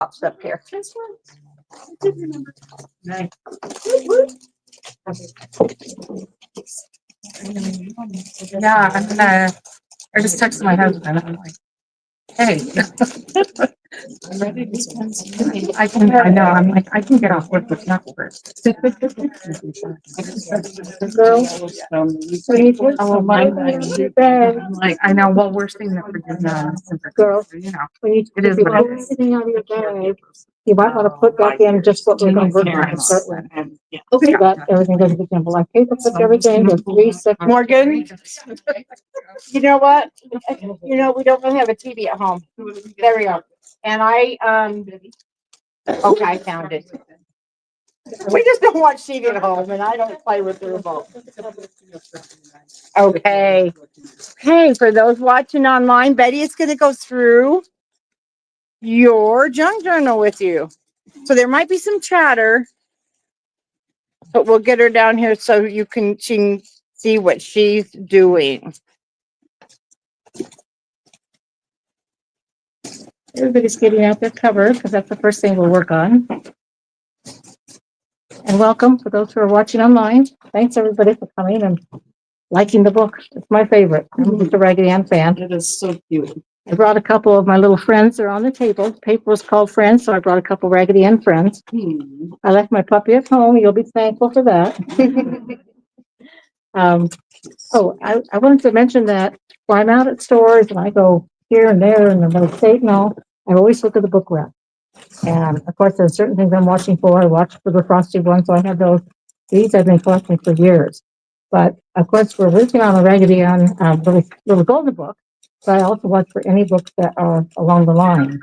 pops up here. Nice. Yeah, I just texted my husband. I'm like, hey. I know, I'm like, I can get off work with not first. Oh, I'm like, I know, well, we're seeing that for Girl, you know, when you it is if you what pull it is. anything out of your bag, you might want to put back in just what we're going to start with. Okay. So that everything doesn't become like paper clip everything, the 3, 6. Morgan, you know what? You know, we don't really have a TV at home. There we go. And okay, I found it. We just don't watch TV at home and I don't play with the remote. Okay. Hey, for those watching online, Betty is going to go through your junk journal with you. So there might be some chatter, but we'll get her down here so she can see what she's doing. Everybody's getting out their cover because that's the first thing we'll work on. And welcome for those who are watching online. Thanks everybody for coming and liking the book. It's my favorite. I'm just a Raggedy Ann fan. It is so cute. I brought a couple of my little friends. They're on the table. Paper was called Friends, so I brought a couple Raggedy Ann friends. I left my puppy at home. You'll be thankful for that. I wanted to mention that when I'm out at stores and I go here and there in the state and all, I always look at the book rack. And of course, there's certain things I'm watching for. I watch for the frosty ones, so I have those. These I've been collecting for years. But of course, we're working on a Raggedy Ann little golden book. But I also watch for any books that are along the line.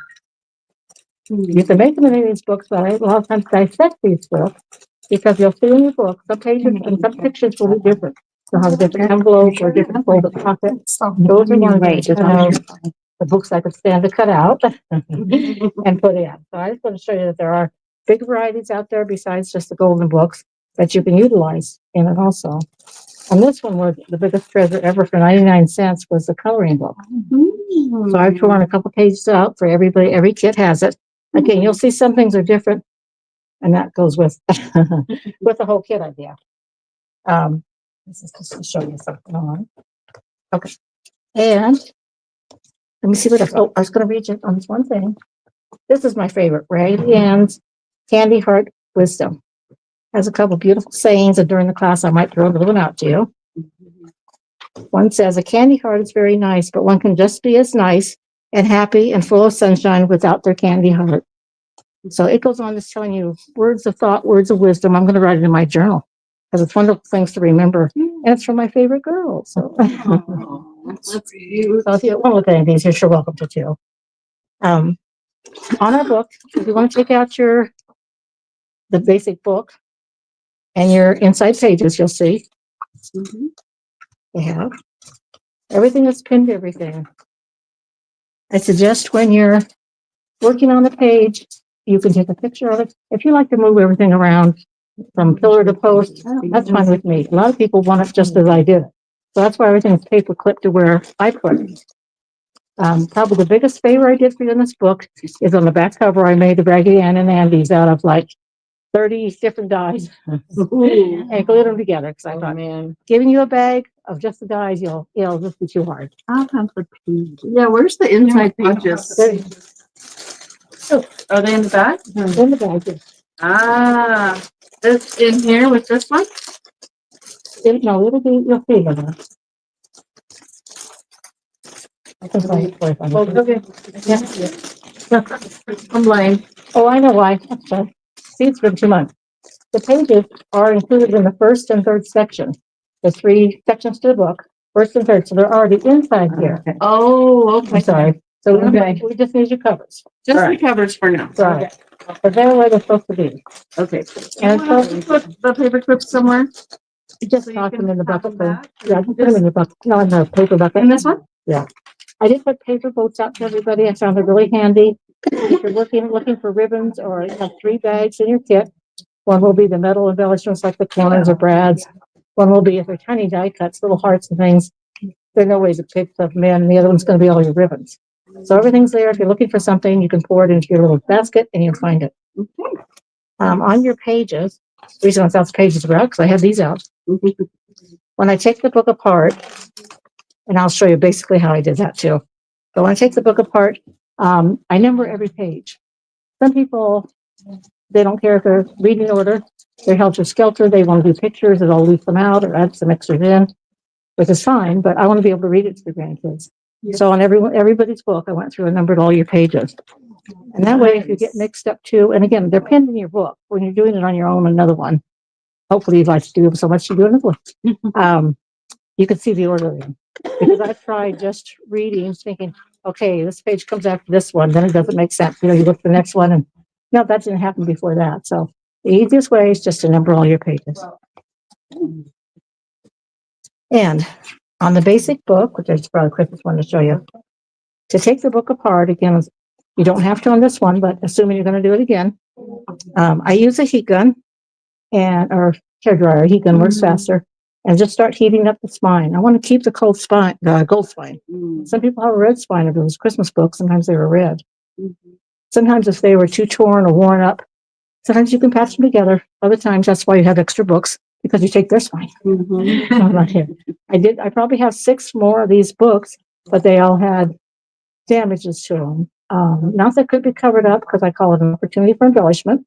You can make them in any of these books, but I a lot of times dissect these books because you'll see in your book some pages and some pictures will be different. They'll have a different envelope or different folded pockets. Those are one of the books I could stand to cut out and put in. So I just want to show you that there are big varieties out there besides just the golden books that you can utilize in it also. And this one was the biggest treasure ever for 99 cents was the coloring book. So I've torn a couple pages out for everybody. Every kid has it. Again, you'll see some things are different, and that goes with with the whole kit idea. This is just to show you something on. Okay, and let me see what else. Oh, I was going to read you on this one thing. This is my favorite, Raggedy Ann's Candy Heart Wisdom. Has a couple beautiful sayings, and during the class, I might throw a little one out to you. One says, a candy heart is very nice, but one can just be as nice and happy and full of sunshine without their candy heart. So it goes on to telling you words of thought, words of wisdom. I'm going to write it in my journal because it's wonderful things to remember. And it's from my favorite girl. So, so if you want to look at any of these, you're sure welcome to too. On our book, if you want to take out the basic book and your inside pages, you'll see. They have everything that's pinned to everything. I suggest when you're working on the page, you can take a picture of it. If you like to move everything around from pillar to post, that's fine with me. A lot of people want it just as I did it. So that's why everything is paper clipped to where I put it. Probably the biggest favor I did for you in this book is on the back cover. I made the Raggedy Ann and Andy's out of like 30 different dies and glued them together because I thought, man, giving you a bag of just the dies, it'll just be too hard. I'll have the page. Yeah, where's the inside pages? Oh, are they in the back? In the bag. Yes. Ah, this in here with this one? No, it'll be, you'll see it. I think Okay. Yeah. I'm blind. Oh, I know why. That's fine. See, it's been 2 months. The pages are included in the first and third section. The 3 sections to the book, first and third, so they're already inside here. Oh, okay. I'm sorry. So Okay. we just need your covers. Just the covers for now. Right. Okay. But they're where they're supposed to be. Okay. And so put the paper clips somewhere. Just So you toss can them in the have bucket. them back? Yeah, just put them in the bucket. No, in the paper bucket. In this one? Yeah. I did put paper boats out to everybody. I found it really handy. If you're looking for ribbons or you have 3 bags in your kit, one will be the metal embellishments like the corners or brads. One will be if they're tiny die cuts, little hearts and things. There are no ways to pick them in. The other one's going to be all your ribbons. So everything's there. If you're looking for something, you can pour it into your little basket and you'll find it. On your pages, the reason I thought the pages were out, because I have these out. When I take the book apart, and I'll show you basically how I did that too. But when I take the book apart, I number every page. Some people, they don't care if they're reading order. They're helter-skelter. They want to do pictures and I'll leave them out or add some extras in, which is fine, but I want to be able to read it to the grandkids. So on everybody's book, I went through and numbered all your pages. And that way, if you get mixed up too, and again, they're pinned in your book. When you're doing it on your own, another one, hopefully you'd like to do them so much you do another one. You can see the ordering. Because I tried just reading, thinking, okay, this page comes after this one, then it doesn't make sense. You look at the next one and no, that didn't happen before that. So the easiest way is just to number all your pages. And on the basic book, which is probably the quickest one to show you, to take the book apart, again, you don't have to on this one, but assuming you're going to do it again, I use a heat gun or hair dryer. Heat gun works faster. And just start heating up the spine. I want to keep the gold spine. Some people have a red spine of those Christmas books. Sometimes they were red. Sometimes if they were too torn or worn up, sometimes you can patch them together. Other times that's why you have extra books, because you take their spine. Not here. I probably have 6 more of these books, but they all had damages to them. Not that could be covered up, because I call it an opportunity for embellishment.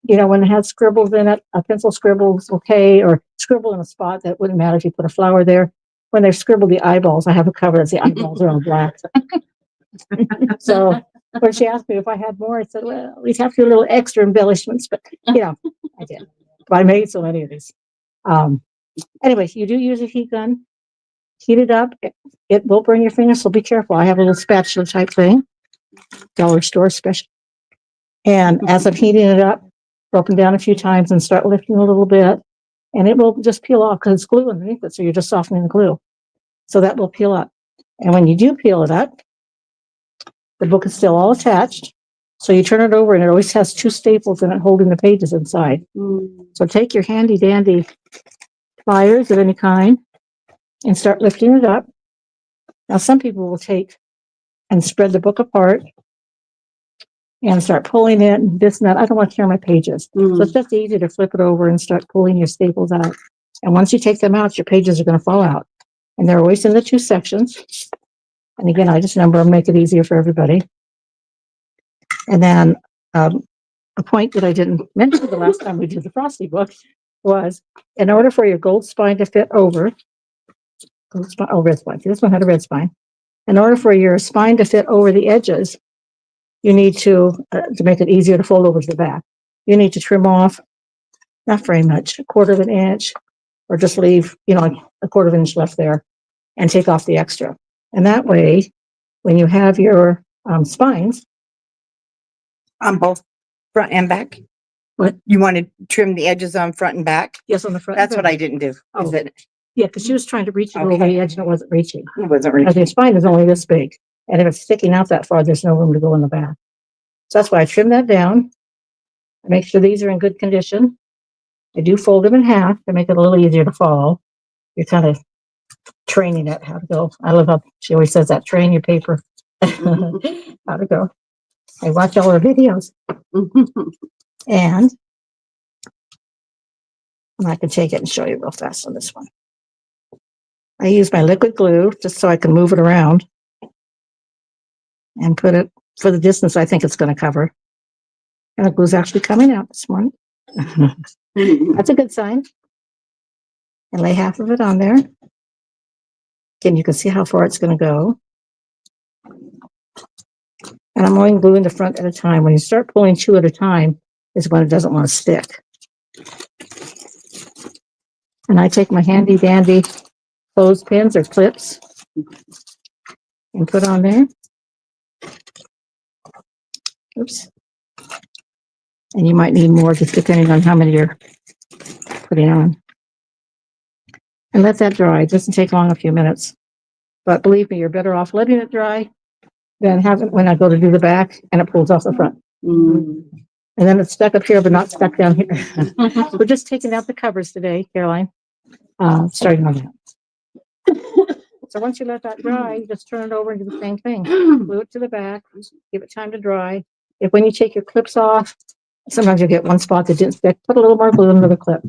When it has scribbles in it, a pencil scribble's okay, or scribble in a spot that wouldn't matter if you put a flower there. When they've scribbled the eyeballs, I have a cover that's the eyeballs are all black. So when she asked me if I had more, I said, well, we'd have to do a little extra embellishments, but I did. But I made so many of these. Anyway, you do use a heat gun. Heat it up. It will burn your fingers, so be careful. I have a little spatula type thing, dollar store special. And as I'm heating it up, up and down a few times and start lifting a little bit, and it will just peel off because it's glue underneath it, so you're just softening the glue. So that will peel up. And when you do peel it up, the book is still all attached. So you turn it over and it always has 2 staples in it holding the pages inside. So take your handy dandy pliers of any kind and start lifting it up. Now some people will take and spread the book apart and start pulling it and this and that. I don't want to tear my pages. So it's just easy to flip it over and start pulling your staples out. And once you take them out, your pages are going to fall out. And they're always in the 2 sections. And again, I just number them, make it easier for everybody. And then a point that I didn't mention the last time we did the Frosty book was, in order for your gold spine to fit over, red spine. See, this one had a red spine. In order for your spine to fit over the edges, you need to make it easier to fold over to the back, you need to trim off, not very much, 1/4 of an inch, or just leave, like a 1/4 of an inch left there, and take off the extra. And that way, when you have your spines, On both front and back? What? You want to trim the edges on front and back? yes, on the front. That's what I didn't do. Oh. Is it? Yeah, because she was trying to reach it over Okay. the edge and it wasn't reaching. It wasn't Now, reaching. the spine is only this big, and if it's sticking out that far, there's no room to go in the back. So that's why I trim that down. I make sure these are in good condition. I do fold them in half to make it a little easier to follow. You're kind of training it how to go. I love how she always says that, train your paper. How to go. I watch all her videos. And I can take it and show you real fast on this one. I use my liquid glue just so I can move it around and put it for the distance I think it's going to cover. And the glue's actually coming out this morning. That's a good sign. And lay half of it on there. Again, you can see how far it's going to go. And I'm only gluing the front at a time. When you start pulling 2 at a time is when it doesn't want to stick. And I take my handy dandy clothespins or clips and put on there. Oops. And you might need more just depending on how many you're putting on. And let that dry. It doesn't take long, a few minutes. But believe me, you're better off letting it dry than having when I go to do the back and it pulls off the front. And then it's stuck up here, but not stuck down here. We're just taking out the covers today, Caroline. Starting on that. So once you let that dry, you just turn it over and do the same thing. Glue it to the back, give it time to dry. If when you take your clips off, sometimes you get one spot that didn't stick, put a little more glue into the clip.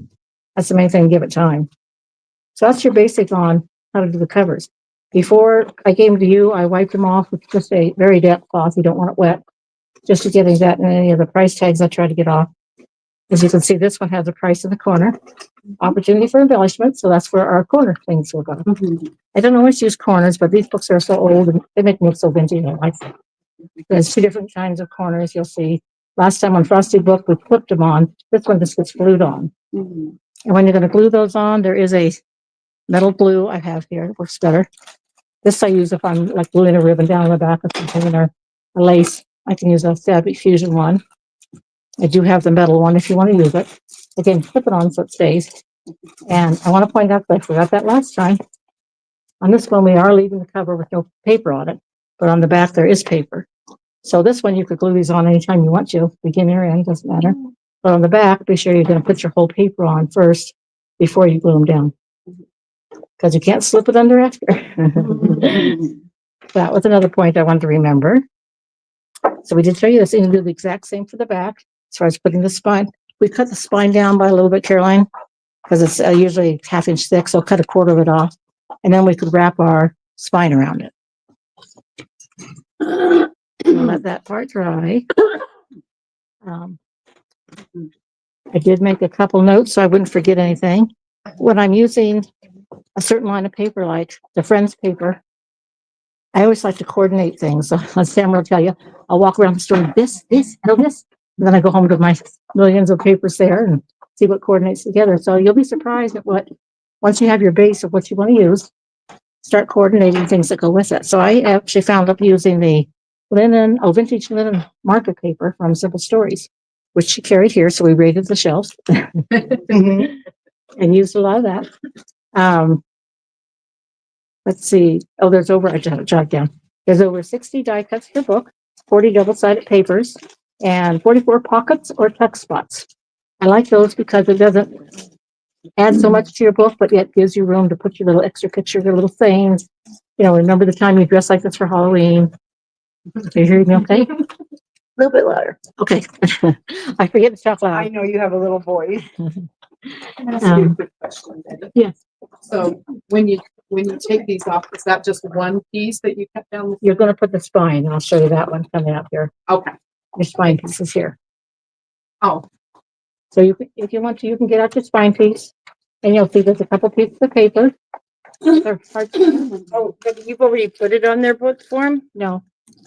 That's the main thing, give it time. So that's your basic on how to do the covers. Before I came to you, I wiped them off with just a very damp cloth. You don't want it wet. Just to get that and any of the price tags I try to get off. As you can see, this one has a price in the corner. Opportunity for embellishment, so that's where our corner things will go. I don't always use corners, but these books are so old and they make me look so vintage. I like them. There's two different kinds of corners you'll see. Last time on Frosty Book, we flipped them on. This one just gets glued on. And when you're going to glue those on, there is a metal glue I have here. It works better. This I use if I'm like gluing a ribbon down the back of something or a lace. I can use a Fabric Fusion one. I do have the metal one if you want to use it. Again, flip it on so it stays. And I want to point out that I forgot that last time. On this one, we are leaving the cover with no paper on it, but on the back there is paper. So this one, you could glue these on anytime you want to, beginning or end, doesn't matter. But on the back, be sure you're going to put your whole paper on first before you glue them down. Because you can't slip it under after. That was another point I wanted to remember. So we did show you this, and you do the exact same for the back as far as putting the spine. We cut the spine down by a little bit, Caroline, because it's usually 1/2 inch thick, so cut 1/4 of it off. And then we could wrap our spine around it. Let that part dry. I did make a couple notes so I wouldn't forget anything. When I'm using a certain line of paper, like the Friends paper, I always like to coordinate things. So as Sam will tell you, I'll walk around the store, this, and this. And then I go home to my millions of papers there and see what coordinates together. So you'll be surprised at what, once you have your base of what you want to use, start coordinating things that go with it. So I actually found up using the vintage linen marker paper from Simple Stories, which she carried here. So we raided the shelves and used a lot of that. Let's see. Oh, there's over, I jotted down. There's over 60 die cuts per book, 40 double-sided papers, and 44 pockets or tuck spots. I like those because it doesn't add so much to your book, but yet gives you room to put your little extra pictures, your little things. You know, remember the time you dressed like this for Halloween? Are you hearing me okay? A little bit louder. Okay. I forget to talk loud. I know you have a little voice. Can I ask you a quick question, Betty? Yes. So when you take these off, is that just one piece that you cut down? You're going to put the spine, and I'll show you that one coming up here. Okay. Your spine piece is here. Oh, So you can, if you want to, you can get out your spine piece, and you'll see there's a couple pieces of paper. They're hard to- Oh, but you've already put it on their book form? No,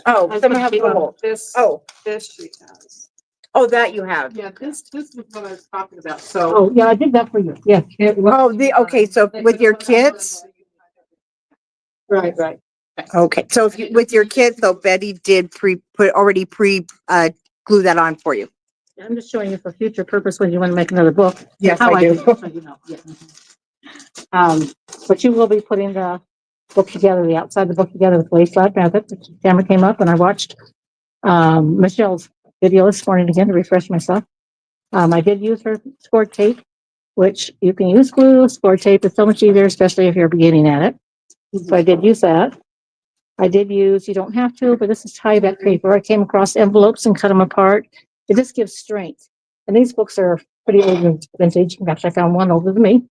Oh, some have little. this. Oh, This she has. oh, that you have. Yeah, this is what I was talking about. So. oh, yeah, I did that for you. Yes. Oh, okay, so with your kits? Right. Okay, so if you, with your kits, though, Betty did glue that on for you. I'm just showing you for future purpose when you want to make another book. Yes, How I do. it, so you know, yeah. But you will be putting the book together, the outside of the book together with lace flat method. The camera came up and I watched Michelle's video this morning again to refresh myself. I did use her score tape, which you can use glue. Score tape is so much easier, especially if you're beginning at it. So I did use that. I did use, you don't have to, but this is tie-back paper. I came across envelopes and cut them apart. It just gives strength. And these books are pretty old and vintage. In fact, I found one older than me.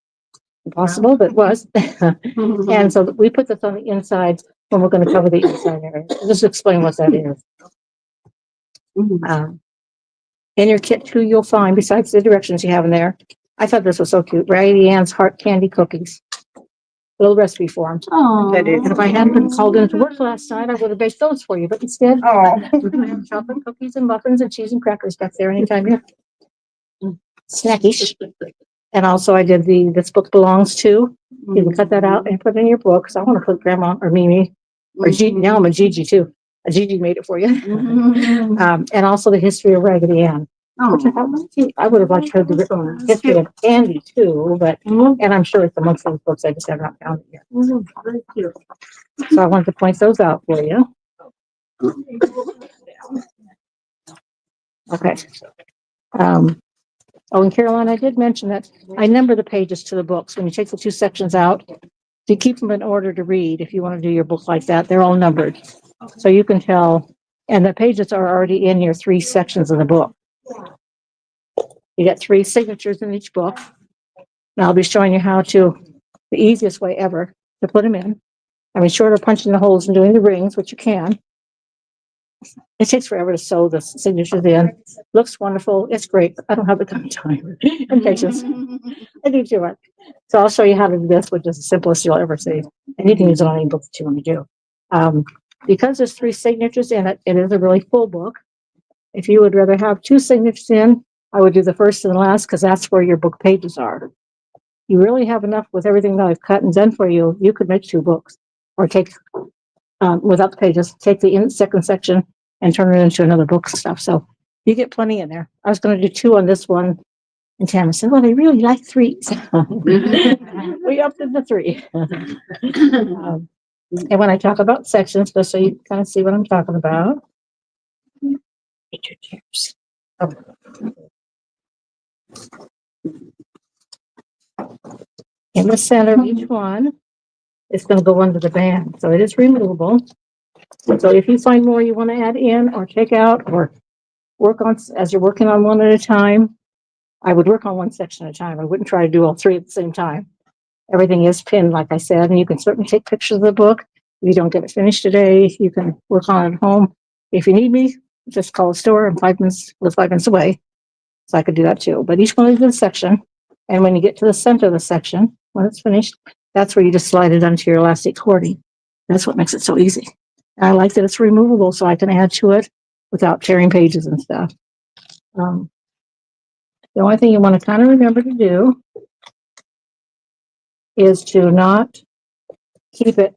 Impossible, but it was. And so we put this on the inside when we're going to cover the inside area. Just explain what that is. In your kit too, you'll find, besides the directions you have in there, I thought this was so cute, Raggedy Ann's Heart Candy Cookies. Little recipe form. That is. And if I hadn't been called into work last night, I would have baked those for you, but instead, Oh. we're going to have chocolate cookies and muffins and cheese and crackers back there anytime you're snackish. And also I did this book belongs to. You can cut that out and put it in your book. So I want to put Grandma or Mimi or Gigi. Now I'm a Gigi too. Gigi made it for you. And also the history of Raggedy Ann. Which I thought was cute. I would have liked to have the history of Andy too, but, and I'm sure it's amongst those books, I just have not found it yet. So I wanted to point those out for you. Okay. Oh, and Caroline, I did mention that I number the pages to the books. When you take the two sections out, to keep them in order to read, if you want to do your book like that, they're all numbered. So you can tell, and the pages are already in your 3 sections of the book. You get 3 signatures in each book. Now I'll be showing you how to, the easiest way ever to put them in. I mean, short of punching the holes and doing the rings, which you can. It takes forever to sew the signatures in. Looks wonderful. It's great. But I don't have the kind of time and patience. I do too much. So I'll show you how to do this, which is the simplest you'll ever see. And you can use it on any book that you want to do. Because there's 3 signatures in it, it is a really full book. If you would rather have 2 signatures in, I would do the first and the last because that's where your book pages are. You really have enough with everything that I've cut and done for you. You could make 2 books or take, without the pages, take the second section and turn it into another book and stuff. So you get plenty in there. I was going to do 2 on this one. And Tammy said, well, they really like 3. We upped it to 3. And when I talk about sections, just so you kind of see what I'm talking about. Get your chairs. Oh. In the center of each one, it's going to go under the band. So it is removable. So if you find more you want to add in or take out or work on as you're working on one at a time, I would work on one section at a time. I wouldn't try to do all 3 at the same time. Everything is pinned, like I said, and you can certainly take pictures of the book. If you don't get it finished today, you can work on it at home. If you need me, just call the store. I'm 5 minutes away. So I could do that too. But each one is in a section. And when you get to the center of the section, when it's finished, that's where you just slide it onto your elastic cording. That's what makes it so easy. And I like that it's removable so I can add to it without tearing pages and stuff. The only thing you want to kind of remember to do is to not keep it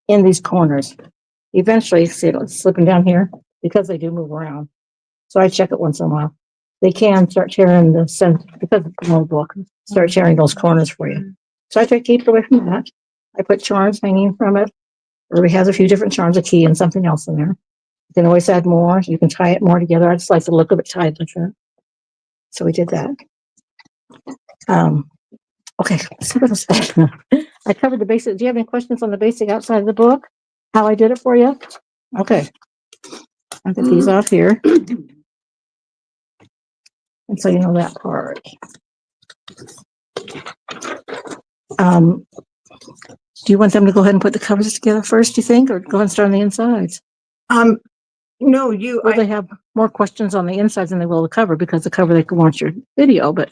in these corners. Eventually, see it's slipping down here because they do move around. So I check it once in a while. They can start tearing the center because it's an old book, start tearing those corners for you. So I try to keep it away from that. I put charms hanging from it. Ruby has a few different charms, a key and something else in there. You can always add more. You can tie it more together. I just like the look of it tied like that. So we did that. Okay, let's see what else. I covered the basic. Do you have any questions on the basic outside of the book? How I did it for you? Okay. I'll get these off here. And so you know that part. Do you want them to go ahead and put the covers together first, do you think, or go ahead and start on the insides? No, Well, they have more questions on the insides than they will the cover because the cover they can watch your video, but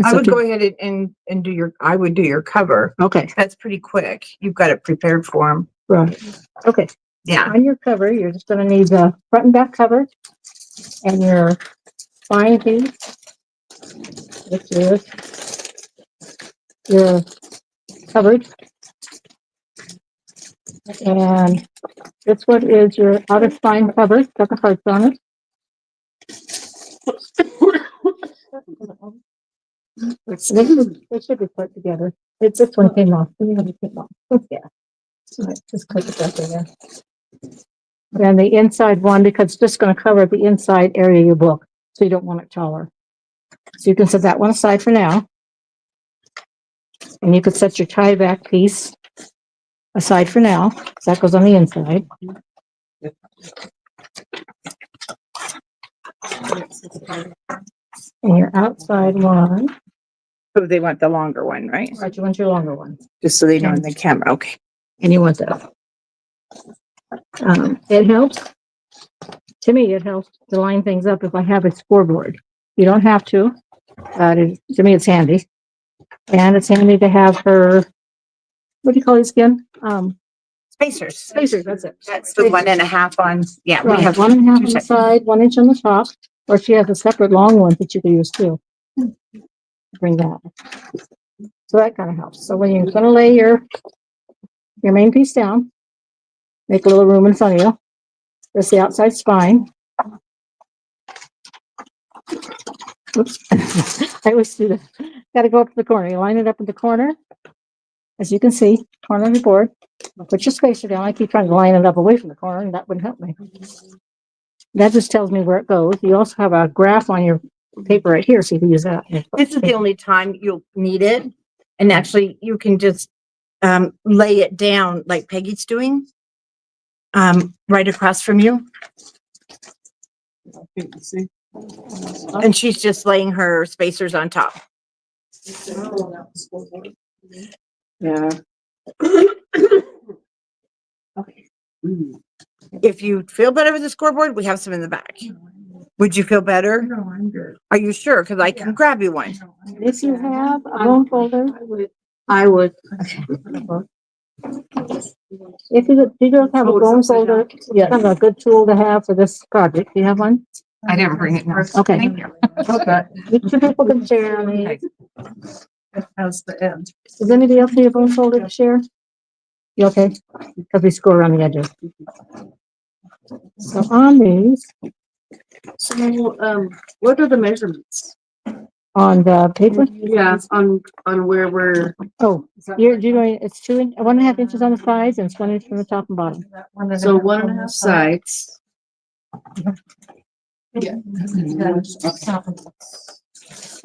I would go ahead and do your cover. Okay. That's pretty quick. You've got it prepared for them. Right. Okay. Yeah. On your cover, you're just going to need the front and back cover and your spine piece, which is your covered. And this one is your outer spine cover, got the hearts on it. They should be put together. It's this one came off. Yeah. So just click it back in there. And the inside one, because it's just going to cover the inside area of your book, so you don't want it taller. So you can set that one aside for now. And you could set your tie back piece aside for now, because that goes on the inside. And your outside one. So they want the longer one, right? Right, you want your longer one. Just so they know in the camera. Okay. And you want that. It helps. To me, it helps to line things up if I have a scoreboard. You don't have to, but to me, it's handy. And it's handy to have her, what do you call these again? Spacers. Spacers, that's it. That's the 1.5 on. Yeah, Right, we have 1.5 on the 2 side, 1 inch on the top, or she has a separate long one that you can use too. Bring that. So that kind of helps. So when you're going to lay your main piece down, make a little room in front of you. There's the outside spine. Oops. I always do that. Got to go up to the corner. You line it up in the corner. As you can see, corner of the board. Put your spacer down. I keep trying to line it up away from the corner, and that wouldn't help me. That just tells me where it goes. You also have a graph on your paper right here, so you can use that. This is the only time you'll need it. And actually, you can just lay it down like Peggy's doing. Right across from you. And she's just laying her spacers on top. Yeah. Okay. If you feel better with the scoreboard, we have some in the back. Would you feel better? No, I'm good. Are you sure? Because I can grab you one. If you have a bone folder, I would. if you don't have a bone folder, yeah, kind of a good tool to have for this project. Do you have one? I didn't bring it. No. Okay. Thank you. Okay. Each two people can share on these. How's the end? Does anybody else need a bone folder to share? You okay? Because we score around the edges. So on these, So, what are the measurements? on the paper, Yeah, on where we're. oh, you're doing, it's 1.5 inches on the sides and it's 1 inch from the top and bottom. So 1.5 sides. Yeah.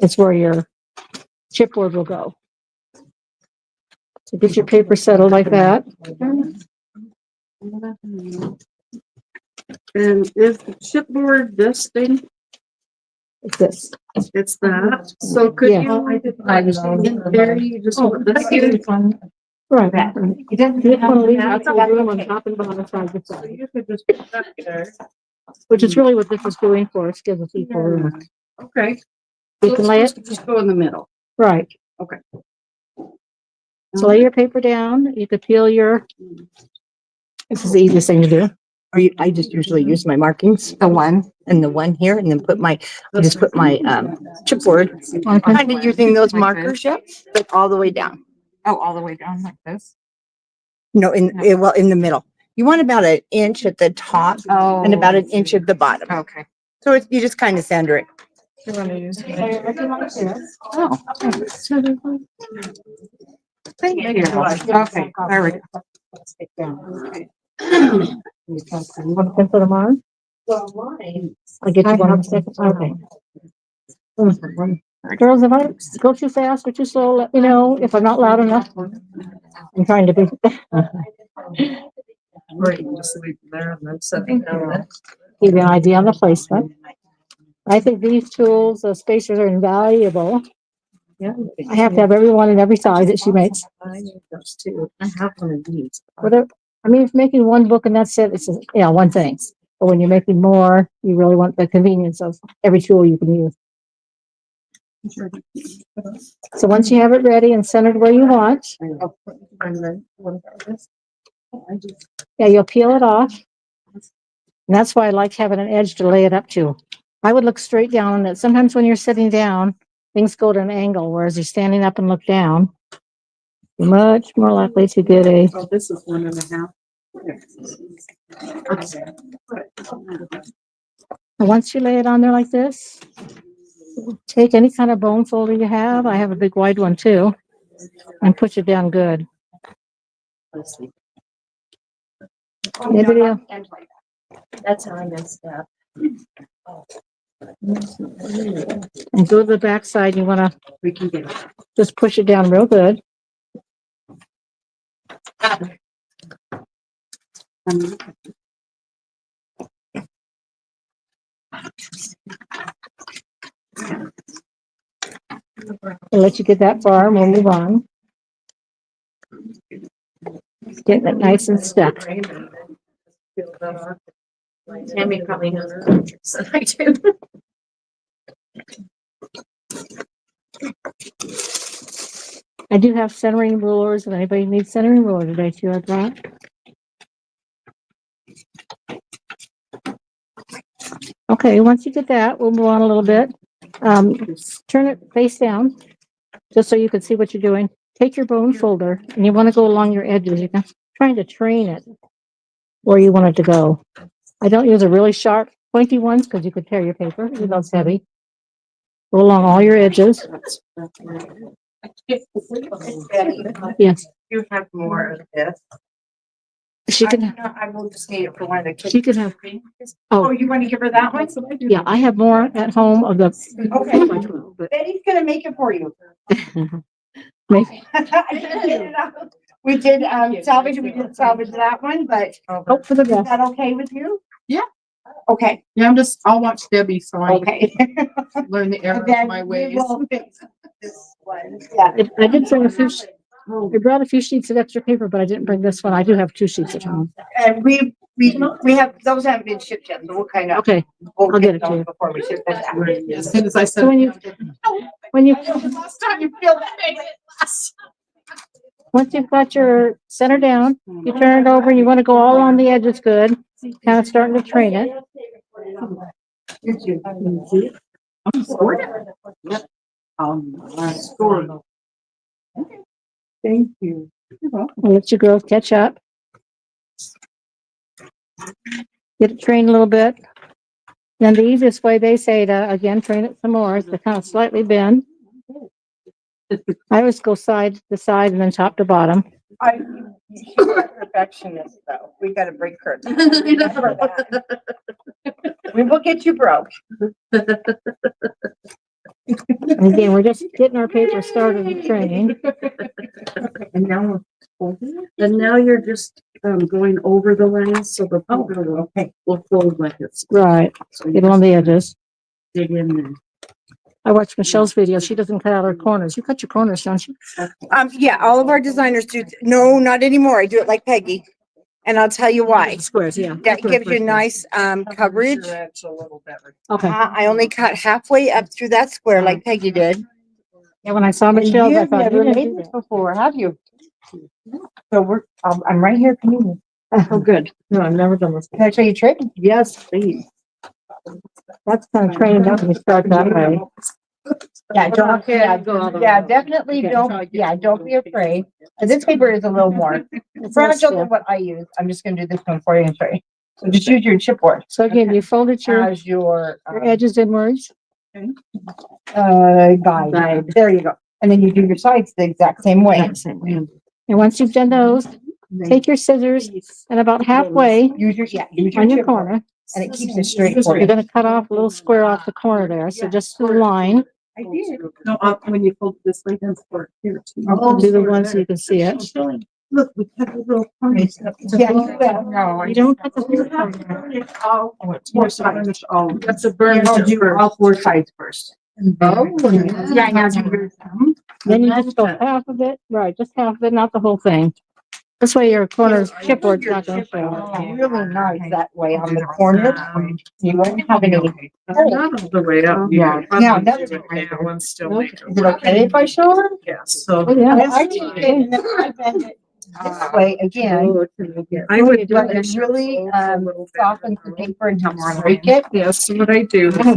It's where your chipboard will go. So get your paper settled like that. And is the chipboard this thing? It's this. It's that. So could Yeah. you, in there, you just want this? Right. You didn't This one leaves out the room on top and bottom side of the side, You could just put that there. which is really what this is doing for us, gives us equal room. Okay. You can lay it, Just go in the middle. right. Okay. So lay your paper down. You could peel your, this is the easiest thing to do. Or you, I just usually use my markings, the one and the one here, and then I just put my chipboard. I'm kind of using those markers, yep, but all the way down. Oh, all the way down like this? No, well, in the middle. You want about an inch at the top and about an inch at the bottom. Okay. So you just kind of center it. You want to use? Oh. Thank you. Okay, there we go. You want to pencil them on? I'll get you one in a second. Okay. Girls, if I go too fast or too slow, let me know if I'm not loud enough. I'm trying to be. Or you can just leave it there and then set it down. Give you an idea on the placement. I think these tools, the spacers are invaluable. Yeah. I have to have every one in every size that she makes. I need those too. I have one of these. Whatever. I mean, if making one book and that's it, it's, one thing. But when you're making more, you really want the convenience of every tool you can use. So once you have it ready and centered where you want, yeah, you'll peel it off. And that's why I like having an edge to lay it up to. I would look straight down on it. Sometimes when you're sitting down, things go to an angle, whereas you're standing up and look down, you're much more likely to get a. Oh, this is 1.5. And once you lay it on there like this, take any kind of bone folder you have. I have a big wide one too, and push it down good. Anybody else? That's how I messed up. And go to the back side. You want to We can get it. just push it down real good. I'll let you get that far and we'll move on. Getting it nice and stuck. Tammy probably knows her tricks that I do. I do have centering rulers. If anybody needs centering ruler today, too, I brought. Okay, once you get that, we'll move on a little bit. Turn it face down, just so you can see what you're doing. Take your bone folder, and you want to go along your edges. You're trying to train it where you want it to go. I don't use a really sharp, pointy ones because you could tear your paper, even though it's heavy. Go along all your edges. Yes. You have more of this. She can. I will just need it for one of the kids. She could have. Oh, Oh, you want to give her that one? yeah, I have more at home of the. Okay. Betty's gonna make it for you. Maybe. I figured it out. We did, salvage, we did salvage that one, but Hope for the is best. that okay with you? Yeah. Okay, Yeah, I'll watch Debbie, so I okay. learn the error And then of my we ways. will fix this one. Yeah. I did bring a few, I brought a few sheets of extra paper, but I didn't bring this one. I do have 2 sheets at home. And we have, those haven't been shipped yet, so we'll kind of, Okay, we'll I'll get get it to those you. before we ship this out. As soon as I said. So when you, Last time you feel that made it less. once you've got your center down, you turn it over and you want to go all on the edges good, kind of starting to train it. I'm scored it. Yep. I scored. Okay. Thank you. You're welcome. Let your girls catch up. Get it trained a little bit. Then the easiest way they say to, again, train it some more is to kind of slightly bend. I always go side to side and then top to bottom. She's a perfectionist though. We gotta break her. We will get you broke. And again, we're just getting our paper started in training. And now, and now you're just going over the lines, so the paper will fold like it's. Right, So you get on the edges. dig in there. I watched Michelle's video. She doesn't cut out her corners. You cut your corners, don't you? Yeah, all of our designers do. No, not anymore. I do it like Peggy. And I'll tell you why. Squares, yeah. That gives you nice, coverage. Okay. I only cut halfway up through that square like Peggy did. Yeah, when I saw And Michelle's, I you've thought, never you didn't made do this that. before, have you? So I'm right here. Can you? Oh, good. No, I've never done this. Can I show you a trick? Yes, please. That's kind of training up when you start that way. Yeah, definitely don't be afraid. And this paper is a little more fragile than what I use. I'm just gonna do this one for you and show you. So just use your chipboard So again, you folded your as your, edges inwards. guide. There you go. And then you do your sides the exact same way. And once you've done those, take your scissors and about halfway Use your on your chipboard, corner, and it keeps it straight for you're you. gonna cut off a little square off the corner there. So just the line. I did. No, when you fold this way, then for here too. Do the one so you can see it. Look, we cut the little corners. Yeah, you will. No, You don't cut the whole corner. That's a burn. You'll do all 4 sides first. Oh. Yeah, now do your thumb. Then you just go half of it, right, just half of it, not the whole thing. This way your corners, chipboard's not gonna show. It's really nice that way on the corners. You won't have any. Not all the way up. Yeah. Now, another thing. That one's still. Okay. Is it okay if I show her? Yes, so. Oh, yeah. I take it and then I bend it this way again. I would. But it really, softens the paper and helps break it. Yes, what I do. See, now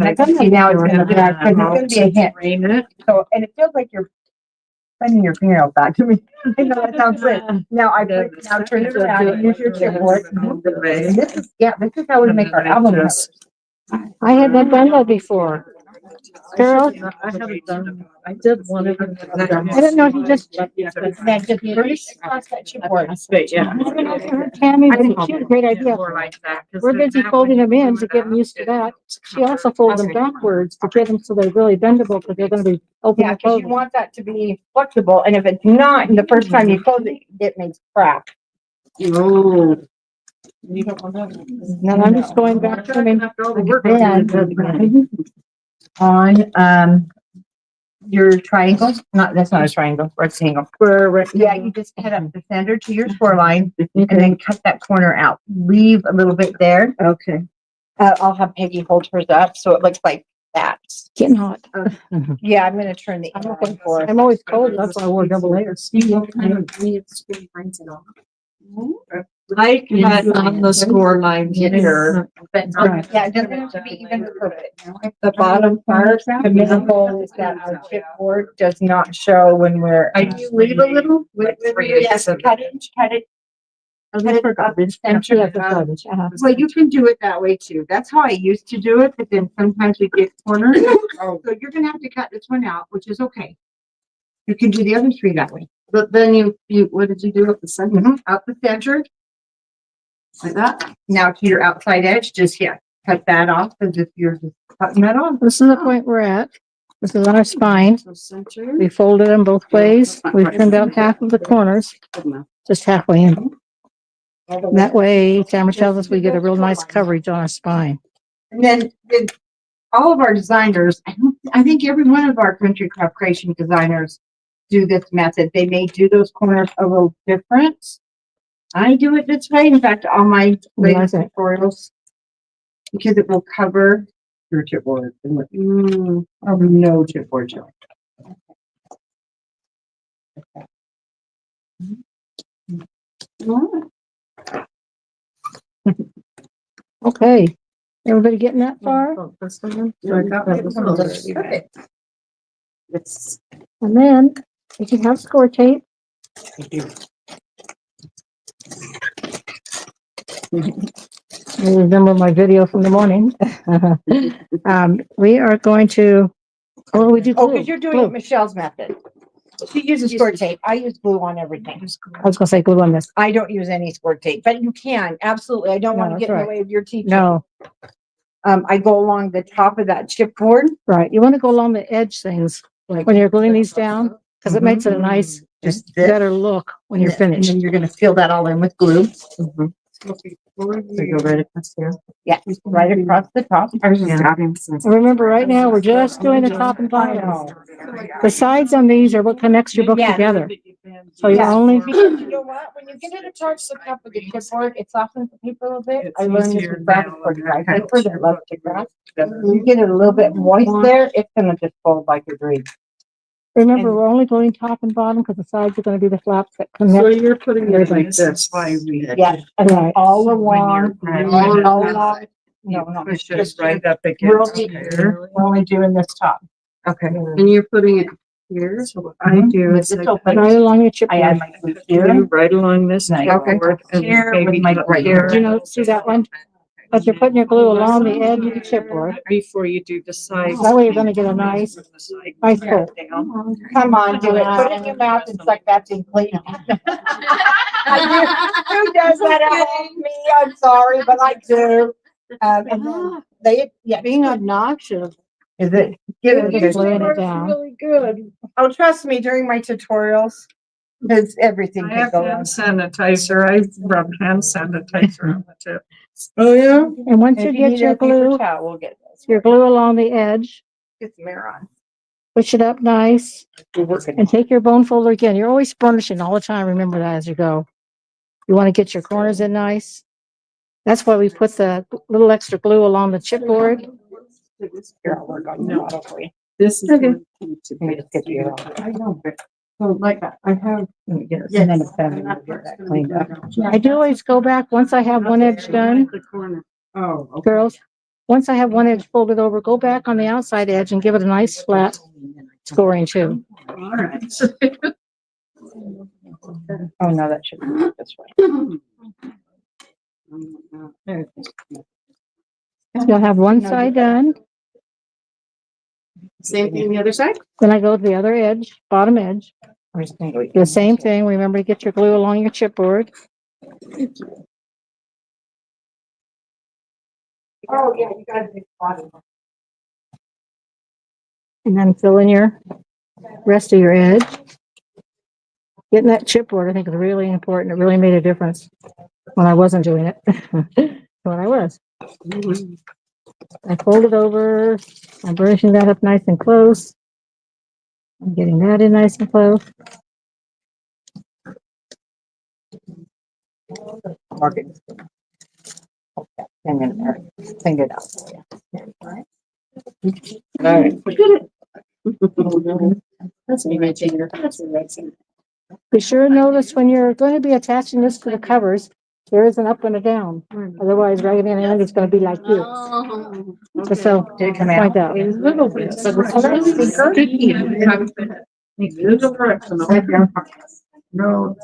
it's gonna, because it's gonna be a hit. Rain it. So, and it feels like you're bending your fingernails back to me. I know that sounds weird. Now now turn it around and use your chipboard. And this is how we make our album covers. I had not done that before. Girl, I haven't done, I did one of them. I didn't know you just. Now just burst across that chipboard. Tammy, she had a great idea. We're busy folding them in to get them used to that. She also folds them backwards to get them so they're really bendable because they're gonna be open Yeah, and because you closing. want that to be flexible, and if it's not, and the first time you close it, it makes crack. Oh. Now I'm just going back to them. On, your triangle, that's not a triangle, rectangle. Yeah, you just head up the center to your score line and then cut that corner out. Leave a little bit there. Okay. I'll have Peggy hold hers up so it looks like that. Getting hot. Yeah, I'm gonna turn the. I'm always cold, that's why I wore double layers. I had on the score line here. Yeah, it doesn't have to be even perfect. The bottom part, the middle goal is that our chipboard does not show when we're. I do leave a little. Yes, cut it. Cut it up the center. Well, you can do it that way too. That's how I used to do it, but then sometimes we get corners. So you're gonna have to cut this one out, which is okay. You can do the other 3 that way. But then you, what did you do at the center? Out the center. Like that? Now to your outside edge, just cut that off as if you're just cutting that off. This is the point we're at. This is on our spine. So center. We folded them both ways. We've trimmed out half of the corners. So just halfway in. And that way, Tamara tells us we get a real nice coverage on our spine. And then with all of our designers, I think every one of our country craft creation designers do this method. They may do those corners a little different. I do it this way. In fact, all my latest tutorials, because it will cover your chipboard. Or no chipboard joint. Okay, everybody getting that far? And then if you have score tape. I remember my video from the morning. We are going to, we do glue. Oh, because you're doing it Michelle's method. She uses score tape. I use glue on everything. I was gonna say glue on this. I don't use any score tape, but you can, absolutely. I don't No, want to that's get in the right. way of your teaching. No, I go along the top of that chipboard. right. You want to go along the edge things when you're gluing these down, because it makes it a nice, Just this. better look when you're And finished. then you're gonna fill that all in with glue. So go right across there. Yeah, right across the top. I was just adding some. And remember, right now, we're just doing the top and bottom. The sides on these are what connects your book Yeah. together. So you Yeah. only, Because you know what? When you get it attached to the top of the chipboard, it softens the paper a little bit. I learned this with graphic for dry paper that loves to graph. When you get it a little bit moist there, it's gonna just fold like a dream. remember, And- we're only gluing top and bottom because the sides are gonna be the flaps that So connect. you're putting it like this, why we. Yeah, and then Right. all along, Right. all along. No, no, Push it just right up We're against only, here. we're only doing this top. Okay, and you're putting it here, so what I do is It's I open. Right along your I add chipboard. my glue glue here. right along this Okay. chipboard and Here maybe with my put right here. You know, see that one? But you're putting your glue along the edge of the chipboard. Before you do the sides. That way you're gonna get a nice fold. Come on, do it. Put it in your mouth and suck that thing clean. Who does that at home? Me, I'm sorry, but I do. And then Being obnoxious. Is it? We're just laying it down. Really good. Oh, trust me, during my tutorials, because everything I can have go hand on. sanitizer. I rub hand sanitizer on the tip. Oh, yeah? And once you If get need your a paper glue, towel, we'll get this. your glue along the edge, Get some air on. push it up nice, We're working. and take your bone folder again. You're always burnishing all the time. Remember that as you go. You want to get your corners in nice. That's why we put the little extra glue along the chipboard. Here, I'll work on the model for you. This is. Okay. going to Let me be- just get you. I know, but, so like, I have. Let me get it. And then it's done, and I'll get that cleaned up. I do always go back once I have one edge done, The corner. Oh, okay. girls. Once I have one edge folded over, go back on the outside edge and give it a nice flat scoring too. All right. Oh, no, that should be this way. You'll have one side done, Same thing the other side? then I go to the other edge, bottom edge. I'm just gonna go. The same thing. Remember to get your glue along your chipboard. Oh, yeah, you got a big body. And then fill in your rest of your edge. Getting that chipboard, I think, is really important. It really made a difference when I wasn't doing it. When I was. I fold it over. I'm burnishing that up nice and close. I'm getting that in nice and close. Mark it. Okay, hang in there. Clean it out. All right. That's me, my finger. That's me, right finger. Be sure to notice when you're going to be attaching this to the covers, there is an up and a down. Otherwise, right in the end, it's going to be like you. So, Did it come point out? out. A little bit. So the color speaker? Sticky. Little correction. No,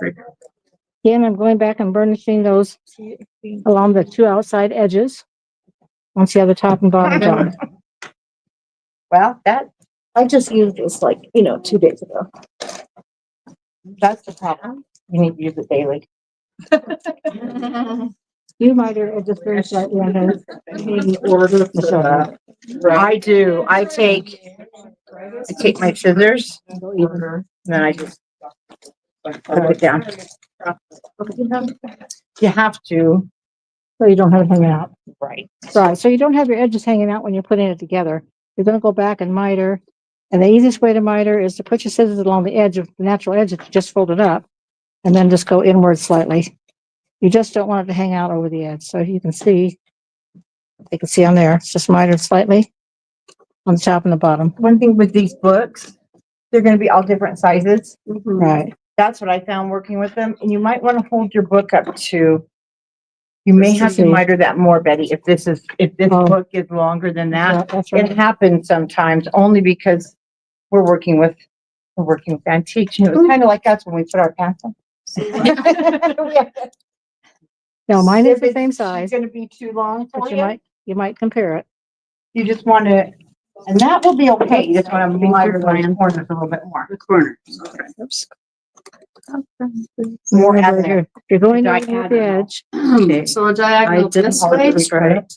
Again, I'm going back and burnishing those along the two outside edges. Once you have the top and bottom done. Well, that, I just used this like, 2 days ago. That's the problem. You need to use it daily. You might have just very slightly on there. I do. I take my scissors, and then I just Put it down. You have to, So you don't have it hanging out. right? Right, so you don't have your edges hanging out when you're putting it together. You're gonna go back and miter. And the easiest way to miter is to put your scissors along the edge of the natural edge that you just folded up. And then just go inward slightly. You just don't want it to hang out over the edge. So you can see, you can see on there, it's just mitered slightly on the top and the bottom. One thing with these books, they're gonna be all different sizes. Right. That's what I found working with them. And you might want to hold your book up to, you may have to See. miter that more, Betty, if this Oh. book is longer than that. That's It right. happens sometimes only because we're working with antiques. And it was kind of like us when we put our pants on. No, mine is If the it's same size, gonna be too long for but you, you might compare it. you just want to, and that will be okay. You just want to miter the corners a little bit more. The corner. Oops. More Remember, at there. You're going Did I over add the enough? edge. So a diagonal this way. Right.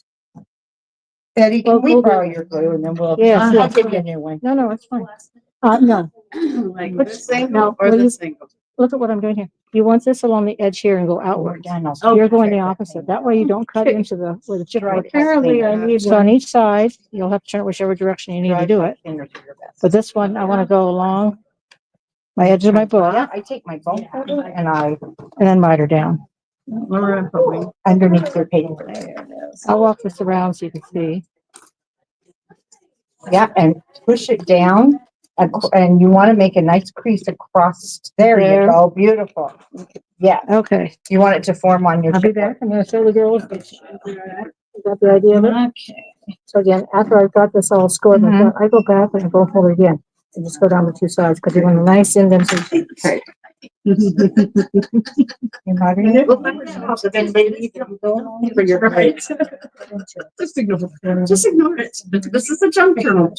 Betty, Well, can we hold borrow your glue and then we'll, Yes, I'll yes. give you a new one. No, it's fine. No, Like this thing No, or will you- this thing? look at what I'm doing here. You want this along the edge here and go outward. Oh, You're going the opposite. That way you don't cut Okay. into where the chip Right. would. Apparently I need So on each side, you'll have to turn it whichever direction you need to do it. But this one, I want to go along my edge of my Yeah, book I take my bone folder and and then miter down. underneath your paper. I'll walk this around so you can see. Yeah, and push it down and you want to make a nice crease across. There you There. go. Beautiful. Yeah, Okay, you want it to form on your. I'll be back. I'm gonna show the girls. You got the idea of it? Okay. So again, after I've got this all scored, I go back and go forward again. And just go down the two sides, because you want a nice indentation. Okay. You're not in it? So then maybe you can go on for your grades. Just ignore it. Just ignore it. This is a junk journal.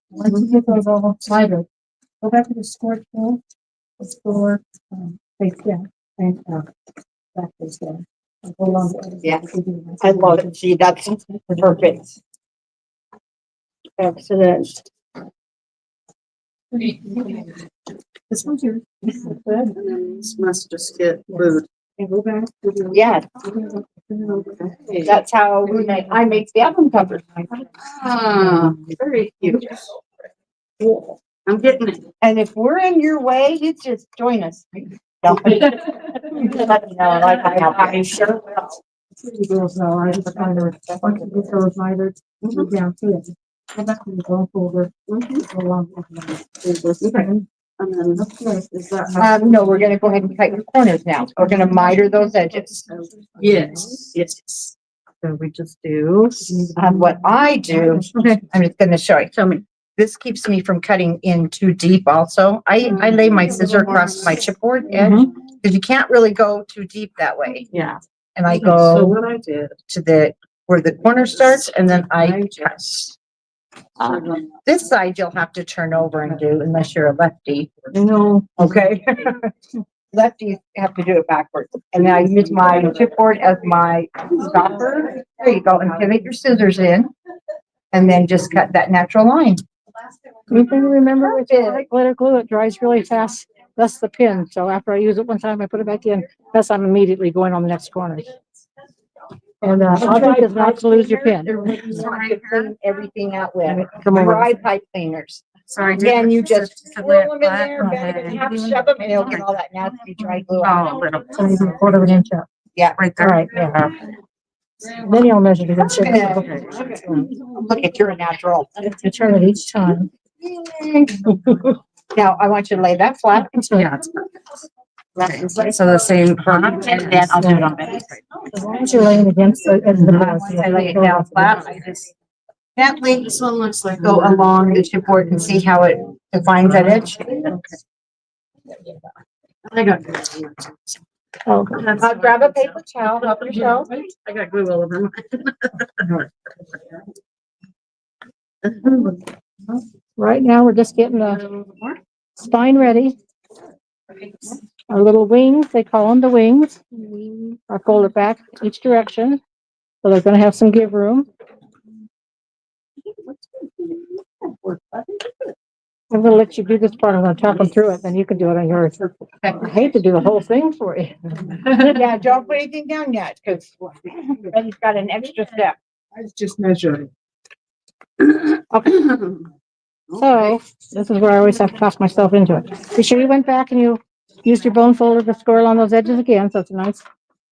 Once you get those all mitered, go back to the score tool. The score, face down, and back face down. And go along the edge. Yeah. I love it. See, that's perfect. Excellent. This one's yours. And then this must just get glued. And go back. to the- Yeah, that's how I make the album covers. Ah, very cute. I'm getting it. And if we're in your way, you just join us. Don't. Let me know, like I sure will. The girls know, I just kind of, once you get those mitered, go down to it. Go back to the bone folder. Go along with them. And then this place is that. No, we're gonna go ahead and cut your corners now. We're gonna miter those edges. Yes, yes. So we just do, what I do, I'm just gonna show you. Tell me. This keeps me from cutting in too deep also. I lay my scissor across my chipboard edge, because you can't really go too deep that way. Yeah. And I So go what I did. to where the corner starts, and then I cut. This side you'll have to turn over and do unless you're a lefty. No. Okay. Lefties have to do it backwards. And then I use my chipboard as my stopper. There you go. And pivot your scissors in. And then just cut that natural line. You can remember with glitter glue, it dries really fast. That's the pin. So after I use it one time, I put it back in. That's I'm immediately going on the next corner. And object is not to lose your pin. Clean everything out with Come over. dry pipe cleaners. Sorry. Again, you just swirl them in there, and half shove them, and it'll get all that nasty dry glue out. So you can quarter of an inch up. Yeah, right All right, yeah. Then you'll measure to get shape. Look at you're a natural. You turn it each time. Now, I want you to lay that flat. Yeah. So the same. And then I'll do it on Betty's side. As long as you're laying against the edge of the board. Once I lay it down flat, I just gently This one looks like. go along the chipboard and see how it defines that edge. I got. Oh, Grab a paper towel, help yourself. I got glue all over right now, we're just getting the spine ready. Our little wings, they call them the wings, are folded back each direction. So they're gonna have some give room. I'm gonna let you do this part. I'm gonna talk them through it, then you can do it on yours. I hate to do the whole thing for you. Yeah, don't put anything down yet, because Betty's got an extra step. I was just measuring. Okay. So, this is where I always have to toss myself into it. Be sure you went back and you used your bone folder to score along those edges again, so it's a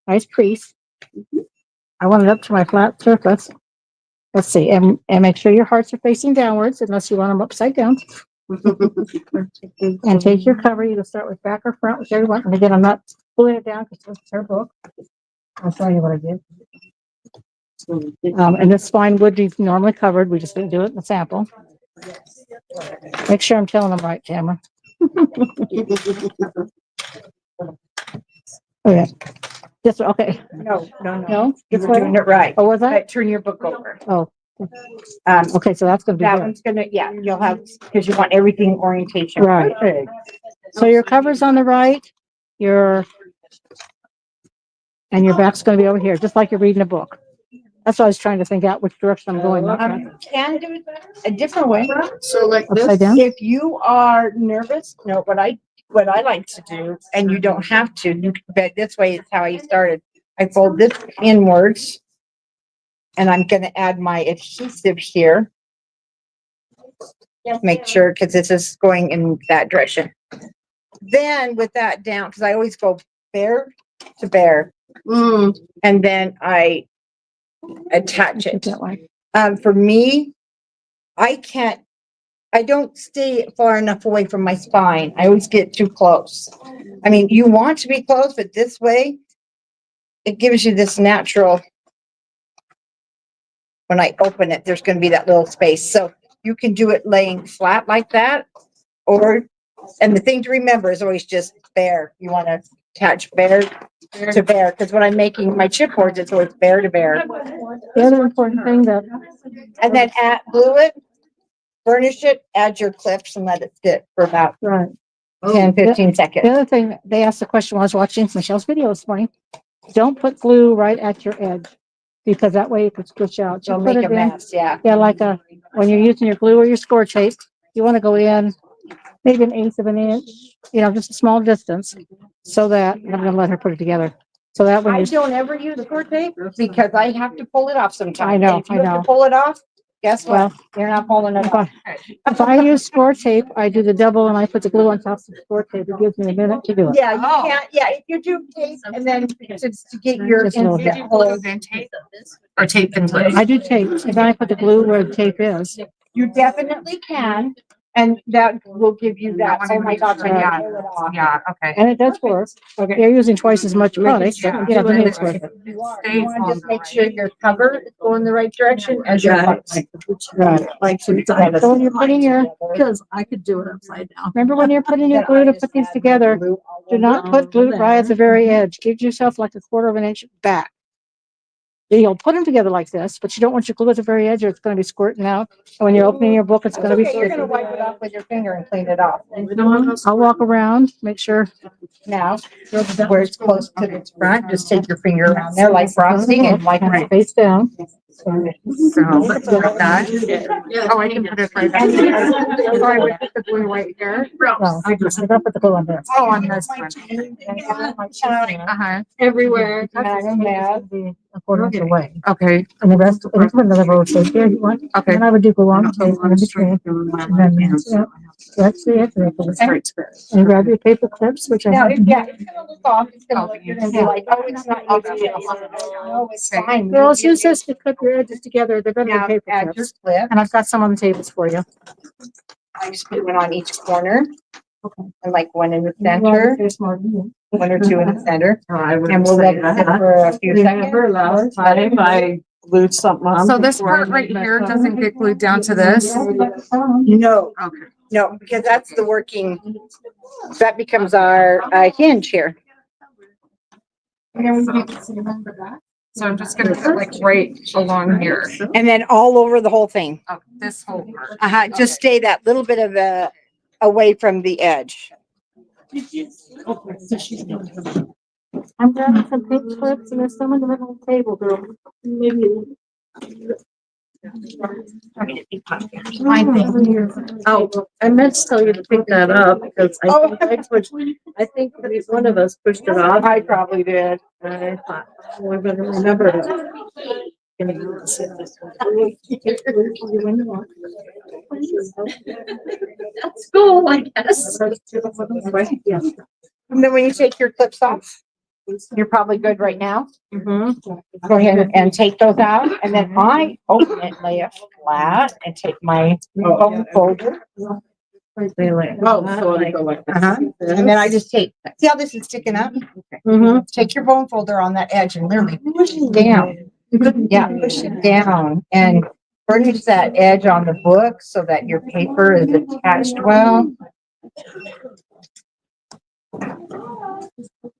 nice crease. I want it up to my flat surface. Let's see, and make sure your hearts are facing downwards unless you want them upside down. And take your cover. You can start with back or front, whichever you want. And again, I'm not pulling it down because it's her book. I'll show you what I did. And this spine would be normally covered. We just didn't do it in the sample. Make sure I'm telling them right, Tamara. Okay. This one, okay. No. No? You were doing it right. Oh, was I? But turn your book over. Oh, Um, okay, so that's gonna be that good. one's gonna, yeah, you'll have, because you want everything orientation. Right. Perfect. So your cover's on the right, and your back's gonna be over here, just like you're reading a book. That's what I was trying to think out which direction I'm going. Can do it a different way. So like Upside this. down? If you are nervous, no, what I like to do, and you don't have to, you can bet this way is how I started. I fold this inwards. And I'm gonna add my adhesive here. Make sure, because this is going in that direction. Then with that down, because I always go bare to bare, and then I attach it. That way. For me, I don't stay far enough away from my spine. I always get too close. I mean, you want to be close, but this way, it gives you this natural. When I open it, there's going to be that little space. So you can do it laying flat like that, and the thing to remember is always just bare. You want to attach bare to bare, because when I'm making my chipboards, it's always bare to bare. The other important thing that, And then glue it, burnish it, add your clips and let it sit for about right. 10, 15 The seconds. other thing, they asked the question while I was watching Michelle's video this morning, don't put glue right at your edge, because that way it could squish out. You Don't put make it a in, mess, yeah. yeah, like when you're using your glue or your score tape, you want to go in maybe 1/8 of an inch, just a small distance, so that, and I'm gonna let her put it together, so that when I you, don't ever use score tape because I have to pull it off sometimes. I know, And if you have I know. to pull it off, guess what? Well, You're not pulling it off. if I use score tape, I do the double and I put the glue on top of the score tape. It gives me a minute to do it. Yeah, you can't, yeah, if you do tape and then to get your Just a little instant bit. hold, Or tape and glue. I do tape, and then I put the glue where the tape is. you definitely can. And that will give you that, oh my gosh, I Right. can pull it off. Yeah, okay. And it does work. Okay. You're using twice as much product, but I mean, it's worth it. You want to just make sure your cover is going the right direction as your parts. Right. So when you're putting Because I could do it upside down. remember when you're putting your glue to put these together, do not put glue right at the very edge. Give yourself like 1/4 of an inch back. You'll put them together like this, but you don't want your glue at the very edge or it's going to be squirting out. And when you're opening your book, it's going to be. Okay, you're gonna wipe it off with your finger and clean it off. I'll walk around, make sure. Now, where it's close to the front, just take your finger around there like frosting and like Kind of face down. So, like that. Oh, I can put it right back. So I would put the glue right here. No, I don't put the glue on there. Oh, on this one. Uh-huh. Everywhere. Be 1/4 inch away. Okay, And the rest, and you put another roll of tape there if you want. okay. And I would do glue on the tape in between. And then, that's the edge of it. And grab your paper clips, which I Now, have. yeah, it's gonna look off, it's gonna look, you're gonna be like, oh, it's not. No, it's fine. Girls, use this to clip your edges together. They're better than Now, paper add your clips. clip. And I've got some on the tables for you. I just put one on each corner. Okay. And like one in the center, There's more than you. one or two in the center. I would And we'll let it sit for a few Remember seconds. last time I glued something on. So this before part right I here messed up? doesn't get glued down to this? No, Okay. no, because that's the working, that becomes our hinge here. So I'm just gonna put like right along here. And then all over the whole thing. Oh, this whole part. Just stay that little bit of away from the edge. I'm grabbing some paper clips and there's some on the middle of the table, girl. Maybe. Oh, I meant to tell you to pick that up because I think one of us pushed it off. I probably did. And I thought, oh, I better remember to. That's cool, I guess. And then when you take your clips off, you're probably good right now. Mm-hmm. Go ahead and take those out, and then I open it, lay it flat, and take my phone folder. Oh, so I go like this. And then I just take, see how this is sticking up? Mm-hmm. Take your bone folder on that edge and literally push it down. Yeah, push it down and furnish that edge on the book so that your paper is attached well.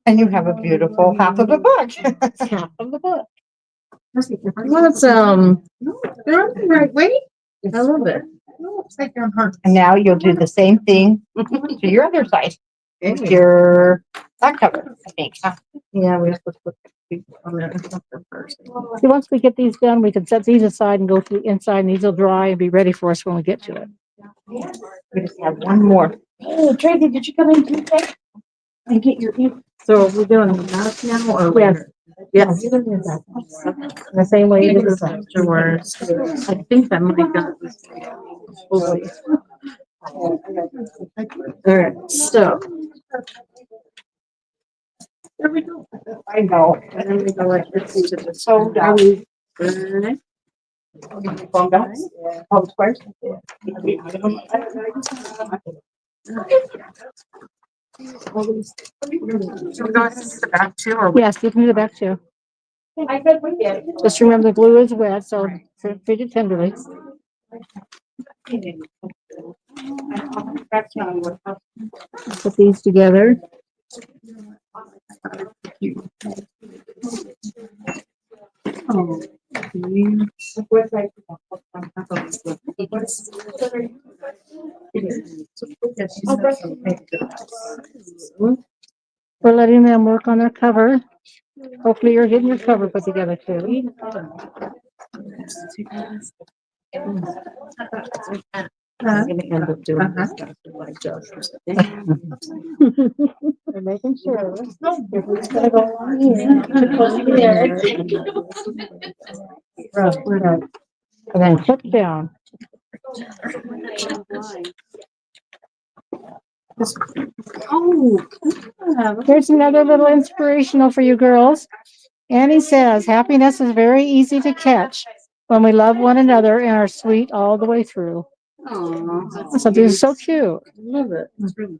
And you have a beautiful half of a book. Half of the book. Well, it's, they're on the right way. I love it. Looks like you're hurt. And now you'll do the same thing to your other side. With your back cover, I think. Yeah, we have to put the on there first. See, once we get these done, we can set these aside and go through inside, and these will dry and be ready for us when we get to it. We just have one more. Oh, Tracy, did you come in today? And get your ink? So we're doing that now or Yes. later? Yes. The same way it is. Afterwards. I think that might go. All right, so. There we go. I know. And then we go like this into the. So down. Burn it. Phone down. Hold squares. So we're going to the back too, or? Yes, you can do the back too. I bet we did. Just remember the glue is wet, so treat it tenderly. Put these together. Oh. We're letting them work on their cover. Hopefully you're getting your cover put together too. I'm gonna end up doing this after my job. We're making sure. It's gonna go along here. And then clip down. Oh. Here's another little inspirational for you girls. Annie says, happiness is very easy to catch when we love one another and are sweet all the way through. Oh, Something so cute. love it. It's really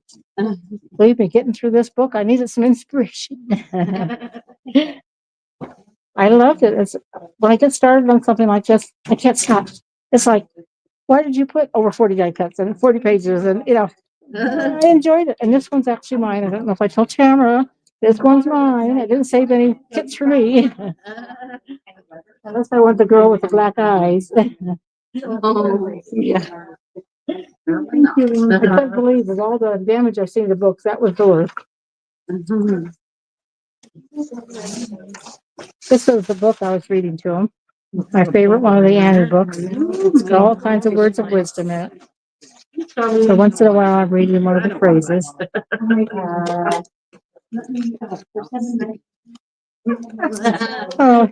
Believe me, getting through this book, I needed some inspiration. I loved it. It's, when I get started on something like this, I can't stop. It's like, why did you put over 40 die cuts and 40 pages? And, you know, I enjoyed it. And this one's actually mine. I don't know if I told Tamara. This one's mine. I didn't save any kits for me. Unless I want the girl with the black eyes. Oh, Yeah. Thank you. I couldn't believe with all the damage I've seen to books, that was the worst. This was the book I was reading to him. My favorite one of the Annie books. It's got all kinds of words of wisdom in it. So once in a while, I'm reading one of the phrases. Oh,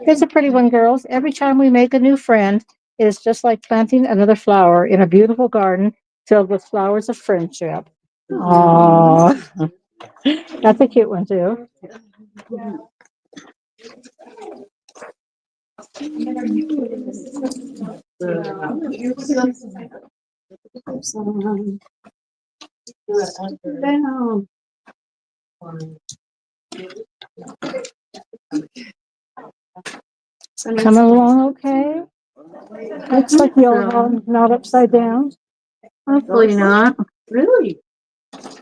here's a pretty one, girls. Every time we make a new friend, it is just like planting another flower in a beautiful garden filled with flowers of friendship. Aww. That's a cute one, too. Coming along okay? Looks like you're not upside down. Hopefully not. Really?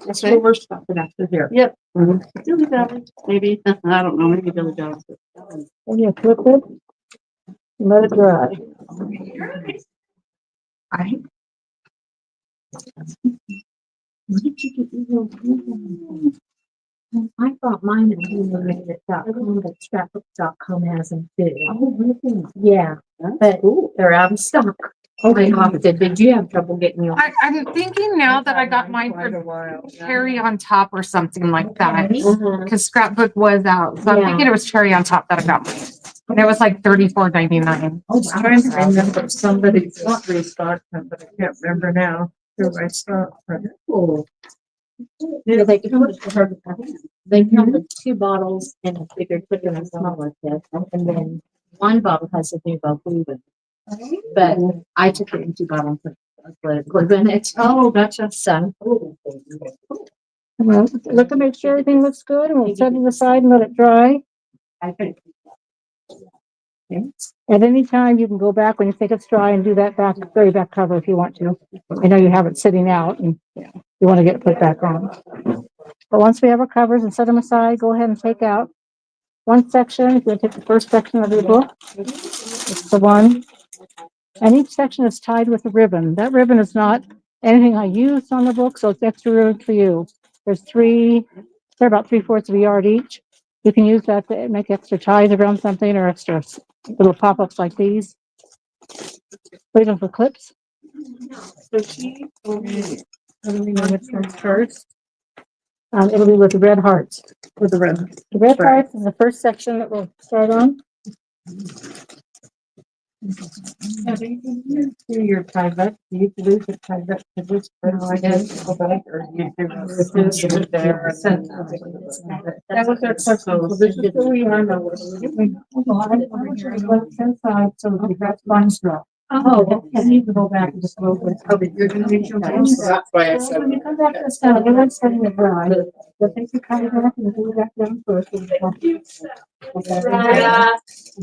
That's what we're stopping after here. Yep. Billy Jones, maybe. I don't know. Maybe Billy Jones. And you flip it, let it dry. I thought mine had been .com, but scrapbook.com hasn't too. Oh, really? Yeah, but they're out of stock. Okay. Did you have trouble getting yours? I'm thinking now that I got mine for cherry on top or something like that. Cause scrapbook was out. So I'm Yeah. thinking it was cherry on top that I got mine. And it was like $34.99. I was trying to remember somebody just restocked them, but I can't remember now who I saw. Oh. Yeah, they come with 2 bottles and a bigger, quicker and smaller kit. And then one bottle has a new bulb glue. But I took it in 2 bottles of glue in it. Oh, gotcha. So. Well, look to make sure everything looks good and we'll set it aside and let it dry. I think. At any time, you can go back when you think it's dry and do that very back cover if you want to. I know you have it sitting out and you want to get it put back on. But once we have our covers and set them aside, go ahead and take out one section. If you take the first section of your book, it's the one. And each section is tied with a ribbon. That ribbon is not anything I used on the book, so it's extra ribbon for you. They're about 3/4 of a yard each. You can use that to make extra ties around something or extra little pop-ups like these. Leave them for clips. So she told me, I don't know which one's first. It'll be with the red hearts. With the red. The red hearts is the first section that we'll start on. Have you do your private, do you lose your private to this? I guess go back or you do this with their sense. That was their question. So this is who we are now. Inside, so that's fine stuff. Oh, I need to go back and just look with. You're gonna make your. That's why I said. When you come back to the stone, you're not setting it dry. You'll take your cover back and do that down first. And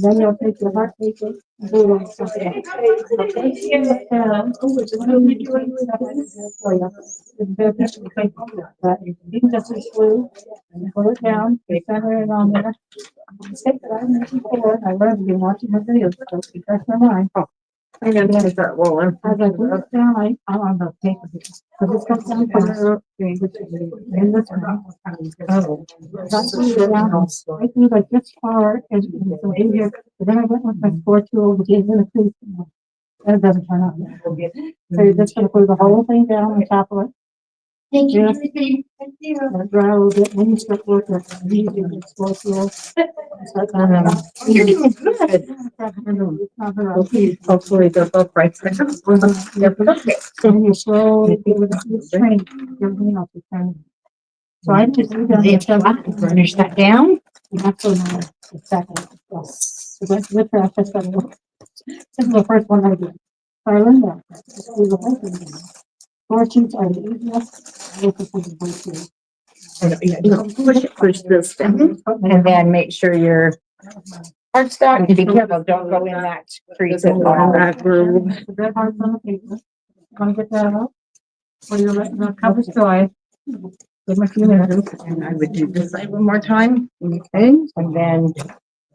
then you'll take your heart paper and do it on something. But you can just use glue and pull it down, center it on there. Take that, I learned you watching my videos, so because my mind. I'm gonna take that roller. As I put it down, I'm on the paper. So this comes down first. And this one. Oh. That's down. I do like this far as so in here, but then I went with my 4-tool, which is in the crease. That doesn't turn out. So you're just gonna put the whole thing down on top of it. Thank you. Thank you. Dry a little bit, then you start working with the medium, it's 4-tool. You're doing good. Hopefully they're both right. They're perfect. Then you slowly do the train. You're doing off the train. So I just Furnish that down. That's the second. Yes. So that's the process of it. This is the first one I did. Linda. Fortunes are the easiest. Push this down and then make sure your cardstock, and be careful, don't go in that crease at all. That groove. The red hearts on the paper. Want to get that out? Or you're letting the covers dry. Give them a few minutes. And I would do this side one more time. Okay, and then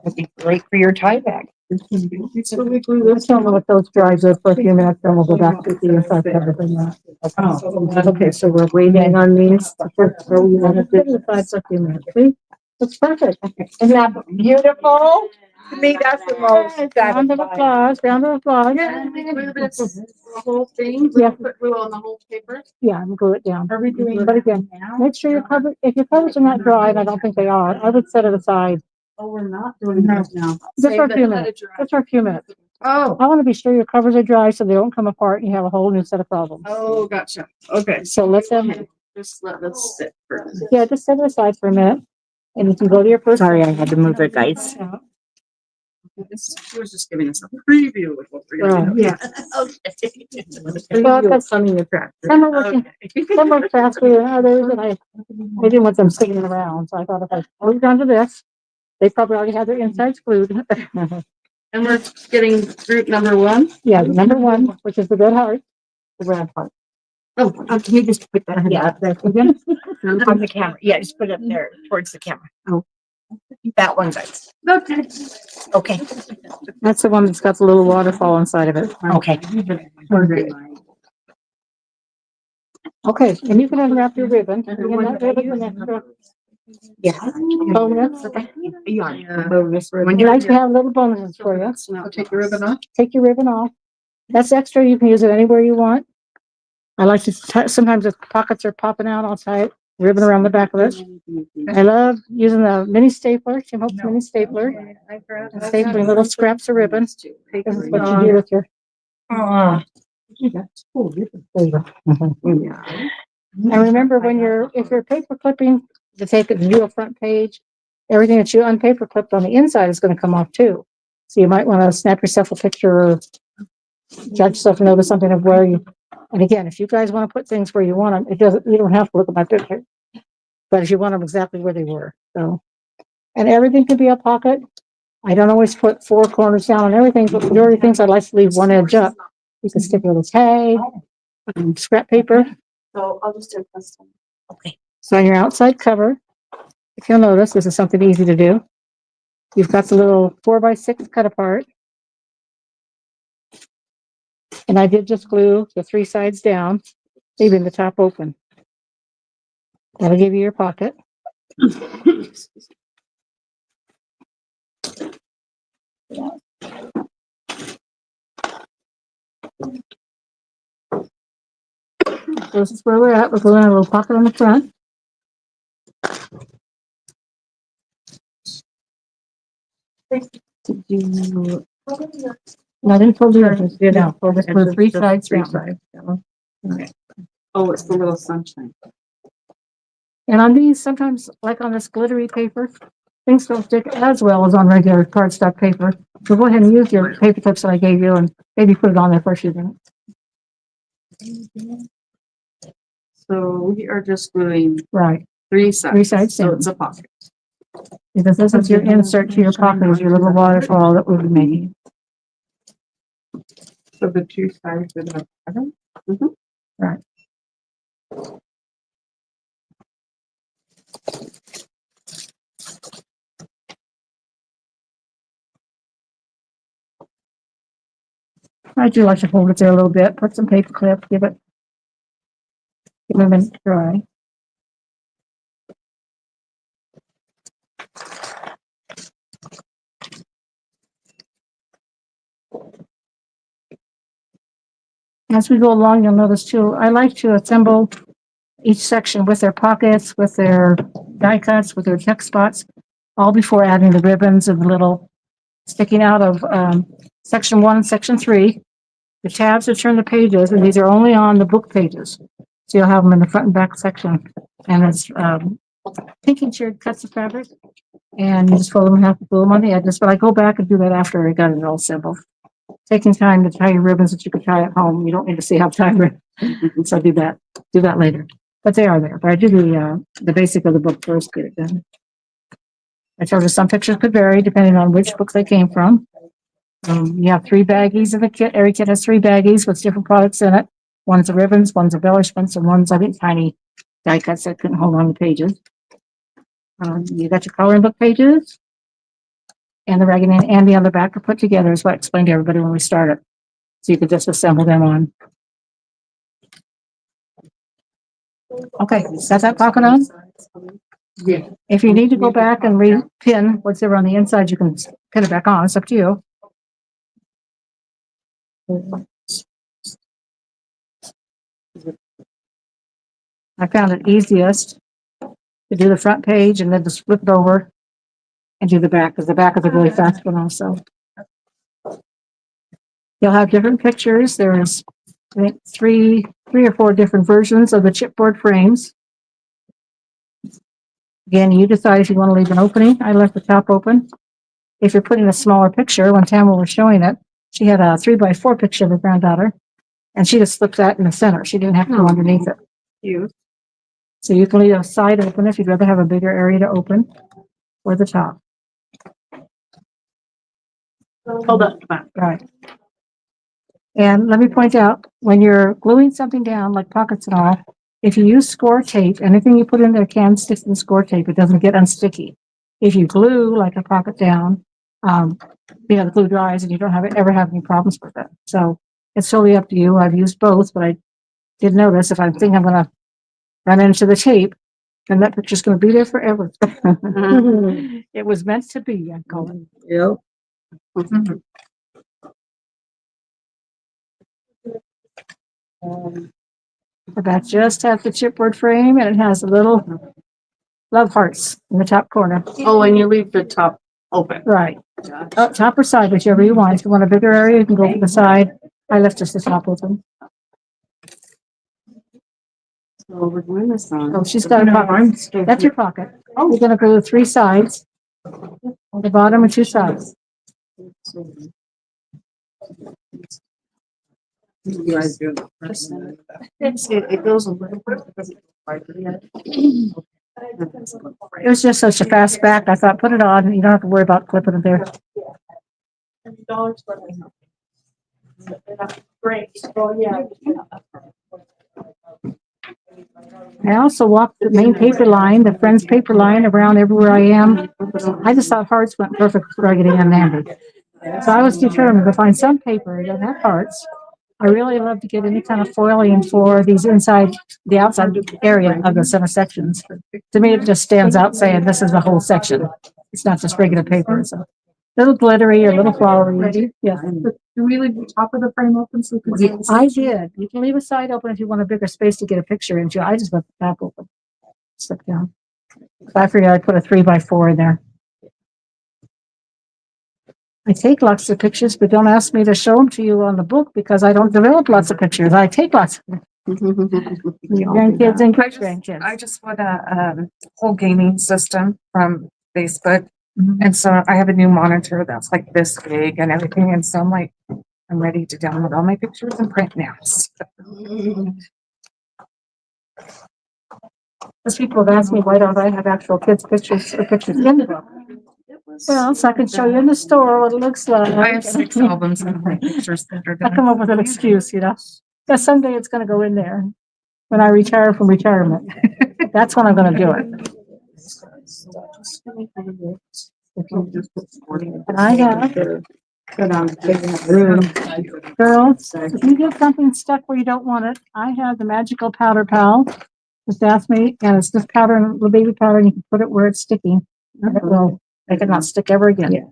it'd be great for your tie back. Let's tell them what those dries are for a few minutes, then we'll go back to the inside everything. Okay, so we're waiting on these. So we want to put it aside for a few minutes. See? It's perfect. Isn't that beautiful? To me, that's the most Round of satisfying. applause, round of applause. The whole thing, Yeah. put glue on the whole paper. Yeah, and glue it down. Are we doing But again, make sure your cover, if your covers are not dry, and I don't think they are, I would set it aside. Oh, we're not doing that now. Just for a few minutes. Just for a few minutes. Oh, I want to be sure your covers are dry so they don't come apart and you have a whole new set of problems. oh, gotcha. Okay. So let them, Just let this sit for. yeah, just set it aside for a minute. And you can go to your first. Sorry, I had to move it, guys. She was just giving us a preview of what we're gonna do. Yeah. Okay. Well, that's something you practice. Some are working, some work faster than others, and I didn't want them sitting around, so I thought if I moved on to this, they probably already had their insides glued. And we're getting group number 1. Yeah, the number 1, which is the red heart, the red heart. Oh, can you just put that? Yeah, that's again. On the camera. Yeah, just put it up there towards the camera. Oh, that one's right. Okay. Okay. That's the one that's got the little waterfall inside of it. Okay. Okay, and you can unwrap your ribbon. Again, that ribbon's an extra Yeah. Bonus. Bonus. Would you like to have little bonuses for you? So take your ribbon off. Take your ribbon off. That's extra. You can use it anywhere you want. I like to sometimes if pockets are popping out, I'll tie it ribbon around the back of it. I love using the mini stapler, Tim Holtz mini stapler, and stapling little scraps of ribbon. This is what you do with your. There you go. And remember, if you're paper clipping to take it to do a front page, everything that you unpaper clipped on the inside is going to come off too. So you might want to snap yourself a picture or judge yourself and notice something of where you. And again, if you guys want to put things where you want them, you don't have to look at my picture. But if you want them exactly where they were, so. And everything can be a pocket. I don't always put four corners down on everything, but majority of things I like to leave one edge up. You can stick a little tag, scrap paper. So I'll just do a custom. Okay. So on your outside cover, if you'll notice, this is something easy to do. You've got the little 4x6 cut apart. And I did just glue the three sides down, leaving the top open. That'll give you your pocket. This is where we're at. We're gluing a little pocket on the front. No, I didn't fold the edges. Yeah, no, fold this for three sides down. Oh, it's the little sunshine. And on these, sometimes, like on this glittery paper, things don't stick as well as on regular cardstock paper. So go ahead and use your paper clips that I gave you and maybe put it on there first. You didn't. So we are just gluing Right. three sides. Three sides So down. it's a pocket. Because this is your insert to your pocket, is your little waterfall that we'll be making. So the two sides of the pattern. Right. I do like to hold it there a little bit, put some paper clip, give it a minute to dry. As we go along, you'll notice too, I like to assemble each section with their pockets, with their die cuts, with their check spots, all before adding the ribbons and the little sticking out of section 1 and section 3. The tabs that turn the pages, and these are only on the book pages. So you'll have them in the front and back section. And it's pinking tiered cuts of fabric. And you just fold them and have to glue them on the edges. But I go back and do that after I got it all assembled. Taking time to tie your ribbons that you could tie at home. You don't need to see how to tie ribbons. So do that later. But they are there. But I do the basic of the book first, get it done. I told you some pictures could vary depending on which book they came from. You have 3 baggies in the kit. Every kit has 3 baggies with different products in it. One's the ribbons, one's embellishments, and one's, I think, tiny die cuts that couldn't hold on the pages. You got your coloring book pages. And the ragging and Andy on the back are put together, is what I explained to everybody when we started. So you could just assemble them on. Okay, set that pocket on. Yeah. If you need to go back and re-pin what's there on the inside, you can pin it back on. It's up to you. I found it easiest to do the front page and then just flip it over and do the back, because the back is a really fast one also. You'll have different pictures. There's, I think, three or four different versions of the chipboard frames. Again, you decide if you want to leave an opening. I left the top open. If you're putting a smaller picture, when Tamara was showing it, she had a 3x4 picture of her granddaughter, and she just slipped that in the center. She didn't have to go underneath it. Cute. So you can leave a side open if you'd rather have a bigger area to open, or the top. Hold up. Right. And let me point out, when you're gluing something down, like pockets and all, if you use score tape, anything you put in there can stick to the score tape. It doesn't get unsticky. If you glue like a pocket down, the glue dries and you don't ever have any problems with it. So it's totally up to you. I've used both, but I did notice if I think I'm going to run into the tape, And that picture's gonna be there forever. It was meant to be, I call it. Yep. The back just has the chipboard frame and it has a little love hearts in the top corner. Oh, and you leave the top open. Right. Up top or side, whichever you want. If you want a bigger area, you can go to the side. I left just the top open. So we're doing this on. Oh, she's got a pocket. That's your pocket. Oh, you're gonna go to 3 sides. The bottom and 2 sides. You guys do it goes a little bit. It was just such a fast back. I thought, put it on. You don't have to worry about clipping it there. Great. Well, yeah. I also walked the main paper line, the Friends paper line around everywhere I am. I just thought hearts went perfect for getting unmanned. So I was determined to find some paper that had hearts. I really love to get any kind of foiling for these the outside area of the center sections. To me, it just stands out saying this is the whole section. It's not just regular paper. It's a little glittery or little flowery. Yeah. Do we leave the top of the frame open so we can see? I did. You can leave a side open if you want a bigger space to get a picture into. I just left the top open. Slip down. I figured I'd put a 3x4 in there. I take lots of pictures, but don't ask me to show them to you on the book because I don't develop lots of pictures. I take lots of grandkids and great grandkids. I just bought a whole gaming system from Facebook. Mhm. And so I have a new monitor that's like this big and everything. And so I'm like, I'm ready to download all my pictures and print now. Because people have asked me, why don't I have actual kids' pictures or pictures in the book? Well, so I can show you in the store what it looks like. I have 6 albums of my pictures that are I come up with an excuse, you know. Yeah, someday it's gonna go in there. When I retire from retirement. That's when I'm gonna do it. And I have, girls, if you get something stuck where you don't want it, I have the magical powder pal. Just ask me, and it's just powder and little baby powder, and you can put it where it's sticking. And it will make it not stick ever again.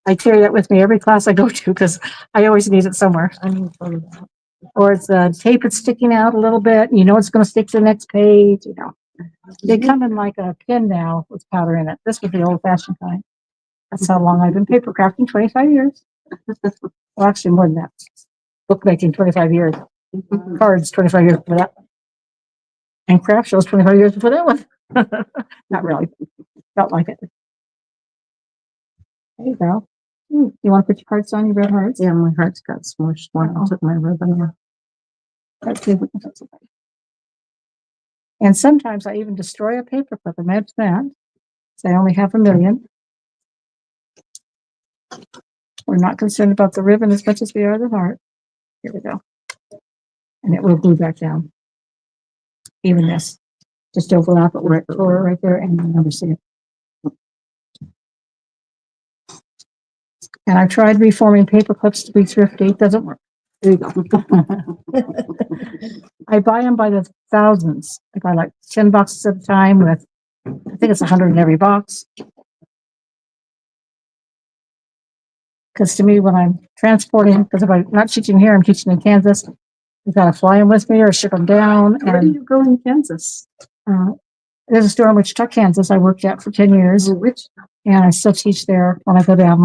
I carry that with me every class I go to because I always need it somewhere. Or it's tape that's sticking out a little bit. You know it's going to stick to the next page. You know, they come in like a pin now with powder in it. This was the old-fashioned kind. That's how long I've been paper crafting. 25 years. Well, actually more than that. Bookmaking 25 years. Cards 25 years before that. And craft shows 25 years before that one. Not really. Felt like it. There you go. You want to put your hearts on your red hearts? Yeah, my heart's got smushed when I took my ribbon off. That's good. And sometimes I even destroy a paper clip. Imagine that. So I only have 1 million. We're not concerned about the ribbon as much as we are the heart. Here we go. And it will glue back down. Even this. Just overlap it where it tore right there and you'll never see it. And I've tried reforming paper clips to be thrifty. It doesn't work. There you go. I buy them by the thousands. I buy like 10 boxes at a time with, I think it's 100 in every box. Because to me, when I'm transporting, because if I'm not teaching here, I'm teaching in Kansas, I've got to fly them with me or ship them down. Where do you go in Kansas? There's a store in Wichita, Kansas I worked at for 10 years. And I still teach there when I go down.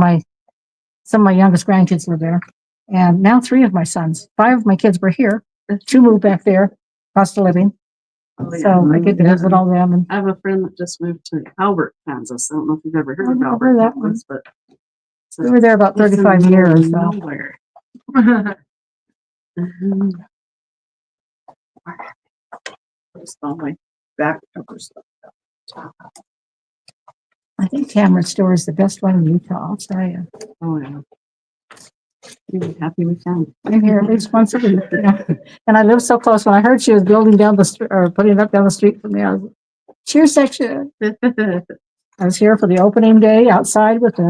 Some of my youngest grandkids live there. And now 3 of my sons, 5 of my kids were here. 2 moved back there, cost of living. So I get to visit all them. And I have a friend that just moved to Albert, Kansas. I don't know if you've ever heard of I've Albert, heard that one. Kansas, but we were there about 35 years. So. Nowhere. Just all my back cover stuff. I think Cameron Store is the best one in Utah. I'll tell you. Oh yeah. You're happy we found it. I'm here at least once a week. Yeah. And I live so close. When I heard she was building down the street or putting it up down the street from there, I was, cheer section. I was here for the opening day outside with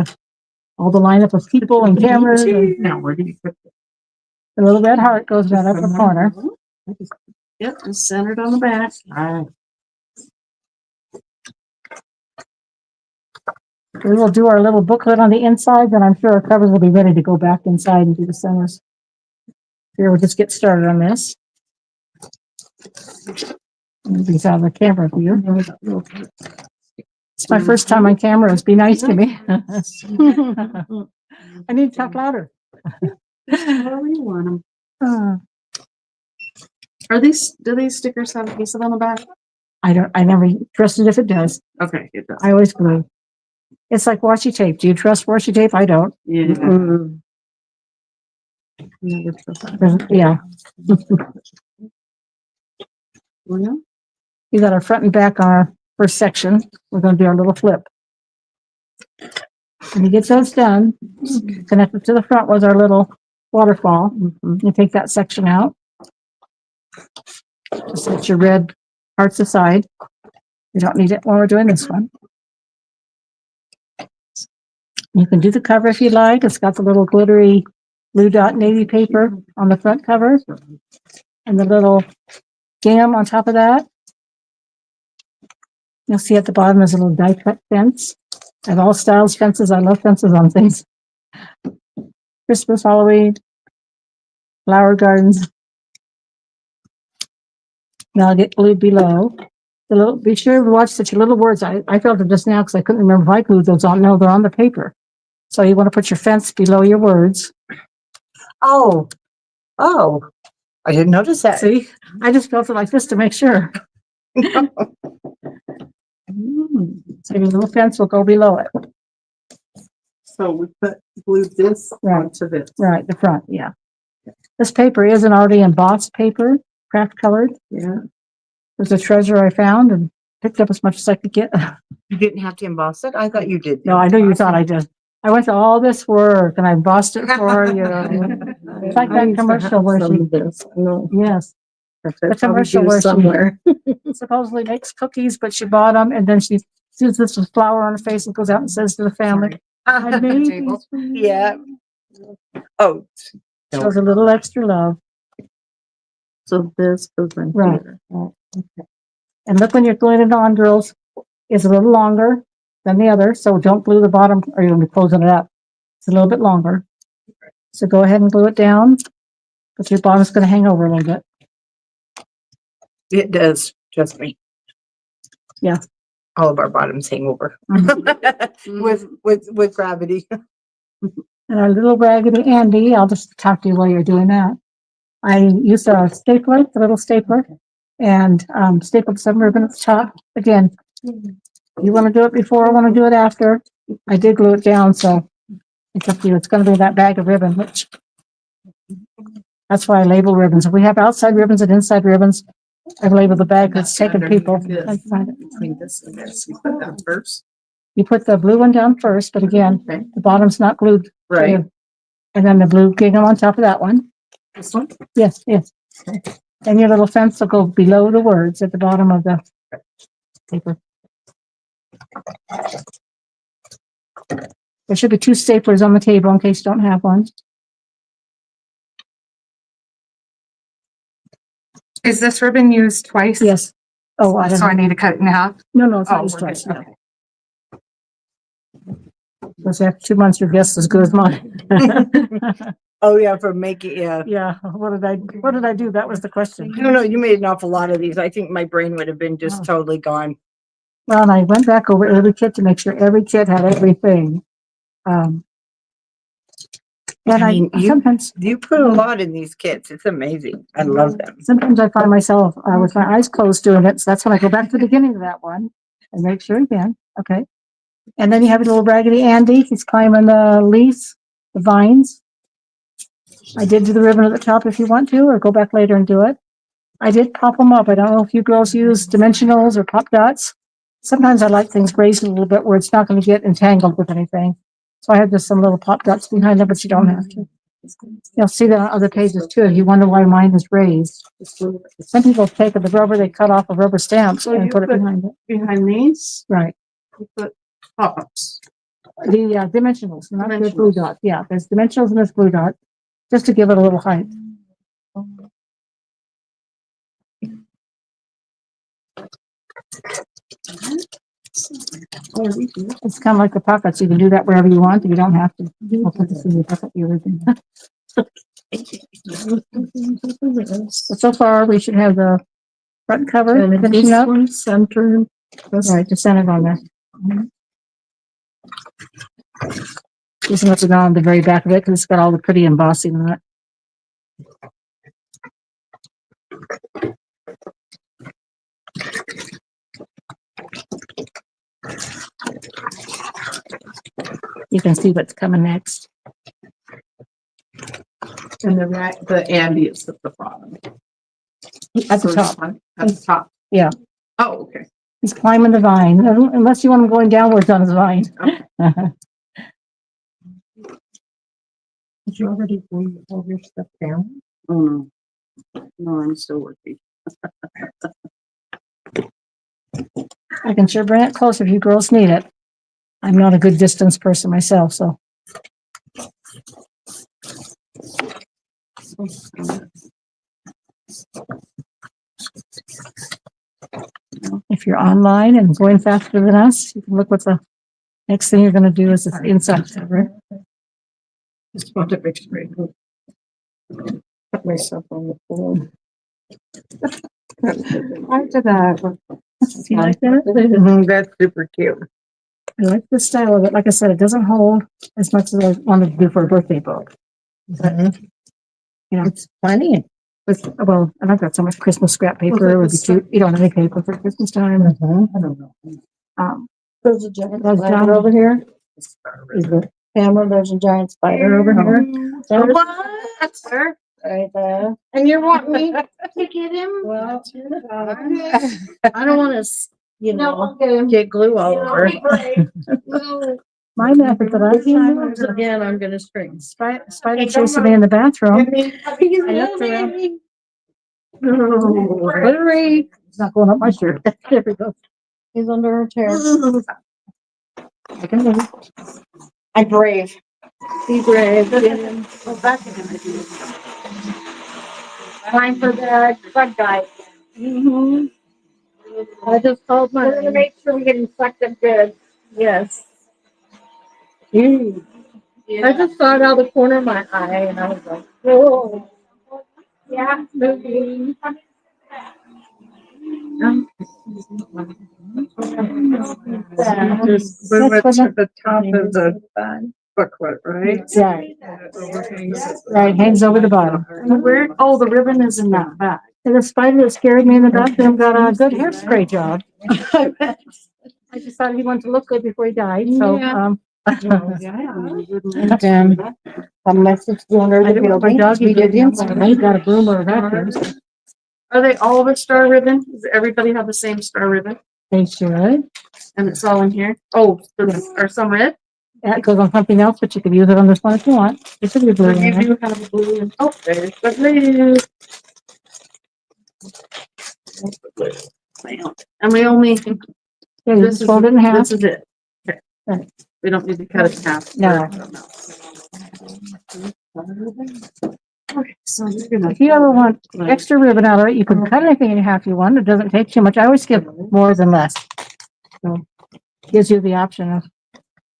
all the lineup of people and cameras. And Now where do you put the little red heart goes right up in the corner. Yep, and centered on the back. Alright. We will do our little booklet on the inside, then I'm sure our covers will be ready to go back inside and do the centers. Here, we'll just get started on this. These out of the camera view. It's my first time on camera. Be nice to me. I need to talk louder. However you want 'em. Uh, Do these stickers have adhesive on the back? I never trusted if it does. Okay, it does. I always glue. It's like washi tape. Do you trust washi tape? I don't. Yeah. Mm. Never trust that. Yeah. Well, You got our front and back on our first section. We're going to do our little flip. When you get those done, connected to the front was our little waterfall. You take that section out. Just set your red parts aside. You don't need it when we're doing this one. You can do the cover if you like. It's got the little glittery blue dot navy paper on the front cover and the little gingham on top of that. You'll see at the bottom there's a little die cut fence. I have all styles fences. I love fences on things. Christmas, Halloween, flower gardens. Now I'll get glued below. Be sure to watch that your little words. I felt it just now because I couldn't remember if I glued those on. No, they're on the paper. So you want to put your fence below your words. Oh, I didn't notice that. See, I just felt it like this to make sure. So your little fence will go below it. so we glued this Right. onto this. Right, the front, yeah. This paper isn't already embossed paper, craft colored. Yeah. There's a treasure I found and picked up as much as I could get. You didn't have to emboss it? I thought you did. No, I know you thought I did. I went to all this work and I embossed it for you. It's like that commercial where she, yes, the commercial where somewhere. she supposedly makes cookies, but she bought them and then she sees this with flour on her face and goes out and says to the family, I made these for you. Yeah. Oh. Shows a little extra love. So this goes in Right. here. And look when you're gluing it on, girls, it's a little longer than the other, so don't glue the bottom or you'll be closing it up. It's a little bit longer. So go ahead and glue it down, but your bottom's gonna hang over a little bit. It does, trust me. Yeah. All of our bottoms hang over. With gravity. And our little Raggedy Andy, I'll just talk to you while you're doing that. I used a stapler, the little stapler, and stapled some ribbon at the top. Again, you want to do it before, I want to do it after. I did glue it down, so it's up to you. It's going to be that bag of ribbon, which that's why I label ribbons. If we have outside ribbons and inside ribbons, I've labeled the bag that's taken people. Between this and this, you put that first. You put the blue one down first, but again, the bottom's not glued. Right. And then the blue gingham on top of that one. This one? Yes, yes. And your little fence will go below the words at the bottom of the paper. There should be two staplers on the table in case you don't have one. Is this ribbon used twice? Yes. Oh, I don't So I know. need to cut it in half? No, it's Oh, not used we're twice. good. No. Because after 2 months, your guess is as good as mine. Oh, yeah, for making, yeah. Yeah, what did I do? That was the question. No, you made an awful lot of these. I think my brain would have been just totally gone. Well, and I went back over every kit to make sure every kit had everything. And I mean, sometimes You put a lot in these kits. It's amazing. I love them. sometimes I find myself with my eyes closed doing it. So that's when I go back to the beginning of that one and make sure again. Okay. And then you have a little Raggedy Andy. He's climbing the leaves, the vines. I did do the ribbon at the top if you want to, or go back later and do it. I did pop them up. I don't know if you girls use dimensionals or pop dots. Sometimes I like things raised a little bit where it's not going to get entangled with anything. So I have just some little pop dots behind them, but you don't have to. You'll see that on other pages too. If you wonder why mine is raised. Some people take the rubber, they cut off a rubber stamp So and you put it put- behind it. Behind these, Right. you put pop-ups. The dimensionals, not the blue dot. Yeah, there's dimensionals and there's blue dot, just to give it a little height. It's kind of like the pockets. You can do that wherever you want. You don't have to. I'll put this in your pocket, the other thing. But so far, we should have the front cover finishing up. Center. Right, just center on there. Just let it on the very back of it because it's got all the pretty embossing on it. You can see what's coming next. And the Andy is at the bottom. At the top. At the top. Yeah. Oh, okay. He's climbing the vine, unless you want him going downwards on his vine. Did you already bring all your stuff down? Oh, no. No, I'm still working. I can sure bring it closer if you girls need it. I'm not a good distance person myself, so. If you're online and going faster than us, you can look what the next thing you're gonna do is this inside cover. Just want to make sure I don't put myself on the floor. After that. You like that? That's super cute. I like the style of it. Like I said, it doesn't hold as much as I wanted to do for a birthday book. But, you know, It's funny. well, and I've got so much Christmas scrap paper. It would be cute. You don't have any paper for Christmas time. I don't know. There's a giant spider over here. Is it camera? There's a giant spider over here. What? Right there. And you're wanting me to get him? Well, I don't want to, get glue all over. my method that I've used Again, I'm gonna string. spider chasing me in the bathroom. I looked around. Glittery. It's not going up my shirt. There we go. He's under her chair. I can move. I'm brave. Be brave. Go back to him. Time for the bug guy. I just called my. We're gonna make sure we get infected good. Yes. I just saw it out the corner of my eye and I was like, whoa. Yeah, moving. Just move it to the top of the booklet, right? Yeah. Right, hangs over the bottom. Where, oh, the ribbon is in that back. And the spider that scared me in the bathroom got a good hairspray job. I just thought he wanted to look good before he died, so, And a message under I the didn't want my building. dog We to did get him, inside. so he got a broom or a vacuum. Are they all of a star ribbon? Does everybody have the same star ribbon? They should. And it's all in here? Oh, are some red? That goes on something else, but you could use it on this one if you want. It should be blue. You in there. do have blue and, oh, there's the blue. And we only, Yeah, you just fold it in half. this is it. Okay. Right. We don't need to cut it in half. No. Okay, so you're gonna. If you ever want extra ribbon out of it, you can cut anything in half you want. It doesn't take too much. I always give more than less. So gives you the option of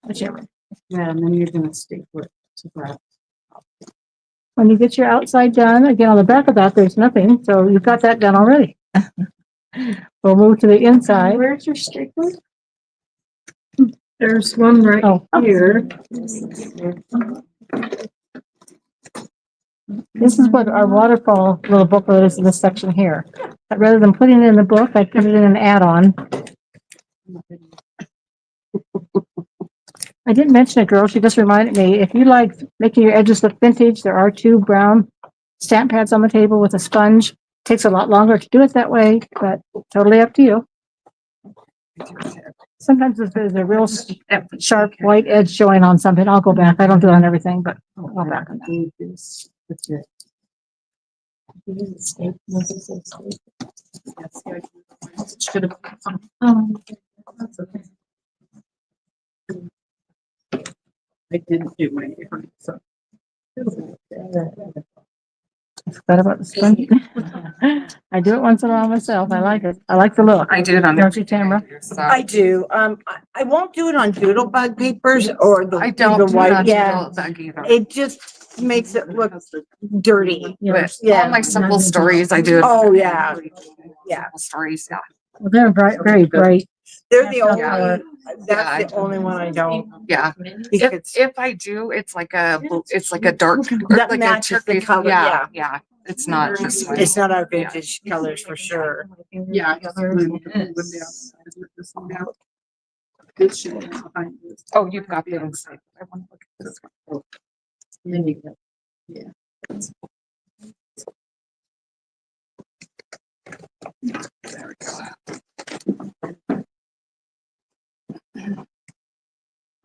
whichever. Yeah, and then you're gonna staple it to that. When you get your outside done, again, on the back of that, there's nothing. So you've got that done already. We'll move to the inside. Where's your stapler? There's one right Oh, here. this is what our waterfall little booklet is in this section here. But rather than putting it in the book, I put it in an add-on. I didn't mention it, girl. She just reminded me. If you like making your edges look vintage, there are 2 brown stamp pads on the table with a sponge. Takes a lot longer to do it that way, but totally up to you. Sometimes if there's a real sharp white edge showing on something, I'll go back. I don't do it on everything, but I'll go back on that. That's it. Should have. That's okay. I didn't do my hair, so. Forgot about the sponge. I do it once in a while myself. I like it. I like the look. I did it on. Don't you, Tamara? I do. I won't do it on doodle bug papers or the I don't the do it white. on Yeah, Doodle Bug either. it just makes it look dirty. But Yeah. all my simple stories, I do. Oh, yeah. Yeah. Simple stories, yeah. Well, they're bright, very bright. They're the only, Yeah. that's the only one I don't. Yeah. Because If I do, it's like a dark, or that like a matches the turquoise. color, Yeah, yeah. It's not this one. it's not our vintage colors for sure. Yeah. Oh, you've got the inside. I want to look at this one. Then you go. Yeah. There we go.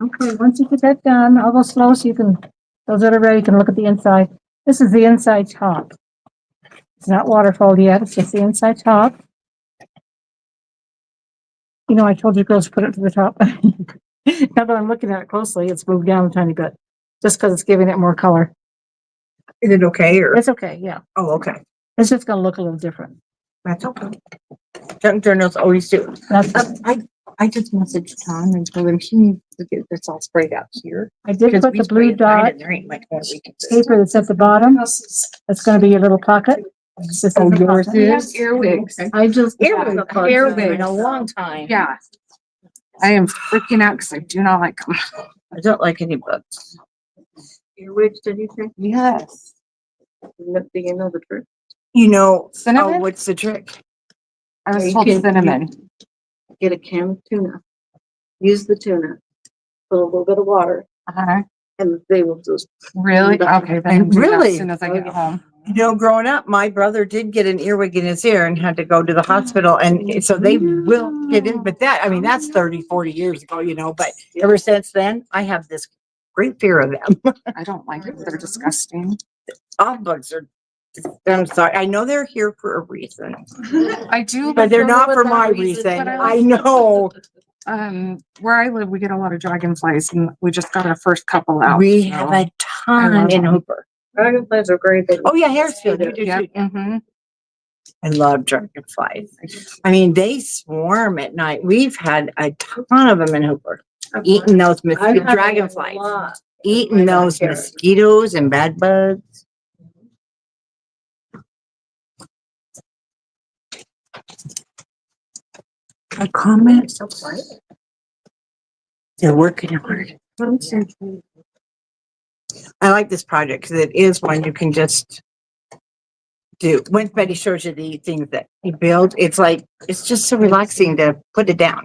Okay, once you get that done, I'll go slow so you can, those that are ready can look at the inside. This is the inside top. It's not waterfall yet, it's just the inside top. You know, I told you girls to put it to the top. Now that I'm looking at it closely, it's moved down a tiny bit, just because it's giving it more color. Is it okay or? It's okay, yeah. Oh, okay. It's just gonna look a little different. That's okay. Junk journals always do. That's, I just messaged Tom and told him he needs to get this all sprayed out here. I did put the blue dot There ain't much more we can do. paper that's at the bottom. That's gonna be your little pocket. This is the yours pocket. is? Earwigs. I just. Earwigs. In a long time. Yeah. I am freaking out because I do not like them. I don't like any books. Earwigs, did you say? Yes. Do you know the truth? You know, oh, Cinnamon? what's the trick? I was You told can- cinnamon. Get a can of tuna. Use the tuna. Put a little bit of water Uh-huh. and they will just. Really? Okay, then I'll do that Really? as soon as I get home. You know, growing up, my brother did get an earwig in his ear and had to go to the hospital. And so they will get in, but that, I mean, that's 30, 40 years ago, you know, but ever since then, I have this great fear of them. I don't like it. They're disgusting. All bugs are, I'm sorry. I know they're here for a reason, I do. but they're like not them for with my that reason. but I like know. where I live, we get a lot of dragonflies and we just got our first couple out. We so- have a I ton love in them. Hooper. Dragonflies are great. Oh yeah, Harrisfield, you do Yeah. too. Mm-hmm. I love dragonflies. I mean, they swarm at night. We've had a ton of them in Hooper, eating those dragonflies, eating those mosquitoes and bad bugs. A comment. So quiet. They're working hard. I like this project because it is one you can just do. When Betty shows you the things that he builds, it's like, it's just so relaxing to put it down.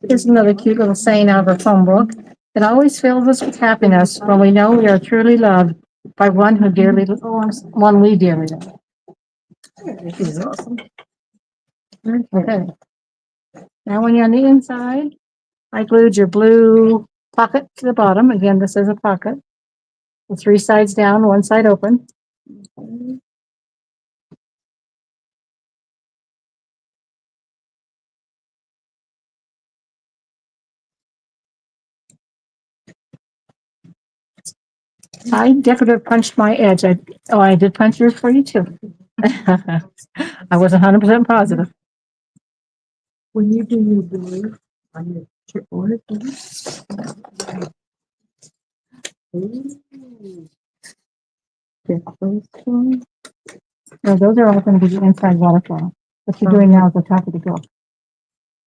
Here's another cute little saying out of our phone book. It always fills us with happiness when we know we are truly loved by one who dearly, one we dearly love. This is awesome. Okay. Now when you're on the inside, I glued your blue pocket to the bottom. Again, this is a pocket. The 3 sides down, 1 side open. I decorative punched my edge. I did punch yours for you too. I was 100% positive. When you do your blue on your chipboard. No, those are all going to be the inside waterfall. What you're doing now is the top of the bill.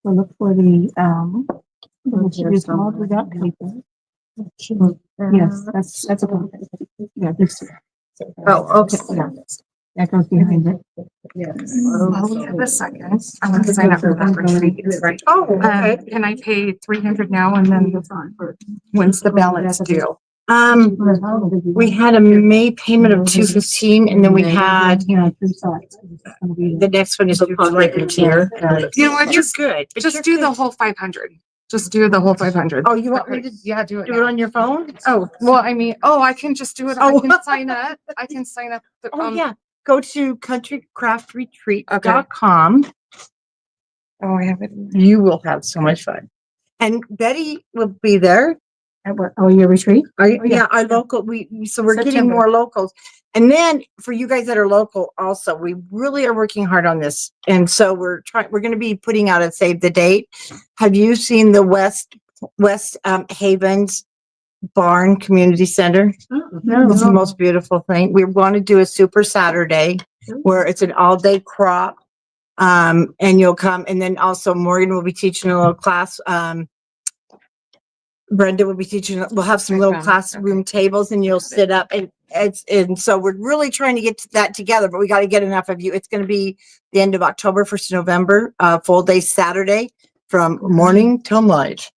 So look for the, here's all the dot paper. Yes, that's a good. Yeah, this. Oh, okay. Yeah, that goes behind it. Well, we have a second. I want to sign up for that retreat. Right. Oh, okay. Can I pay 300 now and then when's the balance due? We had a May payment of 215 and then we had, You know, 3 sides. the next one is due right in here. You know what, You're just good. but just you're do the good. whole 500. Just do the whole 500. Oh, you want me to Yeah, do it. do it now. on your phone? Oh, well, I mean, I can just do it. Oh. I can sign up. I can sign up. Oh, yeah. Go to countrycraftretreat.com. Oh, I have it. You will have so much fun. And Betty will be there. At what, your retreat? Yeah, our local, so we're getting September. more locals. And then for you guys that are local also, we really are working hard on this. And so we're going to be putting out a save the date. Have you seen the West Havens Barn Community Center? No, It's the most beautiful thing. We want to do a super Saturday where it's an all day crop. And you'll come, and then also Morgan will be teaching a little class. Brenda will be teaching. We'll have some little classroom tables, and you'll sit up, and so we're really trying to get that together. But we got to get enough of you. It's going to be the end of October, 1st of November, full day Saturday from morning till night.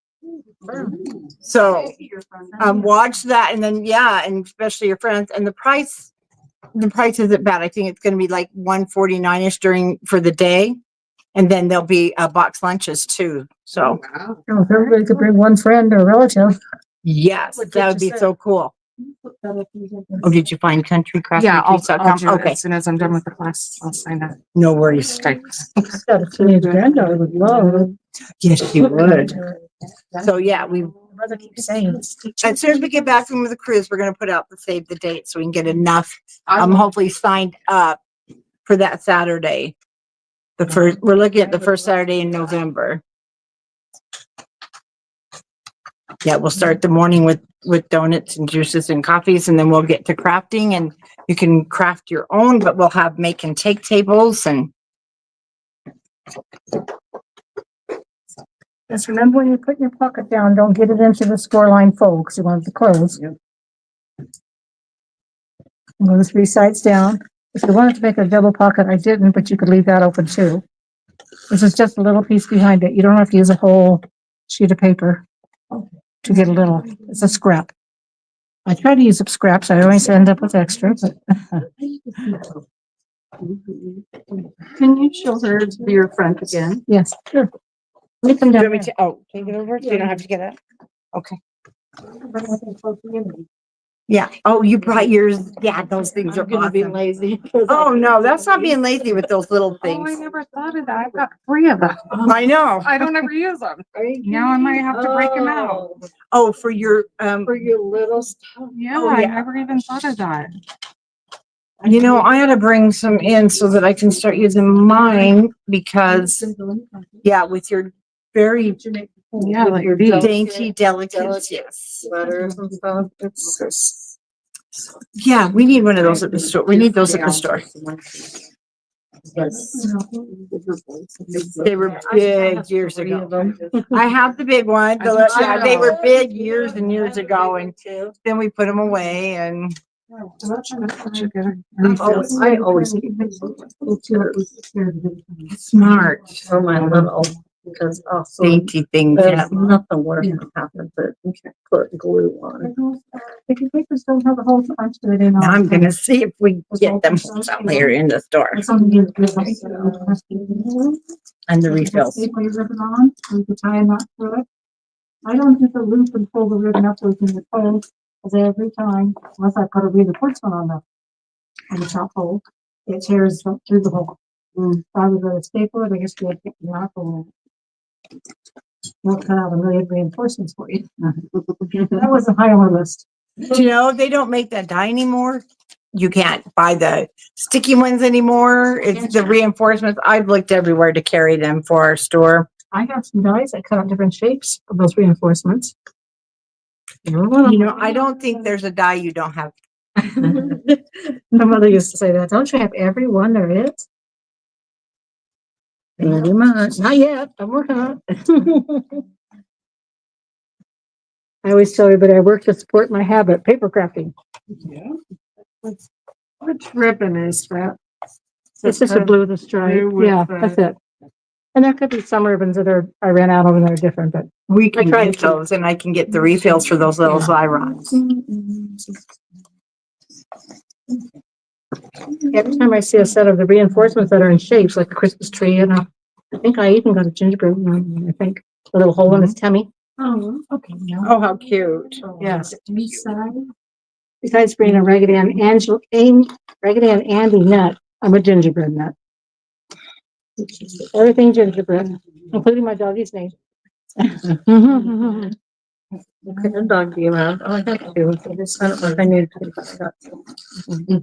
So watch that, and then and especially your friends. And the price isn't bad. I think it's going to be like $149-ish for the day. And then there'll be box lunches too. So if everybody could bring one friend or relative. yes, that would be so cool. Oh, did you find countrycraft? Yeah, I'll do it Okay, as soon as I'm done with the class. I'll sign up. no worries. Got a teenage granddaughter would love. Yes, you would. So we. Mother keeps saying. As soon as we get back from the cruise, we're going to put out the save the date so we can get enough. Hopefully signed up for that Saturday. We're looking at the first Saturday in November. Yeah, we'll start the morning with donuts and juices and coffees, and then we'll get to crafting, and you can craft your own, but we'll have make and take tables and. Just remember when you put your pocket down, don't get it into the score line fold because you want it to close. Yep. Go the 3 sides down. If you wanted to make a double pocket, I didn't, but you could leave that open too. This is just a little piece behind it. You don't have to use a whole sheet of paper to get a little. It's a scrap. I try to use up scraps. I always end up with extra, but Can you show her your front again? yes, sure. Let me come Do you down want me there. to, take it over? So you don't have to get up? Okay. Yeah. Oh, you brought yours. Yeah, those things are awesome. lazy. Oh, no, that's not being lazy with those little Oh, I things. never thought of that. I've got 3 of them. I know. I don't ever use them. Now I might have to break them out. Oh, for your, For your little stuff. Yeah, Oh, I yeah. never even thought of that. I had to bring some in so that I can start using mine because, with your very Yeah, like your these. dainty, delicate, yes. Letters and stuff. It's Yeah, we need one of those at the store. We need those at the store. Yes. They were big years ago. I have the big one. They were big years and years ago, and then we put them away and. I always keep Smart. for my little, because also Dainty things. there's nothing worse than having to put glue on. If your papers don't have a whole bunch to it in. Now I'm gonna see if we get them somewhere in the store and the refills. Tape your ribbon on, so you can tie a knot through it. I don't do the loop and pull the ribbon up within the fold, because every time, unless I put a reinforcement on the top hole, it tears through the hole. So I would go to staple it, I guess you would get the knot hole. We'll cut out a million reinforcements for you. That wasn't high on my list. Do you know they don't make that dye anymore? You can't buy the sticky ones anymore. It's the reinforcements. I've looked everywhere to carry them for our store. I have some dies that cut out different shapes of those reinforcements. I don't think there's a dye you don't have. My mother used to say that. Don't you have every one there is? Pretty much. Not yet. I'm working on it. I always tell everybody I work to support my habit, paper crafting. Which ribbon is that? It's just a blue with a stripe. Blue with Yeah, the- that's it. And there could be some ribbons that I ran out of and they're different, but We can tried get to. those and I can get the refills for those little Xyrons. every time I see a set of the reinforcements that are in shapes like a Christmas tree, I think I even got a gingerbread one, I think. a little hole in his tummy. Oh, okay. Oh, how cute. Yes. Inside. Besides being a Raggedy Ann Andy nut, I'm a gingerbread nut. Everything gingerbread, including my doggy's name. What kind of dog do you have? Oh, I got two. I just don't know if I need to. But I got two.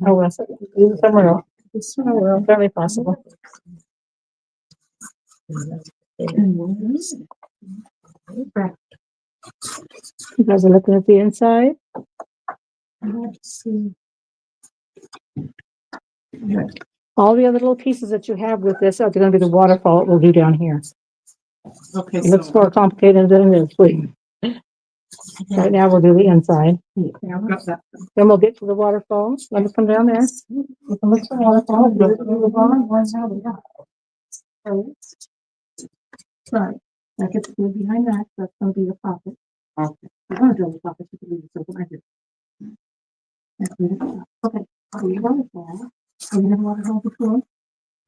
Oh, well, somewhere else. It's fairly possible. You guys are looking at the inside. Let's see. All the other little pieces that you have with this are going to be the waterfall that we'll do down here. Okay, It looks more complicated than it is, please. Right now, we'll do the inside. Then we'll get to the waterfall. Let me come down there. We can look at the waterfall. Right. That gets to go behind that. That's going to be the pocket. Okay. I'm going to do the pocket. You can leave it open right here. Okay. So you waterfall. Have you never waterfall before?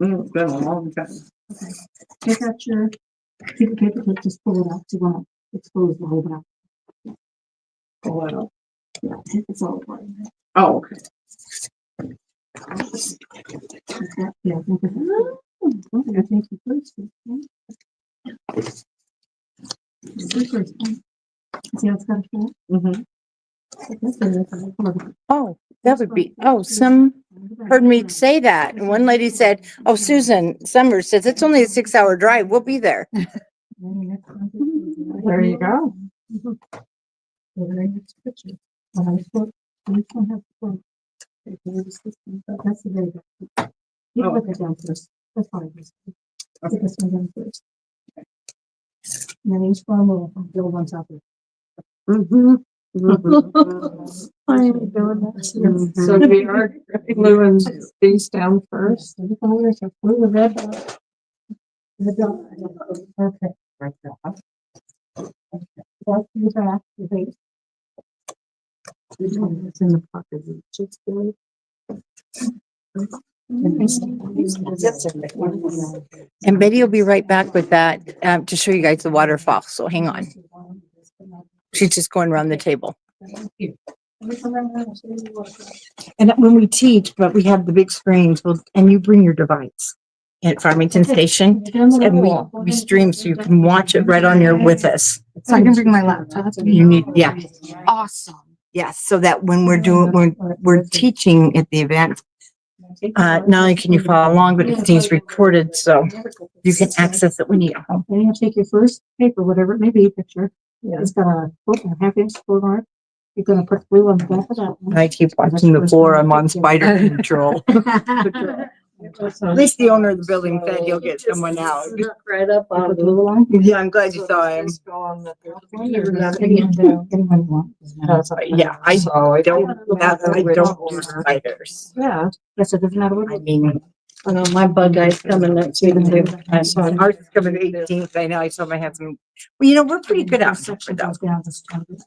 It's been a long time. Okay. Take out your piece of paper, but just pull it out. You want to expose the whole back. Pull it up. Yeah, it's all part of it. Oh, okay. Yeah, I think it's. I think the first. See how it's got a foot? Mm-hmm. Oh, that would be, oh, some heard me say that. And one lady said, oh, Susan Summers says it's only a 6-hour drive. We'll be there. There you go. The very next picture. When I put, you can have the quote. That's the very best. You Oh. look at that first. That's fine. Take this one down first. And then each one will build on top of it. Mm-hmm. I ain't doing that. So we are gluing these down first. The colors are blue, the red. The dot. Okay. Right there. That's the back, the base. It's in the pocket. Just good. And Betty will be right back with that to show you guys the waterfall. So hang on. She's just going around the table. And when we teach, but we have the big screens, and you bring your device at Farmington Station, and we stream so you can watch it right on your with us. So I can bring my laptop. You need, yeah, Awesome. yes, so that when we're teaching at the event, not only can you follow along, but it stays recorded, so you can access it when you get home. Then you take your first paper, whatever it may be, picture. It's got a 1/2 inch floor mark. You're gonna put glue on the back of that one. I keep watching the floor. I'm on spider control. At least the owner of the building said he'll get someone out. Right up Put on glue on. Yeah, I'm glad you saw him. Yeah, I don't do spiders. Yeah, yes, it doesn't matter what. I mean, I know my bug guy's coming next week too. ours is coming 18th. I know, I saw my husband. Well, you know, we're pretty good out there though.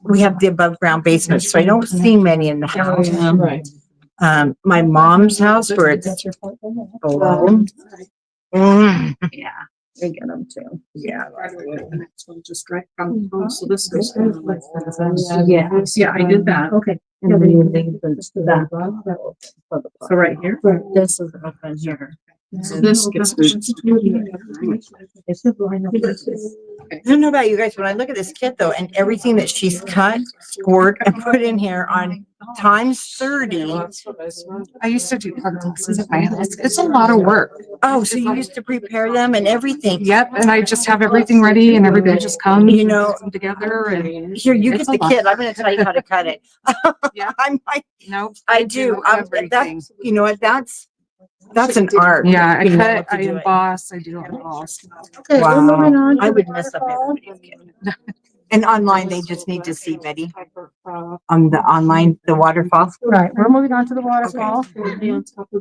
We have the above ground basement, so I don't see many in the house. Right. My mom's house where it's below. Yeah, we get them too. Yeah. Just right from home, so this goes. Yeah. Yeah, I did that. Okay. And then you leave that. So right here. This is open here. So this gets. I don't know about you guys, when I look at this kit though, and everything that she's cut, scored, and put in here on times 30. I used to do art classes at my house. It's a lot of work. Oh, so you used to prepare them and everything. Yep, and I just have everything ready and everybody just comes. You know, puts them together and here, you get It's a the lot. kit. I'm gonna tell you how to cut it. Yeah. I I do. everything. That's, you know what, that's an art. Yeah, I You know cut, how I to do it. emboss, I do it all. Okay, we're moving on. I would mess up everybody's kit. And online, they just need to see Betty on the online, the waterfall. Right, we're moving on to the waterfall.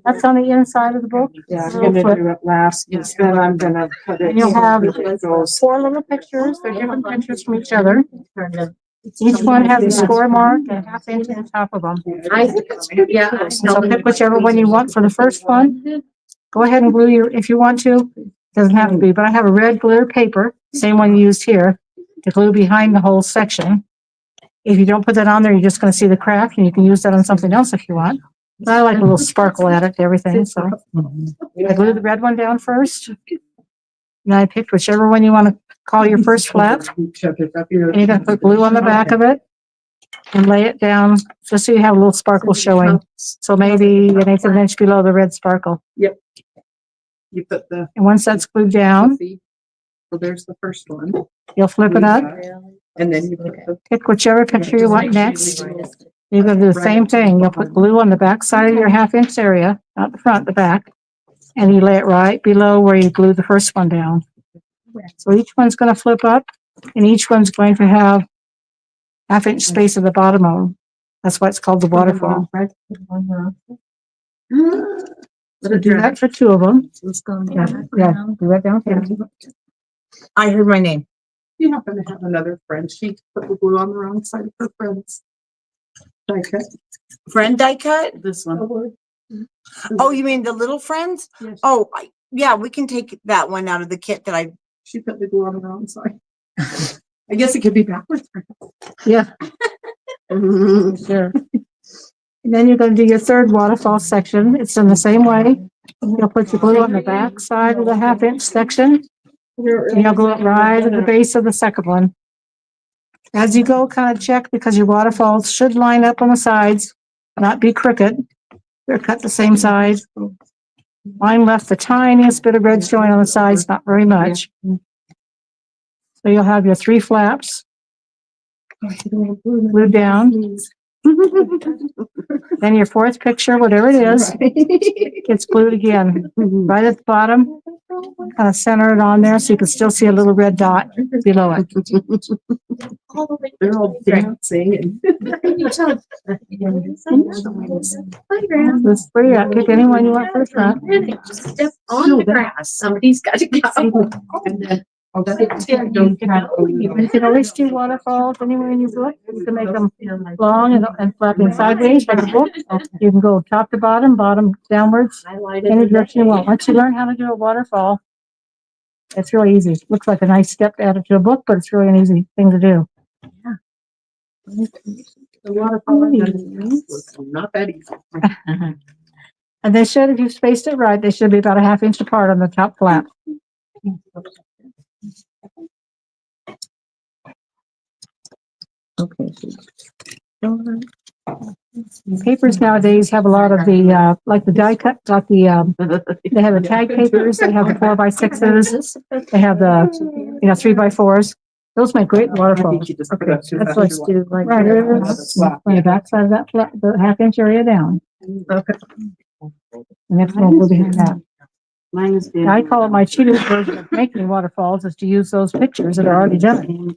That's on the inside of the book. Yeah, I'm gonna do it last, then I'm gonna put it. And you'll have It goes. 4 little pictures. They're different pictures from each other. Each one has a score mark and 1/2 inch on top of them. I think it's good, yeah. So pick whichever one you want for the first one. Go ahead and glue if you want to, Doesn't have to be, but I have a red glitter paper, same one you used here, to glue behind the whole section. If you don't put that on there, you're just gonna see the craft, and you can use that on something else if you want. But I like a little sparkle at it, everything, so. I glue the red one down first. And I picked whichever one you want to call your first flap. And you're gonna put glue on the back of it and lay it down, just so you have a little sparkle showing. So maybe an eighth of an inch below the red sparkle. Yep. You put the. And once that's glued down, So there's the first one. you'll flip it up, And then you put the. pick whichever picture you want next. You're gonna do the same thing. You'll put glue on the back side of your 1/2 inch area, not the front, the back. And you lay it right below where you glued the first one down. So each one's gonna flip up, and each one's going to have 1/2 inch space at the bottom of them. That's why it's called the waterfall. So do that for 2 of them. Yeah, do that down here. I heard my name. You happen to have another friend, she put the glue on the wrong side of her friend's. Okay. Friend die cut? This one. Oh, you mean the little friends? Yes. Oh, yeah, we can take that one out of the kit that I, She put the glue on the wrong side. I guess it could be backwards. Yeah. Sure. And then you're gonna do your 3rd waterfall section. It's in the same way. You'll put your glue on the back side of the 1/2 inch section. And you'll glue it right at the base of the second one. As you go, kind of check, because your waterfalls should line up on the sides, not be crooked. They're cut the same size. Mine left the tiniest bit of red showing on the sides, not very much. So you'll have your 3 flaps glued down. Then your 4th picture, whatever it is, gets glued again, right at the bottom. Kind of center it on there so you can still see a little red dot below it. They're all dancing and. This free, pick any one you want for the front. Step on the grass. Somebody's got to go. And then. Oh, that's. You can always do waterfalls anywhere in your book. You can make them long and flapping sideways like a book. You can go top to bottom, bottom downwards, any direction you want. Once you learn how to do a waterfall, it's really easy. It looks like a nice step to add it to a book, but it's really an easy thing to do. The waterfall was not that easy. And they should, if you've spaced it right, they should be about a 1/2 inch apart on the top flap. Okay. Papers nowadays have a lot of the, like the die cut, like the, they have the tag papers, they have the 4x6s, they have the, 3x4s. Those make great waterfalls. That's let's do like right on the back side of that flap, the 1/2 inch area down. Okay. The next one will be that. Mine is. I call it my cheaters version of making waterfalls, is to use those pictures that are already done.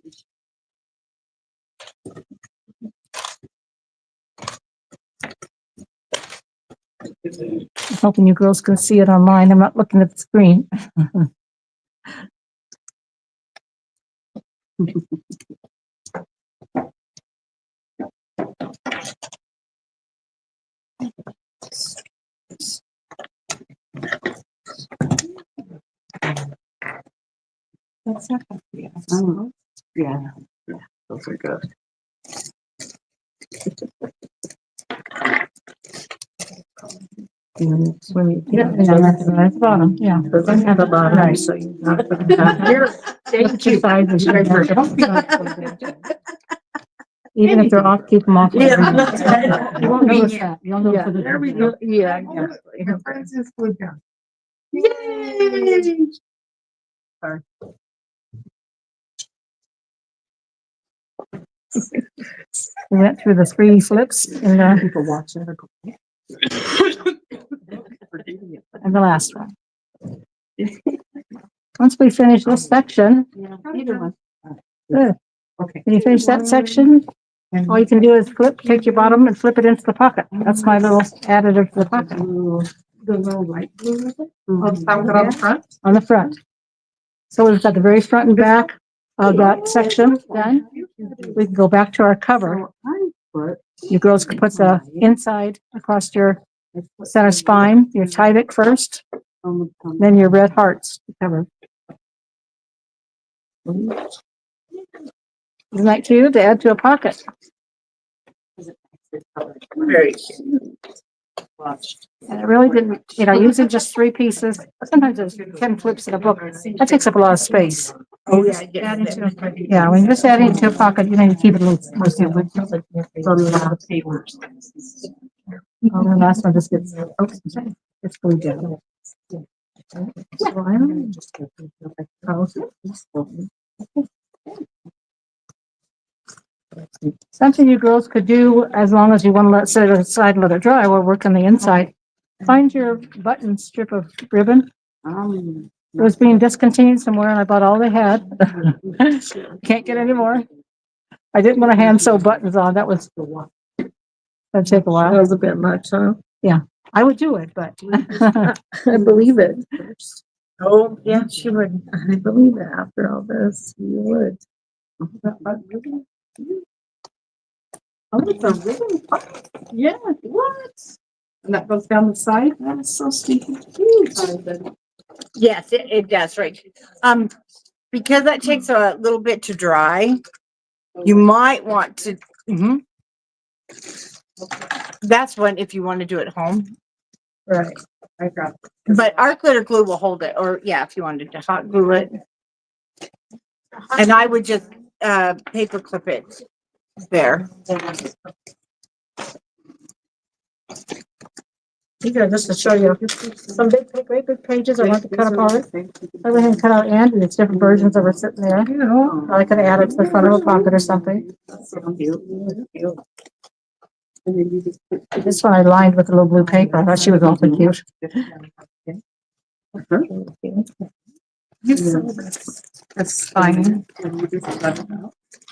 I'm hoping you girls can see it online. I'm not looking at the screen. That's not gonna be awesome. Yeah, those are good. Yeah, that's the bottom, yeah. Doesn't have a bottom. Right. So you. Your exercise is your even if they're off, keep them off. Yeah. You won't notice that. You'll notice it. There we go. yeah. Your friends is glued down. Yay! Sorry. We went through the 3 flips and People watch that. and the last one. Once we finish this section, Either one. good. Okay. When you finish that section, all you can do is take your bottom and flip it into the pocket. That's my little additive to the pocket. The little light blue with it? On the front? On the front. So we've got the very front and back of that section done. We can go back to our cover. You girls can put the inside across your center spine, your Tyvek first. Then your red hearts cover. Isn't that cute to add to a pocket? Very cute. And it really didn't, using just 3 pieces. Sometimes there's 10 flips in a book. That takes up a lot of space. Oh, yeah. Yeah, when you're just adding to a pocket, you need to keep it a little more simple. Papers. Oh, the last one just gets, it's glued down. Something you girls could do, as long as you want to set it aside and let it dry, or work on the inside. Find your button strip of ribbon. It was being discontinued somewhere and I bought all they had. Can't get any more. I didn't want to hand sew buttons on. That'd take a while. That was a bit much, huh? I would do it, but I believe it. Oh, yeah, she would. I believe it after all this. You would. Oh, it's a ribbon. Yeah, what? And that goes down the side? That is so stinking cute. Yes, it does, right. Because that takes a little bit to dry, you might want to, that's when, if you want to do it at home. Right. I got it. But our glitter glue will hold it, or yeah, if you wanted to hot glue it. And I would just, paper clip it there. these are just to show you some great big pages I want to cut apart. Everything cut out and it's different versions that were sitting there. I could add it to the front of a pocket or something. This one I lined with a little blue paper. I thought she was awfully cute. That's fine.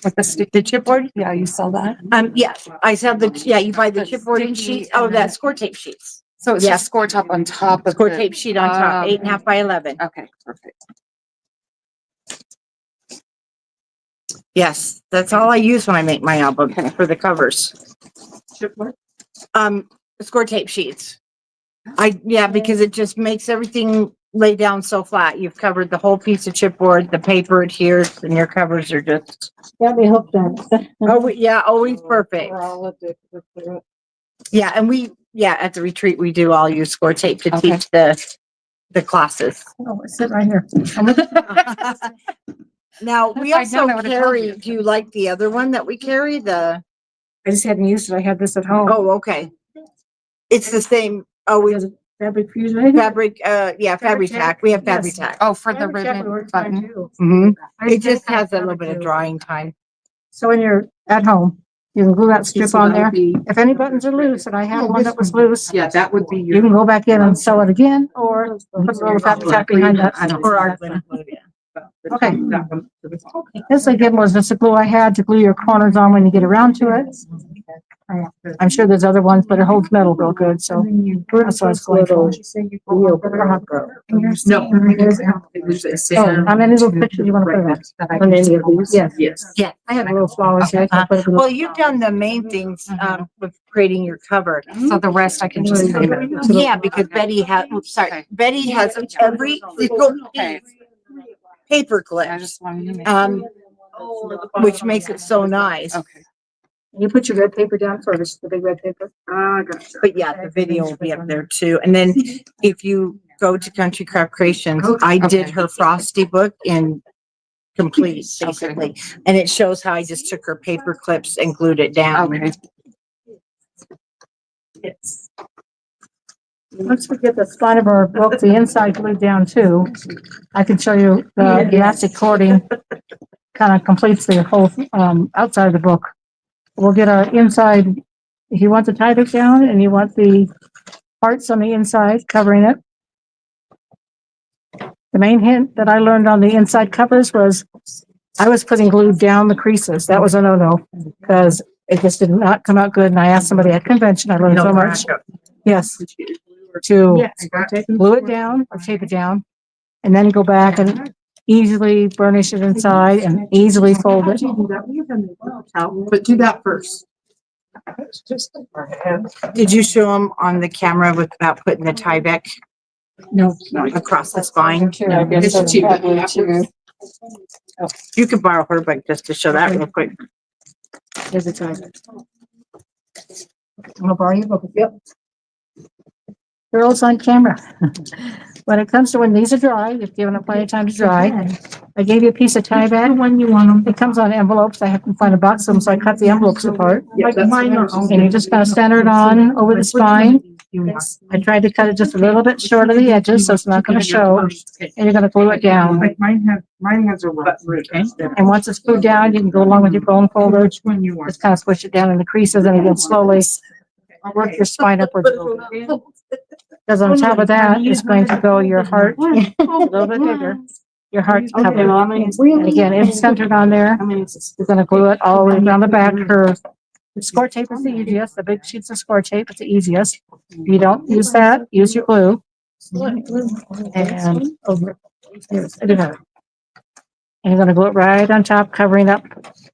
With the sticky chipboard? Yeah, you sell that? Yeah, I sell you buy the chipboarding sheets. Oh, that score tape sheets. So it's Yeah. just score top on top of Score the- tape sheet on top, 8.5 by 11. Okay, perfect. Yes, that's all I use when I make my album for the covers. Chipboard? Score tape sheets. Because it just makes everything lay down so flat. You've covered the whole piece of chipboard, the paper adheres, and your covers are just. Got me hooked on it. Always perfect. Yeah, and at the retreat, we do all use score tape to Okay. teach the classes. Oh, it's sitting right here. Now, we If I'd also known, I would've told carry, you. do you like the other one that we carry? I just hadn't used it. I had this at home. Oh, okay. It's the same, Fabric fusion. fabric, fabric tack. We have fabric Yes. tack. Oh, for the Fabric tack ribbon works fine, button. too. Mhm. I It just think has a that little would bit of do. drying time. So when you're at home, you can glue that strip on there. If any buttons are loose, and I have one that was loose, Yeah, that would be you can go back in and sew it again, or put a little fabric tack behind that. For our glitter. Okay. This again was just a glue I had to glue your corners on when you get around to it. I'm sure there's other ones, but it holds metal real good, so that's what I was going for. No. Oh, how many little pictures you want to put in? On any of these? Yes. Yes. Yeah. I have little flowers here. Well, you've done the main things, with creating your cover. So the rest I can just leave it. Yeah, because Betty Betty has every single piece paper I clips, just wanted to make. which makes it so nice. Okay. You put your red paper down first, the big red paper. Gotcha. But yeah, the video will be up there too. And then if you go to Country Craft Creations, I did Okay. her Frosty book in complete, basically. And it shows how I just took her paper clips and glued it down. Okay. Yes. Once we get the spine of our book, the inside glued down too, I can show you the elastic cording kind of completes the whole, outside of the book. We'll get our inside, if you want the tie back down and you want the parts on the inside covering it. The main hint that I learned on the inside covers was I was putting glue down the creases. That was a no-no because it just did not come out good. And I asked somebody at convention, I learned so much. Yes, to glue it down or tape it down and then go back and easily burnish it inside and easily fold it. But do that first. Did you show them on the camera without putting the tie back? No. across the spine. I guess It's two. probably two. You could borrow her bike just to show that real quick. There's a time. I'm gonna borrow your book. Yep. Girls on camera. When it comes to when these are dry, you've given them plenty of time to dry. I gave you a piece of tie back. When you want them. It comes on envelopes. I have to find a box of them, so I cut the envelopes apart. And you just kind of center it on over the spine. I tried to cut it just a little bit short of the edges, so it's not gonna show. And you're gonna glue it down. Like mine has a rough root. And once it's glued down, you can go along with your bone folder. Just kind of squish it down in the creases and again slowly work your spine upwards. Because on top of that is going to go your heart, a little bit bigger. Your heart's covered. And again, it's centered on there. You're gonna glue it all the way down the back curve. Score tape is the easiest. The big sheets of score tape is the easiest. If you don't use that, use your glue. And over. Here's it. And you're gonna glue it right on top, covering up.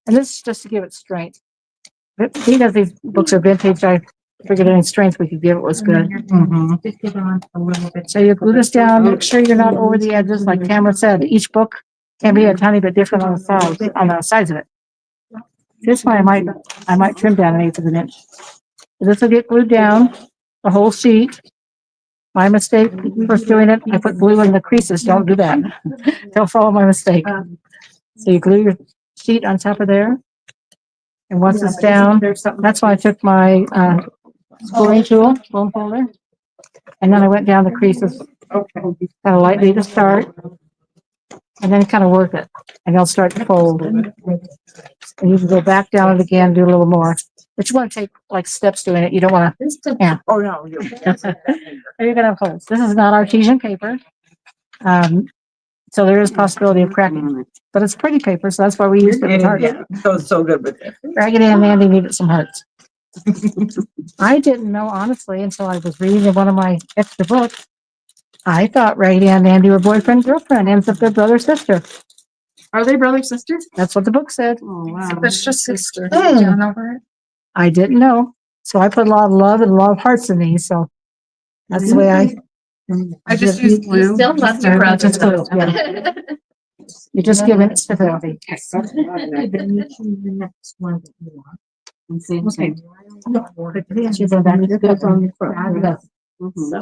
And this is just to give it strength. Because these books are vintage, I figured any strength we could give it was good. So you glue this down, make sure you're not over the edges. Like Tamara said, each book can be a tiny bit different on the size of it. This one I might trim down 1/8 of an inch. This will get glued down, the whole sheet. My mistake, first doing it, I put glue in the creases. Don't do that. Don't follow my mistake. So you glue your sheet on top of there. And once it's down, that's why I took my gluing tool, bone folder. And then I went down the creases, kind of lightly to start. And then kind of work it. And they'll start to fold. And you can go back down it again, do a little more. But you want to take like steps doing it. You don't want to, yeah. Oh, no. You're gonna have holes. This is not artesian paper. So there is possibility of cracking, but it's pretty paper, so that's why we use it with hearts. It goes so good with it. Raggedy Ann Mandy needed some hearts. I didn't know honestly until I was reading one of my extra books. I thought Raggedy Ann and Mandy were boyfriend, girlfriend, ends up their brother, sister. Are they brother, sisters? That's what the book said. Oh, wow. That's just sister. Mm. I didn't know. So I put a lot of love and a lot of hearts in these, so that's the way I just use glue. Still love your brother. Just glue, yeah. You're just giving it stability. Okay. You go back to your cover on the front.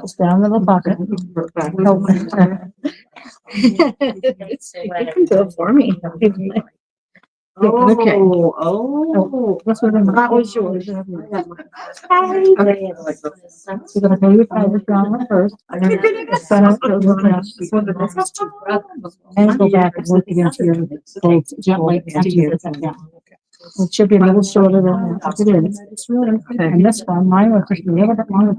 Just down in the pocket. It can go for me. Okay. Oh. That was yours. You're gonna go your private ground first. Set up the and go back and work it into your legs gently into your. It should be a little shorter than it is. And this one, mine was just a little bit longer.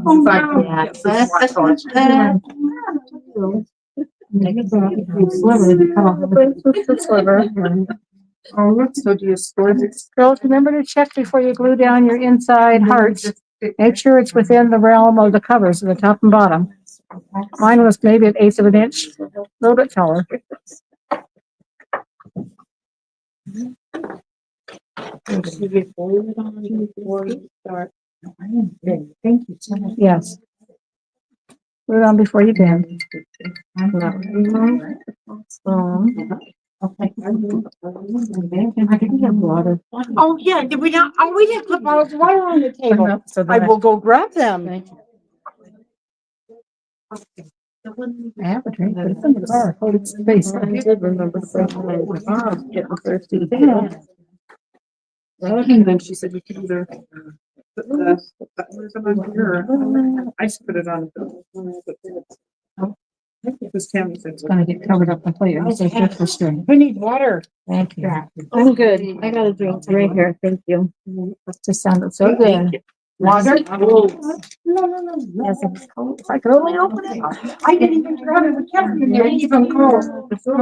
Make it sliver, you cut off the sliver. Oh, so do you store this? Girls, remember to check before you glue down your inside hearts. Make sure it's within the realm of the covers, the top and bottom. Mine was maybe 1/8 of an inch, a little bit taller. Yes. Put it on before you can. Oh, yeah, did we not? Oh, we didn't put bottles of water on the table. I will go grab them. I have a drink, but it's in the car. Hold its space. I did remember getting thirsty. And then she said we could either put the on here. I just put it on. Because Tammy said. It's gonna get covered up completely. So just for sure. We need water. Thank you. I'm good. I got a drink right here. Thank you. That just sounded so good. Water? Yes, it's cold. If I could only open it. I didn't even grab it. We kept it in there. Even cold. Is there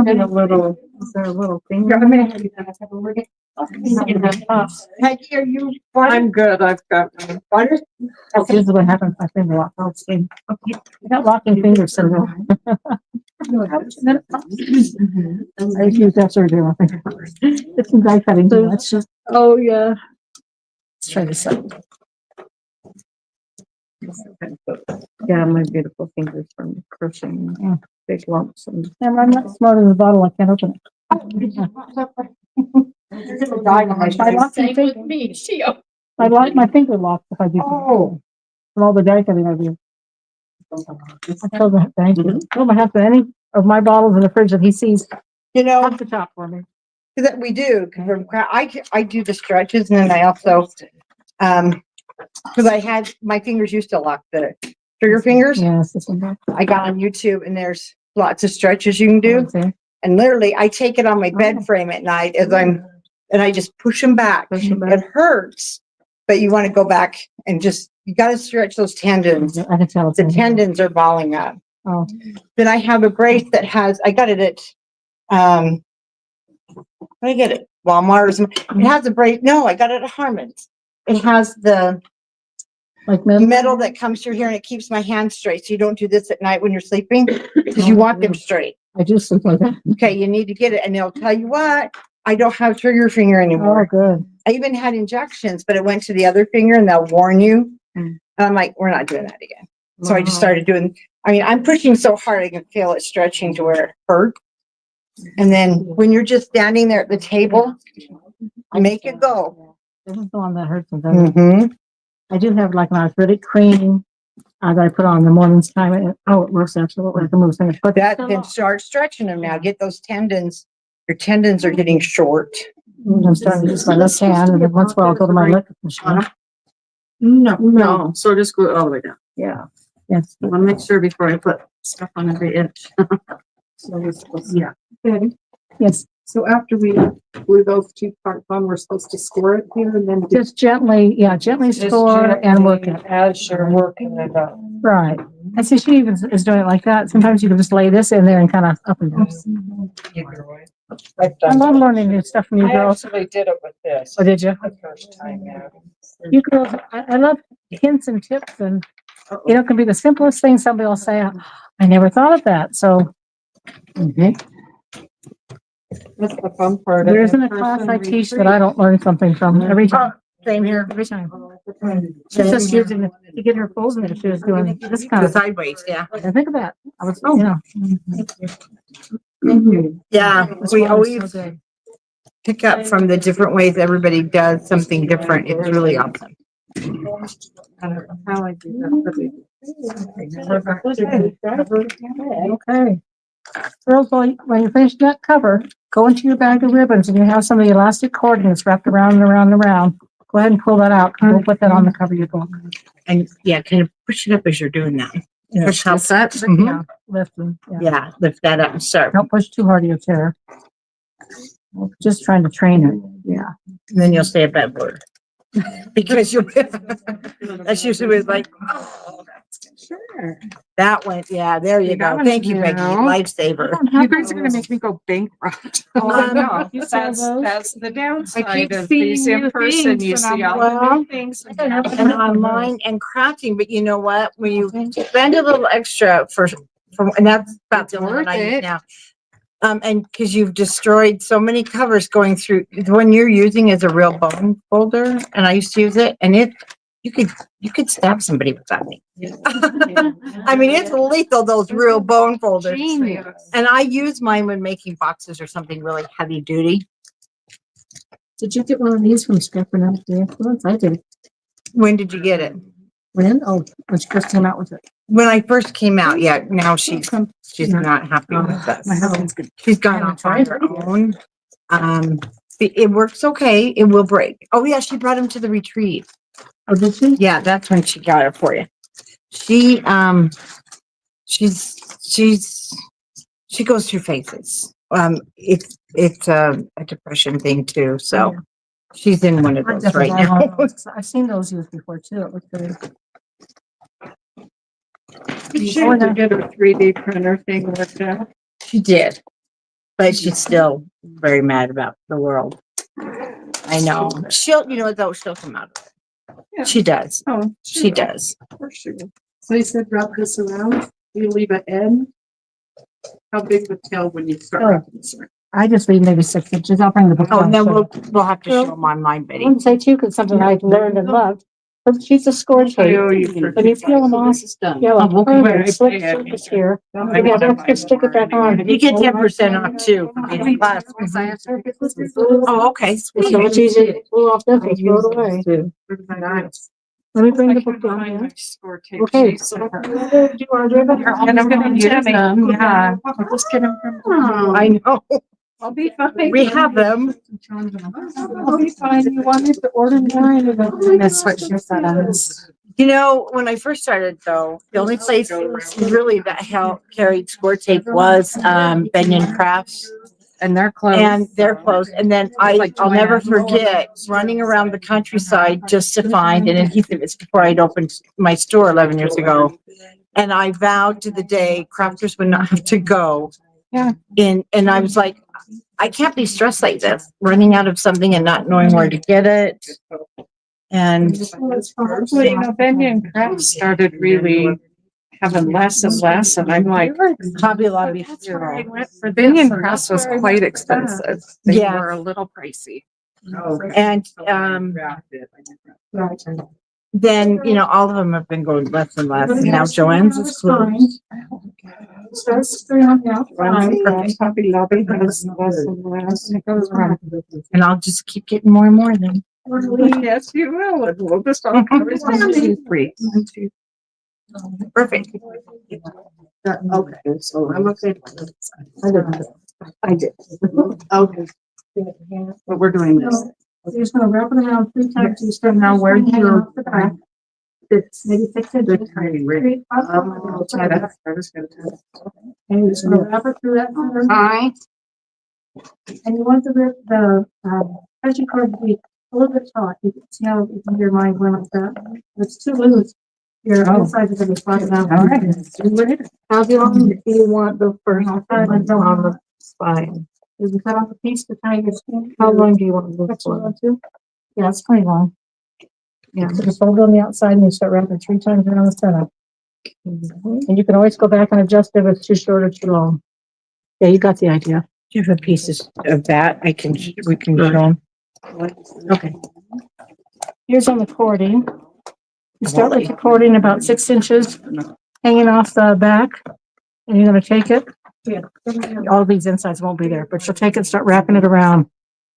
a little thing? Peggy, are you? I'm good. I've got Water? Oh, this is what happens. My finger locked. Oh, it's in. Okay. I got locking fingers syndrome. I refuse that surgery. My finger. It's some die cutting. Let's just, Oh, yeah. let's try this out. Yeah, my beautiful fingers from crocheting. Yeah. Big lumps and. And I'm not smart in the bottle, I can't open it. You're gonna die when I lock my finger. I lock my finger lock if I do. Oh. From all the dieting I do. I told him, thank you. I told my husband, any of my bottles in the fridge that he sees, You know, top to top for me. that we do, because I do the stretches and then I also, because I had, my fingers used to lock the trigger fingers. Yes, this one. I got on YouTube and there's lots of stretches you can do. Okay. And literally I take it on my bed frame at night as and I just push them back. Push 'em back. It hurts, but you want to go back and you got to stretch those tendons. I can tell. It's The tendons are balling up. Oh, Then I have a brace that I got it at, where did I get it? Walmart or something. It has a brace. No, I got it at Harmon's. It has the like metal that comes through here and it keeps my hands straight. So you don't do this at night when you're sleeping because you want them straight. I do sleep like that. Okay, you need to get it. And they'll tell you what, I don't have trigger finger Oh, anymore. good. I even had injections, but it went to the other finger and they'll warn you. Mm. And I'm like, we're not doing that again. So I just started doing, I'm pushing so hard I can feel it stretching to where it hurts. And then when you're just standing there at the table, make it go. This is the one that hurts. And doesn't. Mm-hmm. I do have like an arthritic cream that I put on in the morning's time. And, oh, it works absolutely. I can move things. But That then start stretching them now. Get those tendons. Your tendons are getting short. I'm starting to use my left hand, and then once in a while I'll go to my left machine. No, so just glue it all the way down. Yeah. Yes. I want to make sure before I put stuff on every inch. Yeah. Okay, Yes. so after we glue those two parts on, we're supposed to score it here and then. Just gently, gently store and work it. As you're working it up. Right. And see, she even is doing it like that. Sometimes you can just lay this in there and kind of up and down. I love learning new stuff from you I girls. actually did it with this. Oh, did you? The first time, yeah. You girls, I love hints and tips and, it can be the simplest thing. Somebody will say, I never thought of that. So That's the fun part. there isn't a class I teach that I don't learn something from every time. Same here, every time. She's just using it to get her folds in it. She was doing this kind The of, sideways, yeah. and think of that. I was, Yeah, This we one is always so good. pick up from the different ways everybody does something different. It's really awesome. How I do that. Okay. Girls, when you finish that cover, go into your bag of ribbons and you have some of the elastic cording that's wrapped around and around and around. Go ahead and pull that out. We'll put that on the cover of your book. And yeah, kind of push it up as you're doing that. Push helps that. Mhm. Yeah, lift them. Yeah. Yeah, lift that up and start. Don't push too hard, you'll tear. Just trying to train it. Yeah. And then you'll say a bad word. Because you'll, that's usually was like, oh, Sure. that went, yeah, there you You go. got Thank you, it Becky, now. lifesaver. You guys are gonna make me go bankrupt. I know. You saw That's, those? that's the downside keep of seeing these new in person. things You and see I'm all like, the new things. And online and crafting, but you know what? When you spend a little extra and that's about the only one I use Worth it. now. And because you've destroyed so many covers going through, the one you're using is a real bone folder, and I used to use it, and you could stab somebody with that thing. I mean, it's lethal, those real bone folders. Genius. And I use mine when making boxes or something really heavy duty. Did you get one of these from Stephen out there? I did. When did you get it? When? Oh, when she first came out with it. When I first came out, yeah, now she's not happy with us. My husband's good. She's gone off on her own. It works okay. It will break. Oh yeah, she brought him to the retreat. Oh, did she? Yeah, that's when she got it for you. She goes through phases. It's a depression thing too, so she's in one of I those right definitely now. want those. I've seen those used before too. It looks very. You should get a 3D printer thing worked out. She did, but she's still very mad about the world. I know. She'll come out of it. Yeah. She does. Oh, She does. Of course she will. So you said wrap this around, you leave an end. How big the tail when you start wrapping this around? I just leave maybe 6 inches. I'll bring the book. Oh, down and then so- we'll have to show them on mine, I Betty. wouldn't say too, because something I learned and loved. sheets of score tape. Oh, you When you peel them off, you have a Oh, okay. perfect slick surface here. You have extra stick it back on. You get 10% off too. Oh, okay. It's so much easier to pull off this and throw it away. Let me bring the book down here. Okay. So do you want to do it? And I'm gonna use them, yeah. Just get them from. I know. I'll be fine. We have them. I'll be fine. You wanted to order mine and That's what she said. You know, when I first started though, the only place really that carried score tape was Benyon Crafts. And they're closed. And they're closed. And then I'll never forget running around the countryside just to find an adhesive. It's before I'd opened my store 11 years ago. And I vowed to the day crafters would not have to go. Yeah. And I was like, I can't be stressed like this, running out of something and not knowing where to get it. And Well, you know, Benyon Crafts started really having less and less, and I'm like, Hobby Lobby. Benyon Crafts was quite expensive. They Yeah. were a little pricey. And then, you know, all of them have been going less and less. And now Joanne's is closed. Start spraying on the outside. Hobby Lobby has less and less. It goes around. And I'll just keep getting more and more of them. Yes, you will. And we'll just all cover it. 1, 2, 3. 1, 2. Perfect. Okay, so I'm okay. I did. Okay, but we're doing this. You're just gonna wrap it around 3 times. You start Now, where do you- the back. It's maybe 6 inches. Good timing, Rick. I'll try that. I was gonna tell you. And you're just gonna wrap it through that corner. Hi. And you want pressure card to be a little bit taut. You can see how your mind went like that. If it's too loose, your outside is gonna be flattened out. All right. How long do you want the first side on the spine? You can cut off a piece to tie your skin. How long do you want to look for? Yeah, it's pretty long. Yeah, so just hold it on the outside and you start wrapping 3 times around the center. And you can always go back and adjust if it's too short or too long. Yeah, you got the idea. Different pieces of that we can show them. Okay. Here's on the cording. You start with the cording about 6 inches hanging off the back. And you're gonna take it. All these insides won't be there, but you'll take it, start wrapping it around.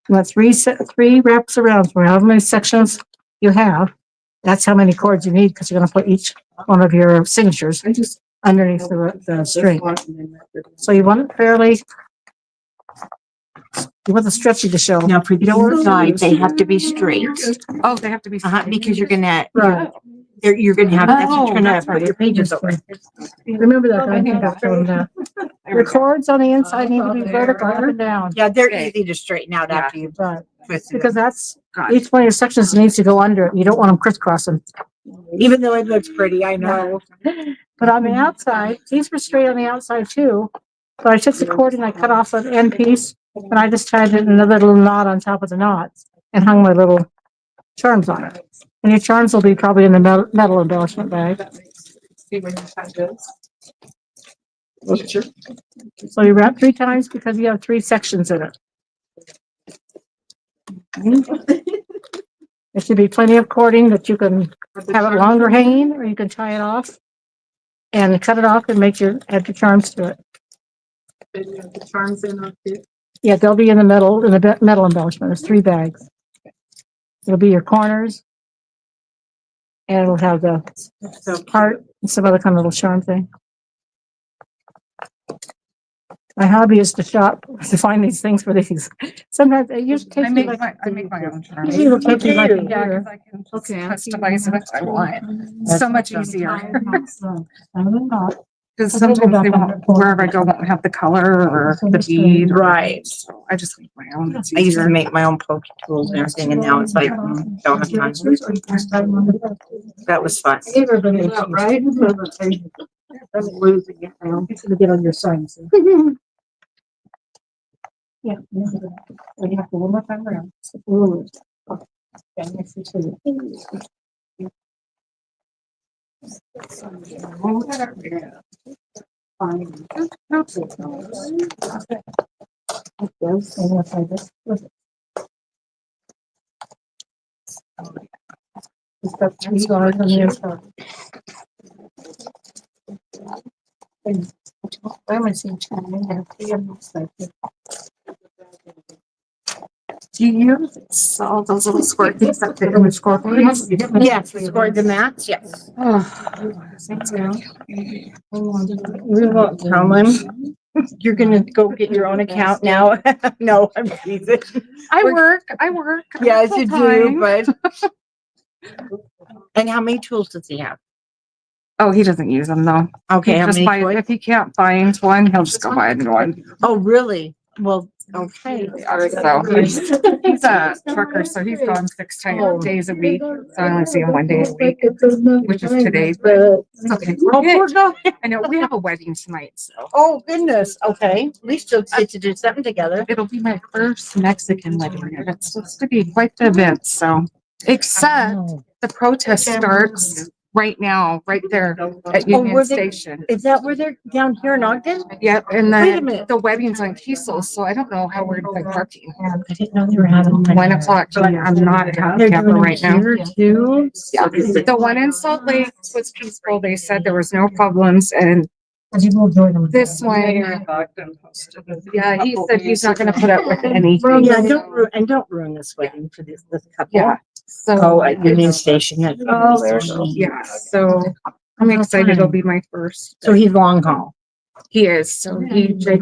You want 3 wraps around for however many sections you have. That's how many cords you need, because you're gonna put each one of your signatures underneath the string. So you want it fairly. You want the stretchy to show. Now for your side, they have to be straight. Oh, they have to be. Because you're gonna, Right. you're gonna have Oh, to turn that's up your pages over. Remember that, I think I've shown that. The cords on the inside need to be vertical up and down. Yeah, they're easy to straighten out after you've Right. twisted Because them. that's, Got it. each one of your sections needs to go under it. You don't want them crisscrossing. Even though it looks pretty, I know. But on the outside, these were straight on the outside too. But I took the cord and I cut off the end piece and I just tied it in another little knot on top of the knot and hung my little charms on it. And your charms will be probably in the metal embellishment bag. See when you find this. So you wrap 3 times because you have 3 sections in it. There should be plenty of cording that you can have it longer hanging, or you can tie it off and cut it off and add your charms to it. The charms in up here. Yeah, they'll be in the metal embellishment. There's 3 bags. It'll be your corners. And it'll have the heart and some other kind of little charm thing. My hobby is to shop, to find these things for these. Sometimes it usually takes me like. I make my own charm. Usually it'll take me like a Yeah, year. 'cause I can customize it if I want. So much easier. Because sometimes they won't, wherever I go, won't have the color or the bead. Right. So I just make my own. It's I used to easier. make my own pokey tools and everything, and now it's like, don't have time. That was fun. Right? Doesn't lose it. It's gonna get on your signs. Yeah. When you have to one more time around. Ooh. Okay, next to you. Fine. Yes, and if I just flip it. It's got three guys on the inside. Where was each one in there? Do you saw those little square things up there with scorpions? Yes, we scored the mats, yes. We won't tell him. You're gonna go get your own account now. No, I'm teasing. I work. Yes, you do, full-time. but. And how many tools does he have? Oh, he doesn't use them though. Okay, He how just many buys, toys? if he can't find one, he'll just go buy a new one. Oh, really? Well, okay. So he's a trucker, so he's gone 6 days a week. So I only see him 1 day a week, which is today. But it's okay. Oh, poor guy. I know we have a wedding tonight, so Oh, goodness. Okay. At least you'll get to do something together. it'll be my first Mexican wedding. And it's supposed to be quite the event. So, except the protest starts right now, right there at Union were they- Station. Is that where they're down here in Ogden? Yep, and Wait a then minute. the wedding's on Kiesel, so I don't know how we're gonna parking. I didn't know they were having. 1 o'clock. I'm not at They're camper doing right it now. here too? Yeah, the one in Salt Lake was peaceful. They said there was no problems, and You will join them. this one, yeah, he said he's not gonna put up with anything. Well, yeah, don't ruin this wedding for this couple. Yeah, so. Oh, at Union Station. Oh, yeah, so I'm excited. It'll be my first. So he's long haul. He is, so he does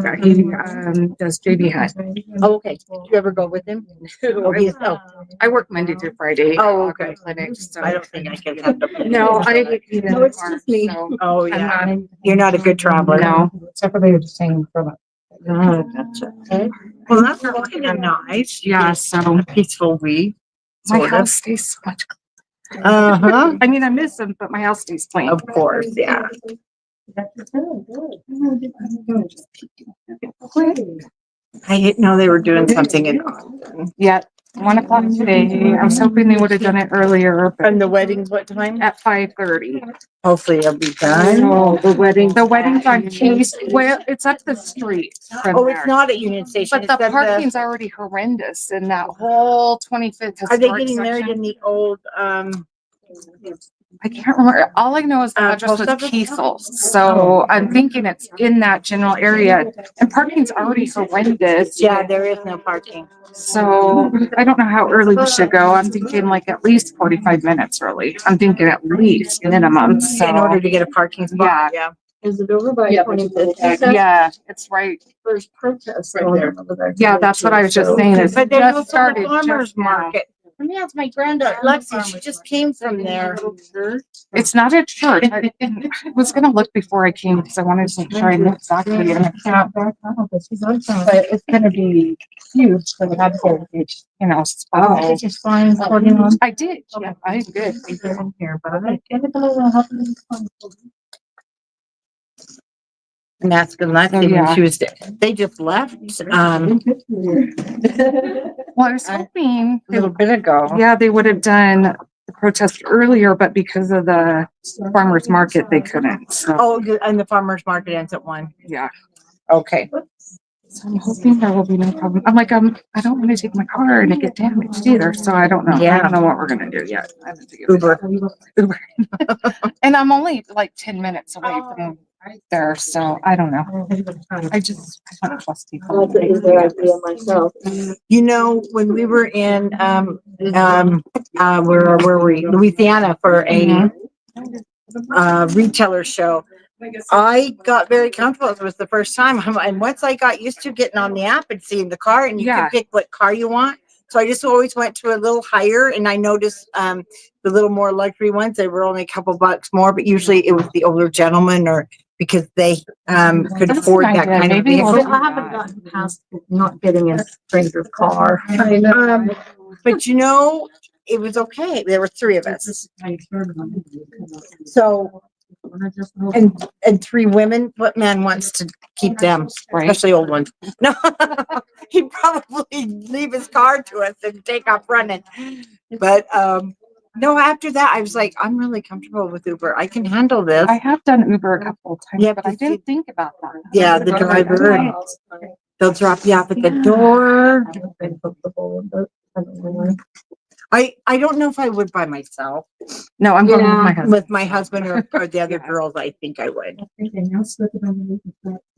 JB Hut. Oh, okay. Do you ever go with him? Oh, he's, oh, I work Monday through Friday. Oh, at okay. Clinic, so. I don't think I can have them. No, I hate being in No, the it's car, just me. so Oh, I'm yeah. not, You're not a good traveler. no. Except for they were just saying from it. Oh, gotcha. Okay. Well, that's kind of nice. Yeah, so Peaceful week. my Sort of. house stays so much. Uh-huh. I mean, I miss them, but my house stays clean. Of course, yeah. I didn't know they were doing something in Ogden. Yeah, 1 o'clock today. I was hoping they would have done it earlier, but And the wedding's what time? at 5:30. Hopefully it'll be done. Oh, the wedding's on Keys. Well, it's up the street from Oh, it's there. not at Union Station. But It's the at parking's already horrendous in that whole 25th. Are they historic getting married section. in the old, I can't remember. All I know is the address post was office? Kiesel. So I'm thinking it's in that general area, and parking's already horrendous. yeah, there is no parking. So I don't know how early we should go. I'm thinking like at least 45 minutes early. I'm thinking at least minimum. So In order to get a parking spot, yeah. Is it over by 25th? yeah, it's right. There's protests going on over there. Yeah, that's what I was just saying. It's But there's just also started the farmer's just now. market. And yeah, it's my granddaughter Lexi. She just came from there. It's not a church. I was gonna look before I came because I wanted to make sure I knew exactly. And I can't, but it's gonna be huge. So we have to go, you know. Oh, just fine, according on. I did. Yeah, I did. Here, but I get it a little help. And asking Lexi when Yeah. she was there. They just left, Well, I was hoping, a little bit ago. yeah, they would have done the protest earlier, but because of the farmer's market, they couldn't. So, Oh, and the farmer's market ends at 1. yeah. Okay. So I'm hoping there will be no problem. I'm like, I don't want to take my car and it get damaged either. So I don't know. I Yeah. don't know what we're gonna do yet. I haven't figured it Uber. Uber. And I'm only like 10 minutes away from there, so I don't know. I don't trust people. myself. You know, when we were in, where were we? Louisiana for a, retailer show. I got very comfortable. It was the first time. And once I got used to getting on the app and seeing the car and you Yeah. can pick what car you want. So I just always went to a little higher and I noticed, the little more luxury ones, they were only a couple bucks more, but usually it was the older gentleman or because they, could That's afford an that idea. kind of Maybe we'll vehicle. I haven't gotten past not getting in a stranger's car. I know. But you know, it was okay. There were 3 of us. So, and 3 women, what man wants to keep them, Right. especially old ones? No, he'd probably leave his car to us and take off running. But, no, after that, I was like, I'm really comfortable with Uber. I can handle this. I have done Uber a couple of times, Yeah, but I but didn't think about that. Yeah, the driver, and they'll drop you off at the door. I don't know if I would by myself. No, I'm going with my Yeah, husband. with my husband or the other girls, I think I would. Anything else with the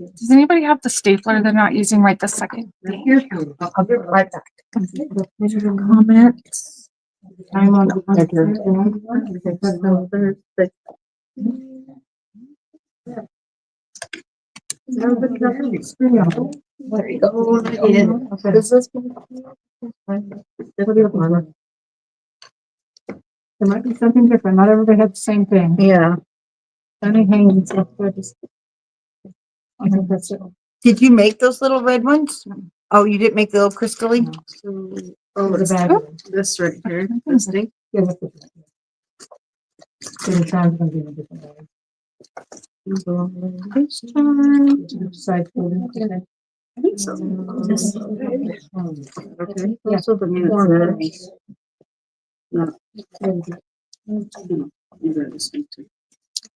Does anybody have the stapler they're not using right this second? I'll be right back. comments? I'm on There you go. Is this? There might be something different. Not everybody had the same thing. Yeah. Sunny hanging stuff. I think that's it. Did you make those little red ones? Oh, you didn't make the little crystally? Oh, The it's bag. this right here, this thing. Yeah, that's it. The time's gonna be in a different bag. Side folder. I think so. This- Okay. Yeah. Also the minutes. No.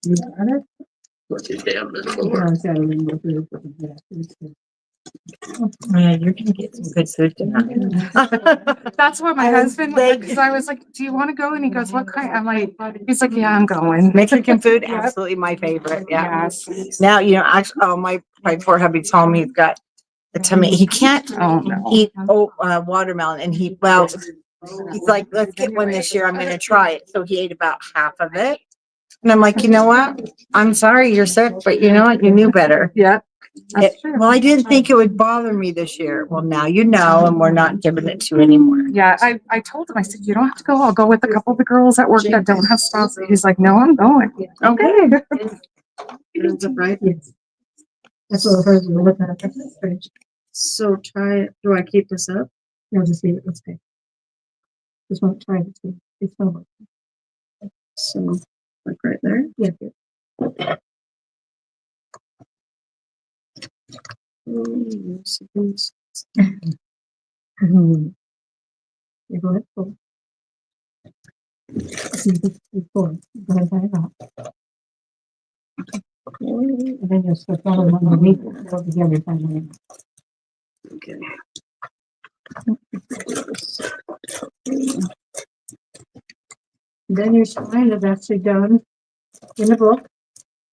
You got it? Yeah, you're gonna get some good food tonight. That's what my I was husband, like- because I was like, do you want to go? And he goes, what kind? I'm like, he's like, yeah, I'm going. Mexican food, Yeah. absolutely my favorite, yeah. Yes. Now, you know, actually, oh, my poor hubby told me he's got a tummy, he can't Oh, no. eat watermelon and he's like, let's get one this year, I'm gonna try it, so he ate about half of it. And I'm like, you know what, I'm sorry you're sick, but you know what, you knew better. Yeah. Well, I didn't think it would bother me this year, well, now you know, and we're not giving it to you anymore. Yeah, I told him, I said, you don't have to go. I'll go with a couple of the girls at work that don't have stuff. He's like, no, I'm going. Okay. Is it right? Yes. That's what we're looking at. That's great. So try, do I keep this up? No, just leave it. Let's see. Just want to try it. See. It's gonna work. So, like right there? Yeah. Mhm. You go ahead. Go. See, before. Go ahead, find it out. And then just put that one underneath it, go together, find it. Okay. Then your spine is actually done in the book.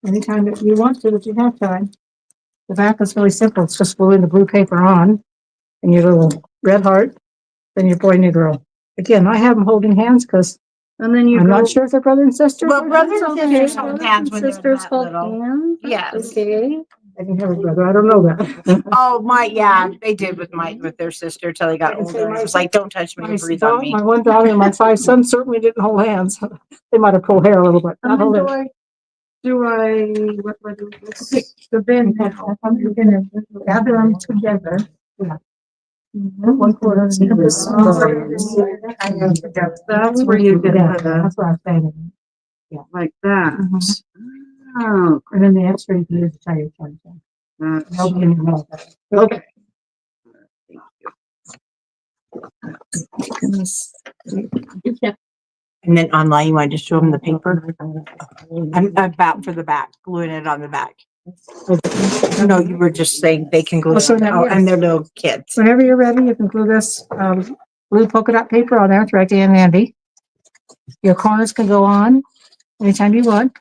Anytime that you want to, that you have time. The back is really simple. It's just gluing the blue paper on and your little red heart, then your boy and your girl. Again, I have them holding hands because And then you I'm go. not sure if they're brother and sister. Well, brothers and Okay, sisters hold hands when they're sisters that hold little. hands? Yes. Okay. I can have a brother. I don't know that. Oh, yeah, they did with their sister till they got older. It was like, don't touch me, breathe on me. My one daughter and my 5 sons certainly didn't hold hands. They might have pulled hair a little bit. And Not then hold it. what do I do with this? So then you're gonna gather them together. Yeah. One quarter. That's where you get Yeah, the, that's what I'm saying. like that. Mhm. Oh, And then the extra you can use to tie your tongue. that's- Nobody knows that. Okay. And then online, you want to just show them the paper? I'm about for the back, gluing it on the back. No, you were just saying they can glue Oh, it so on, now, and they're little kids. Whenever you're ready, you can glue this, blue polka dot paper on there. It's right there handy. Your corners can go on anytime you want.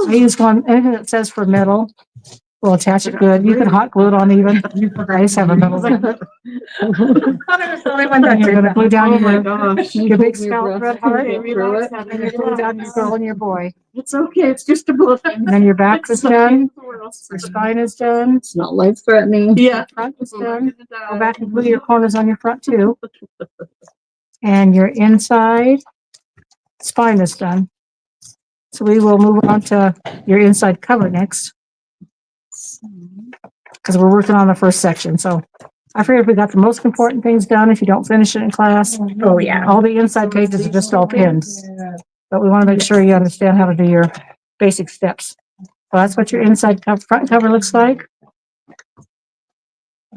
I use one, anything that says for metal will attach it good. You can hot glue it on even. I just have a metal one. And you're gonna glue down your big scallop red heart. And you're glue down your girl and your boy. It's okay, it's just a book. And then your back is done. Your spine is done. It's not life threatening. Yeah. Front is done. Go back and glue your corners on your front too. And your inside spine is done. So we will move on to your inside cover next. Because we're working on the first section, so I figured we got the most important things done. If you don't finish it in class. Oh, yeah. All the inside pages are just all pinned. But we want to make sure you understand how to do your basic steps. So that's what your front cover looks like.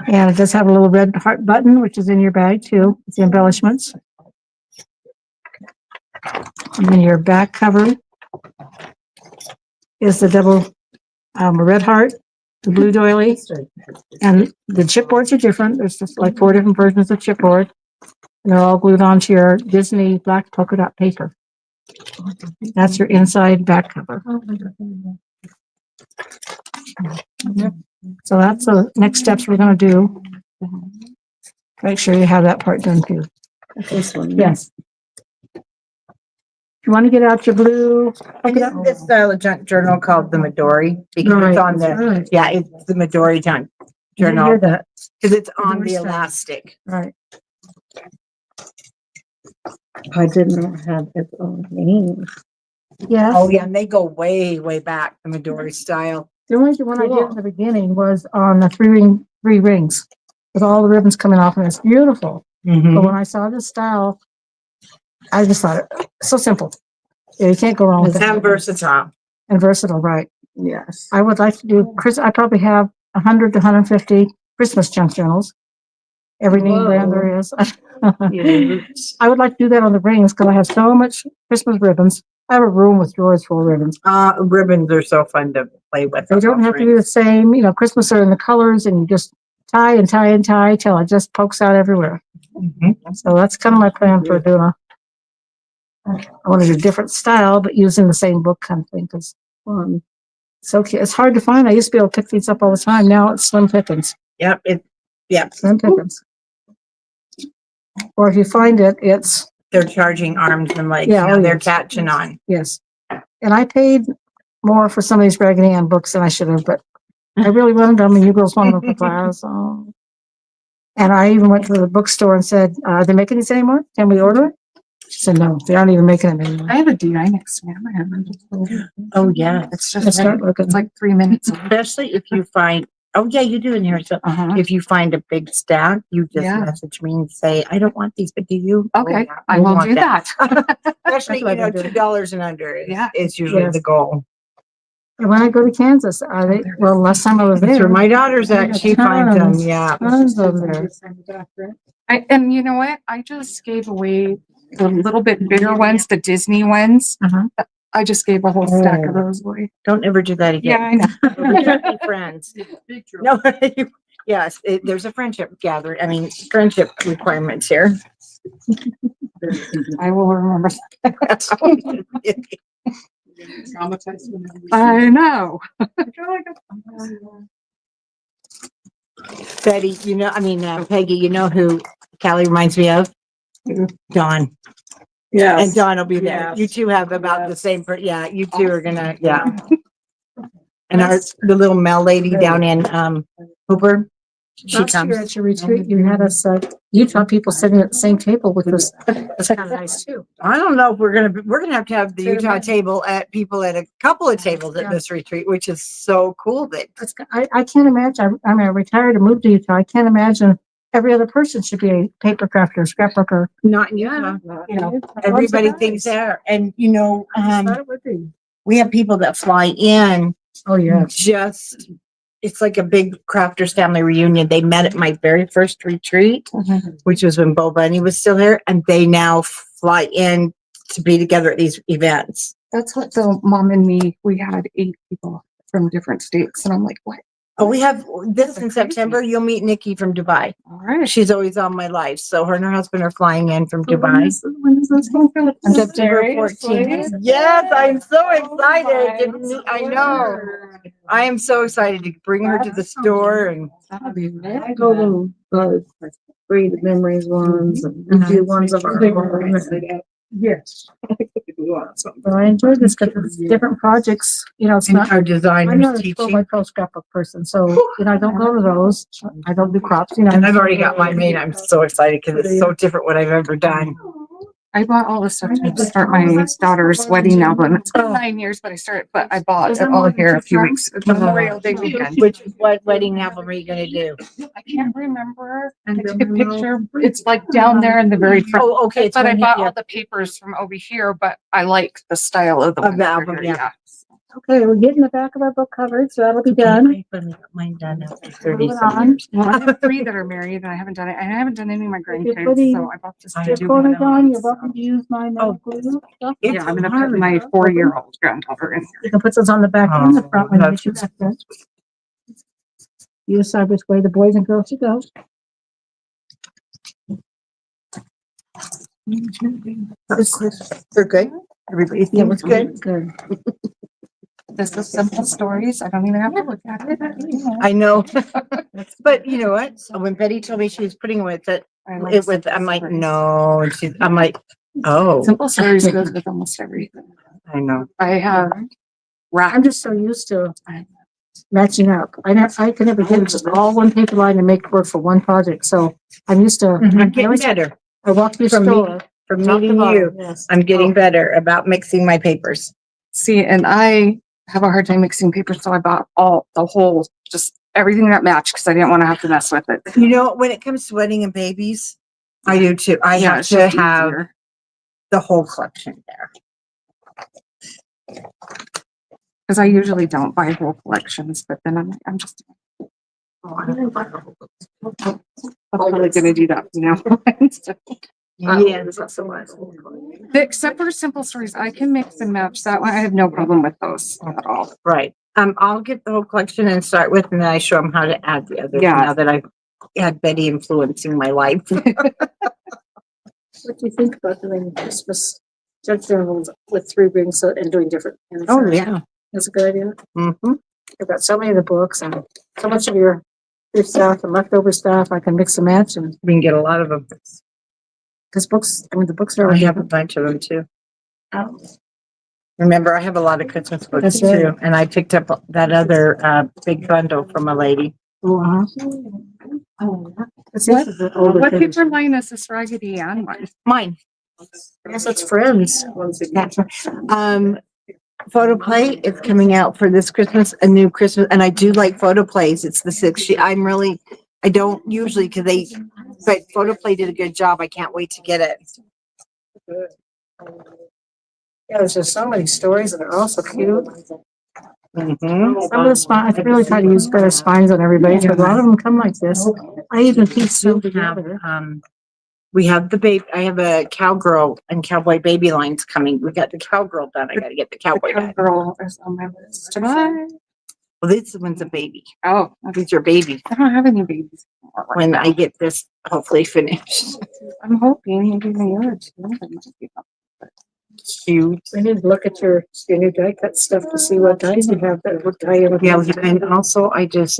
And it does have a little red heart button, which is in your bag too. It's the embellishments. And then your back cover is the double red heart, the blue doily, and the chipboards are different. There's just like 4 different versions of chipboard. And they're all glued onto your Disney black polka dot paper. That's your inside back cover. So that's the next steps we're gonna do. Make sure you have that part done too. This one. Yes. You want to get out your blue? Isn't this style of junk journal called the Midori? Because Right, it's on that's the, right. yeah, it's the Midori junk You didn't journal, hear that, because it's on Midori the style. elastic. right? I did not have its own name. Yes. Oh, yeah, and they go way, way back, the Midori style. The only one I did in the beginning was on the three rings with all the ribbons coming off, and it's beautiful. But when I saw this style, I just thought so simple. Yeah, you can't go wrong with And it. versatile. And versatile, right? Yes. I would like to do I probably have 100 to 150 Christmas junk journals. Every name brand there is. I would like to do that on the rings because I have so much Christmas ribbons. I have a room with drawers full of ribbons. Ribbons are so fun to play with. They don't have to be the same, Christmas are in the colors and you just tie and tie and tie till it just pokes out everywhere. So that's kind of my plan for doing I want to do a different style, but using the same book kind of thing because it's hard to find. I used to be able to pick these up all the time. Now it's slim pickings. Yep, Slim pickings. Or if you find it, they're charging arms and legs. Yeah, Now they're catching on. yes. And I paid more for some of these Raggedy Ann books than I should have, but I really wanted them and you girls wanted them for class. And I even went to the bookstore and said, are they making these anymore? Can we order it? She said, no, they aren't even making them anymore. I have a DI next to me. I haven't. Oh, yeah. It's Let's just start looking. it's like 3 minutes. Especially if you find, oh, yeah, you do in here. So if you find a big stack, you just Yeah. message me and say, I don't want these, but do you? Okay, Oh, yeah, I we'll will want do that. Especially, That's what I do. $2 and under Yeah. is usually Yes. the goal. And when I go to Kansas, last time I was That's where there, my daughter's at. She finds them, yeah. tons of there. And you know what? I just gave away the little bit bigger ones, the Disney ones. Uh-huh. I just gave a whole stack of those away. Don't ever do that Yeah, again. I know. We can't be friends. No, yes, there's a friendship gathering. I mean, friendship requirements here. I will remember. Traumatized when I know. Betty, Peggy, you know who Callie reminds me of? Dawn. Yeah. And Dawn will be there. Yes. You two have about the same, you two are gonna, yeah. And That's- the little Mel lady down in, Hooper, she Last year comes. at your retreat, you had us, Utah people sitting at the same table, which was kind of nice too. I don't know if we're gonna have the Utah table people at a couple of tables at Yeah. this retreat, which is so cool that. I can't imagine, I retired and moved to Utah. I can't imagine every other person should be a paper crafter, scrapbooker. Not in Utah. You know, Everybody thinks there, and Thought it would be. we have people that fly in Oh, yeah. it's like a big crafters family reunion. They met at my very first retreat, which was when Bo Bunny was still there, and they now fly in to be together at these events. That's what the mom and me, we had 8 people from different states. And I'm like, what? Oh, we have this in September. You'll meet Nikki from Dubai. All right. She's always on my life. So her and her husband are flying in from When Dubai. is this going for? On September 14th. Seriously? Yes, I'm so Oh excited. my I know. I am so excited to bring her to the store and That'll be very I go to read the memories ones and we do ones of our own. Yes. Well, I enjoyed this because it's different projects, it's not. our I'm designers not a teaching. my pro scrapbook person, so, I don't go to those. I don't do crops, And I've already got mine made. I'm so excited because it's so different what I've ever done. I bought all the stuff to start my daughter's wedding album. It's been 9 years, but I bought it all here a few weeks. Memorial Day weekend. What wedding album are you gonna do? I can't remember. I took a picture. It's like down there in the very front. Oh, okay. It's But I when bought you- all the papers from over here, but I like the style of the Of one the over album, here, yeah. Okay, we're getting the back of our book covered, so that'll be done. I finally got mine done after 30 Moving some on. years. Well, I have 3 that are married and I haven't done it. And I haven't done any of my grandkids, so I bought this. I to Your do corner's one of on, them. you're welcome to use my Oh, glue stuff. Yeah, I'm gonna put my 4-year-old granddaughter in here. You can put those on the back and the front when you that's- get you back there. You decide which way the boys and girls should go. They're good. Everybody think it's good. Good. This is simple stories. I don't even have to look at it. I know. But you know what? When Betty told me she was putting with it, I'm like, no. And I'm like, oh, Simple stories goes with almost everything. I know. I have I'm just so used to matching up. I can never get just all one paper line and make it work for one project. So I'm used to. I'm getting better. I walk through From store. From top to meeting bottom, you, yes. I'm getting better about mixing my papers. See, and I have a hard time mixing paper, so I bought the whole, just everything that matched because I didn't want to have to mess with it. You know, when it comes to wedding and babies, I do too. I have it's to just have easier. the whole collection there. Because I usually don't buy whole collections, but then I'm like, I'm just I'm probably gonna do that now. Yeah. Except for simple stories, I can mix and match that one. I have no problem with those at all. Right. I'll get the whole collection and start with, and then I show them how to add the others. Yeah. Now that I've had Betty influencing my life. What do you think about doing Christmas judge journals with 3 rings and doing different? Oh, yeah. That's a good idea. Mm-hmm. I've got so many of the books and so much of your stuff and leftover stuff. I can mix and match and We can get a lot of them. because books, I mean, the books are. I have a bunch of them too. Remember, I have a lot of Christmas books That's right. too, and I picked up that other big bundle from a lady. Oh, this is the older What things. paper line is this Raggedy Ann one? Mine. I guess it's Friends. Photo play is coming out for this Christmas, a new Christmas, and I do like photo plays. It's the 6th. I don't usually but photo play did a good job. I can't wait to get it. Yeah, there's just so many stories and they're all so cute. Mm-hmm. Some of the spines, I really try to use better spines on everybody, but a lot of them come like this. I even piece them together. We have I have a cowgirl and cowboy baby lines coming. We got the cowgirl done. I gotta get the cowboy done. Girl is on my list to buy. Well, this one's a baby. Oh, These are babies. I don't have any babies. When I get this hopefully finished. I'm hoping maybe in a year or two. Cute. We need to look at your new die cut stuff to see what dies you have, what die you Yeah, have. and also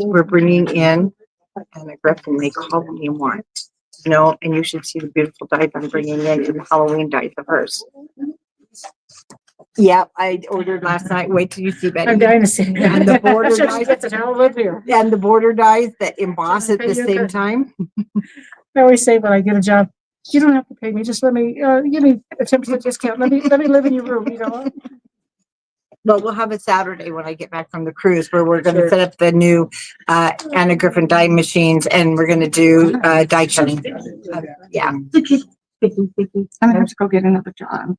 we're bringing in and a Griffin, they call me one. You know, and you should see the beautiful dies I'm bringing in the Halloween dies of hers. Yeah, I ordered last night. Wait till you see Betty. I'm dying to see. And the border Sure, dies. she gets it all live here. And the border dies that emboss at the same time. I always say when I get a job, you don't have to pay me, just let me, give me a 10% discount, let me live in your room, you know? Well, we'll have it Saturday when I get back from the cruise where we're gonna Sure. set up the new Anna Griffin dye machines and we're gonna do dye cutting. Yeah. I'm gonna have to go get another job.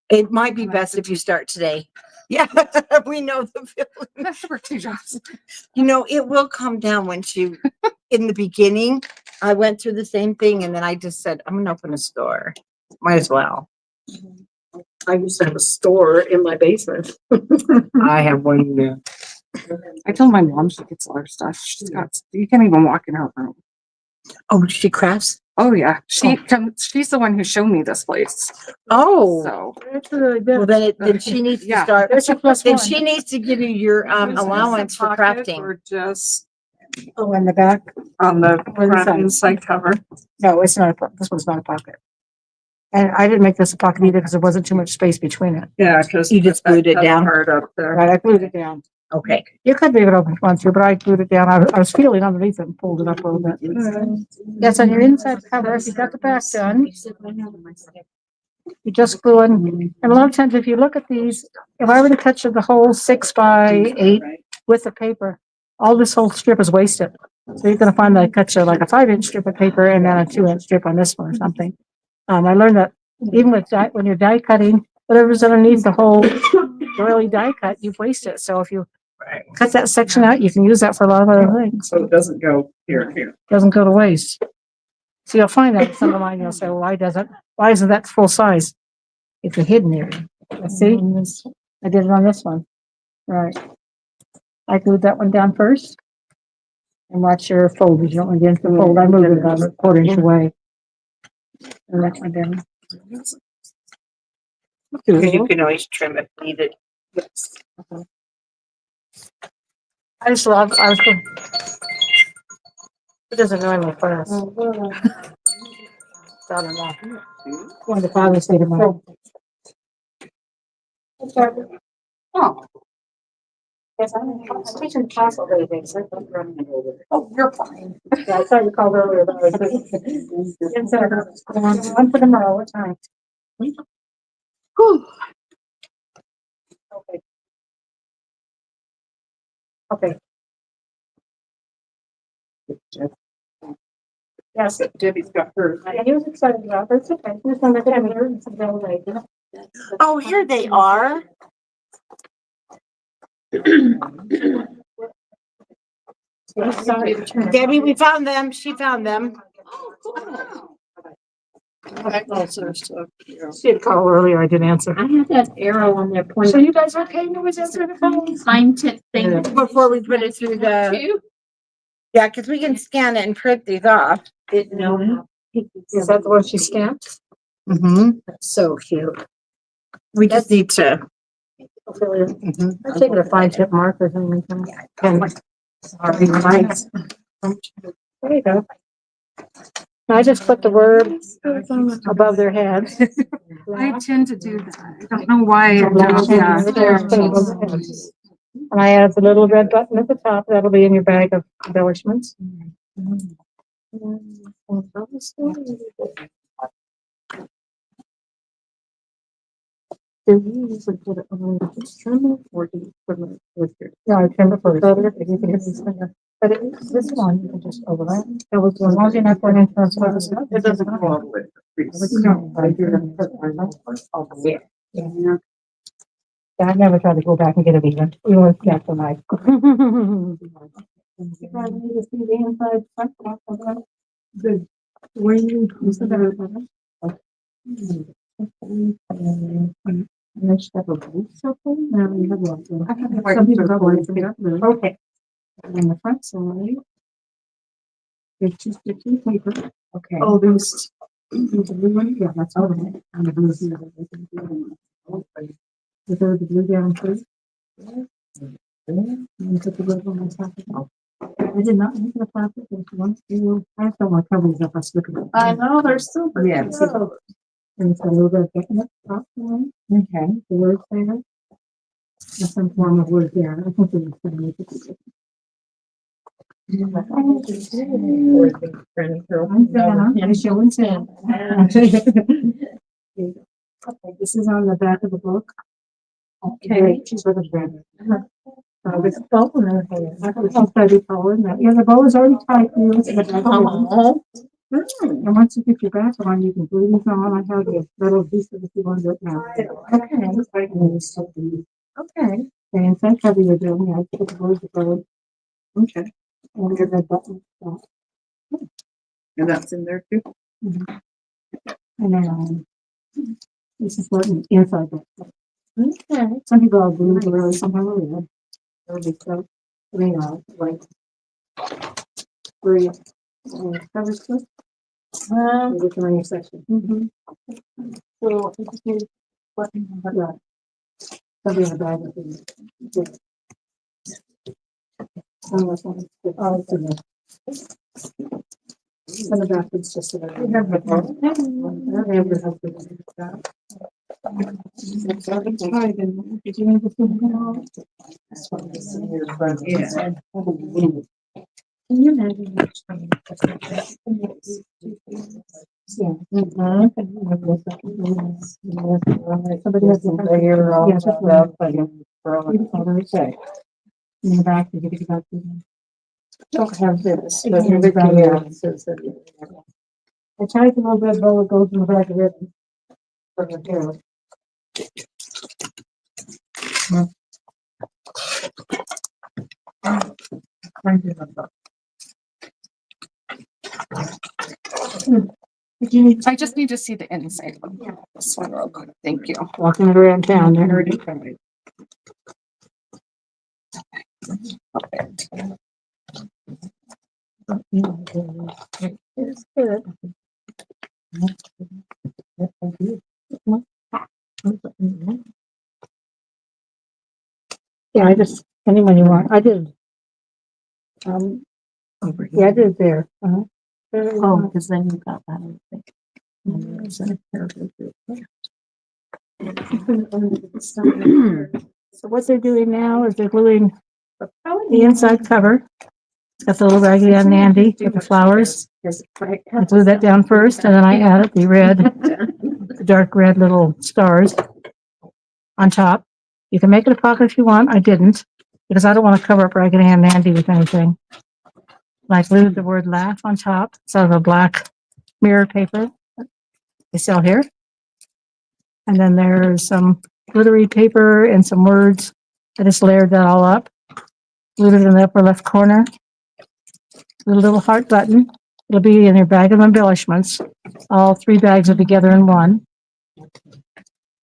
It might be best if you start today. Yeah, we know the feeling. I have to work 2 jobs. You know, it will calm down once in the beginning, I went through the same thing and then I just said, I'm gonna open a store. Might as well. I used to have a store in my basement. I have one there. I told my mom she gets all her stuff. She's got, you can't even walk in her room. Oh, she crafts? Oh yeah, she's the one who showed me this place. Oh. So That's really good. Well, then she needs to Yeah. start. There's your plus Then one. she needs to give you your allowance for crafting. Or just Oh, in the back? on the Or the front side? inside cover. No, it's not, this one's not a pocket. And I didn't make this a pocket either because there wasn't too much space between it. Yeah, because You just glued it down? Part up there. Right, I glued it down. Okay. You could leave it open if you want to, but I glued it down. I was feeling underneath it and pulled it up a little bit. Yes, on your inside cover, if you got the back done, you just glue in. And a lot of times, if you look at these, if I were to cut you the whole 6x8 with the paper, all this whole strip is wasted. So you're gonna find that I cut you like a 5-inch strip of paper and then a 2-inch strip on this one or something. I learned that even with when you're die cutting, whatever's underneath the whole doily die cut, you've wasted. So if you cut that section out, you can use that for a lot of other things. So it doesn't go here. Doesn't go to waste. So you'll find that in some of mine, you'll say, well, why isn't that full size? It's a hidden area. See, I did it on this one. Right. I glued that one down first. And watch your fold. You don't want to get into the fold. I moved it about a 1/4 inch away. Because you can always trim if needed. I just love, it doesn't annoy me first. Daughter-in-law. One of the fathers say to my. Oh, Yes, I'm teaching class lately, so I'm running it over. oh, you're fine. Yeah, I saw you called earlier, but I was. One for tomorrow, what time? Whew. Okay. Okay. Yes, Debbie's got hers. he was excited about this. Okay, he was gonna have here and some later. Oh, here they are. Debbie, we found them. She found them. She had called earlier, I didn't answer. I had that arrow on there pointing. So you guys okay? No one's answering the phone? Time tip thing. Before we put it through the, yeah, because we can scan it and print these off. Didn't know. Is that the one she stamped? Mm-hmm. That's so cute. We just need to. I'm taking a fine tip markers and make them. Sorry, mine's. There you go. I just put the word above their head. I tend to do that. I don't know why. I do, yeah. And I add the little red button at the top. That'll be in your bag of embellishments. Do you usually put it on the trimmer or do you put it with your? No, I trim it first. But this one, you can just overlap. That was, as long as you're not putting in front of us. It doesn't go all the way. Yeah. Yeah, I never tried to go back and get it even. We always kept the knife. You guys need to see the inside front of that. Good. Where you said that. Next step of something. Now we have one. Okay. And then the front side. There's two sticky paper. Okay. Oh, there's a blue one. Yeah, that's all right. And the blue here. The blue down first. And put the red one on top of it. I did not make the plastic. There's one, two. I have some more covers up. I stick them. I know, they're super. Yeah. cute. And it's a little bit button up top one. Okay. The word there. There's some form of word there. I think it's gonna make it. I'm Dana, and show and tell. Okay, this is on the back of the book. Okay. She's with a friend. This bow in her hair. I thought it was pretty bow in that. Yeah, the bow is already tight. You look at the back of it. And once you get your back on, you can glue these on. I have this little piece of it you want to do it now. Okay. And that's how you're doing. I put the bow. Okay. And get that button. And that's in there too. And then, this is what inside that. Okay. Some people are blue, really, some are red. Really so, like. Where you, cover stuff? Look in your section. So, I just need button, but yeah. Something in the bag. Oh, it's in there. Some of that is just. We have the bow. Did you need to see them all? Can you imagine? Yeah. Somebody has to layer all that stuff and throw it on the side. In the back, you get about. Don't have this. But everything else is. I tried to move that bow, it goes in the back of it. For the hair. I just need to see the inside one. This one real quick. Thank you. Walking around town there. It's good. Yeah, I just, anyone you want. I did. Yeah, I did it there. Oh, because then you got that. So what they're doing now is they're gluing the inside cover. It's got the little raggedy Ann Andy with the flowers. I glue that down first, and then I added the dark red little stars on top. You can make it a pocket if you want. I didn't, because I don't want to cover up Raggedy Ann and Andy with anything. I glued the word laugh on top, so the black mirror paper they sell here. And then there's some glittery paper and some words. I just layered that all up. Glued it in the upper left corner. The little heart button. It'll be in your bag of embellishments. All 3 bags are together in one.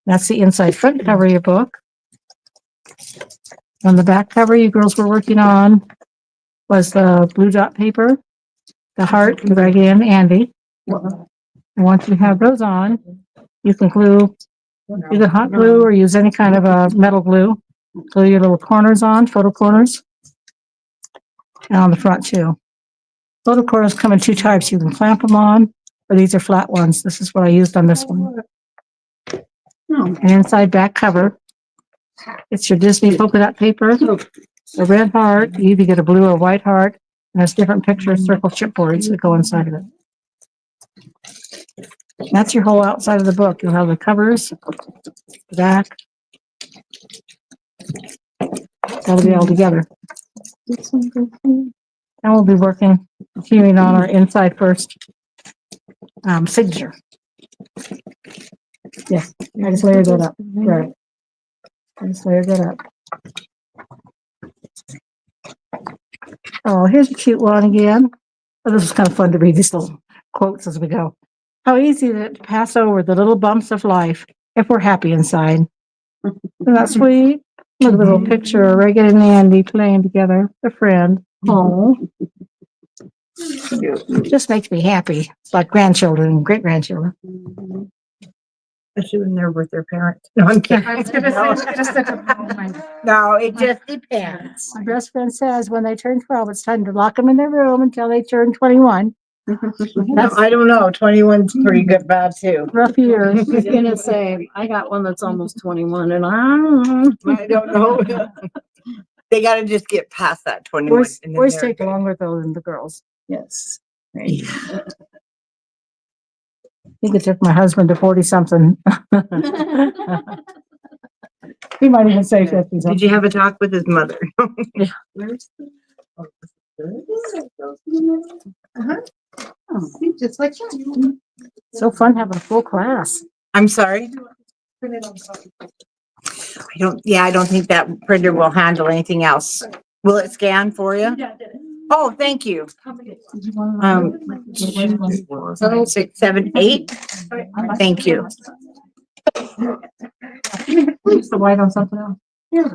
That's the inside front cover of your book. On the back cover you girls were working on was the blue dot paper, the heart, the Raggedy Ann and Andy. And once you have those on, you can glue either hot glue or use any kind of a metal glue. Glue your little corners on, photo corners. And on the front too. Photo corners come in 2 types. You can clamp them on, or these are flat ones. This is what I used on this one. And inside back cover, it's your Disney polka dot paper, a red heart. You either get a blue or white heart, and there's different pictures, circle chipboards that go inside of it. That's your whole outside of the book. You'll have the covers, the back. That'll be all together. And we'll be continuing on our inside first signature. Yes, I just layered that up. Right. I just layered that up. Oh, here's a cute one again. Oh, this is kind of fun to read these little quotes as we go. How easy is it to pass over the little bumps of life if we're happy inside? Isn't that sweet? Look at the little picture of Reagan and Andy playing together, a friend. Oh, just makes me happy. It's like grandchildren and great grandchildren. Especially when they're with their parents. No, I'm kidding. I was gonna say, it's just such a compliment. No, it just depends. My best friend says when they turn 12, it's time to lock them in their room until they turn 21. No, I don't know. 21's pretty good, bad too. Rough year. I was gonna say, I got one that's almost 21 and I don't know. They gotta just get past that 21. Boys, and then boys they're take good. longer though than the girls. yes. I think it took my husband to 40 something. He might even say 50 Did something. you have a talk with his mother? Just like that. So fun having a full class. I'm sorry. I don't think that printer will handle anything else. Will it scan for you? Oh, thank you. 6, 7, 8. Thank you. Use the white on something else. Yeah.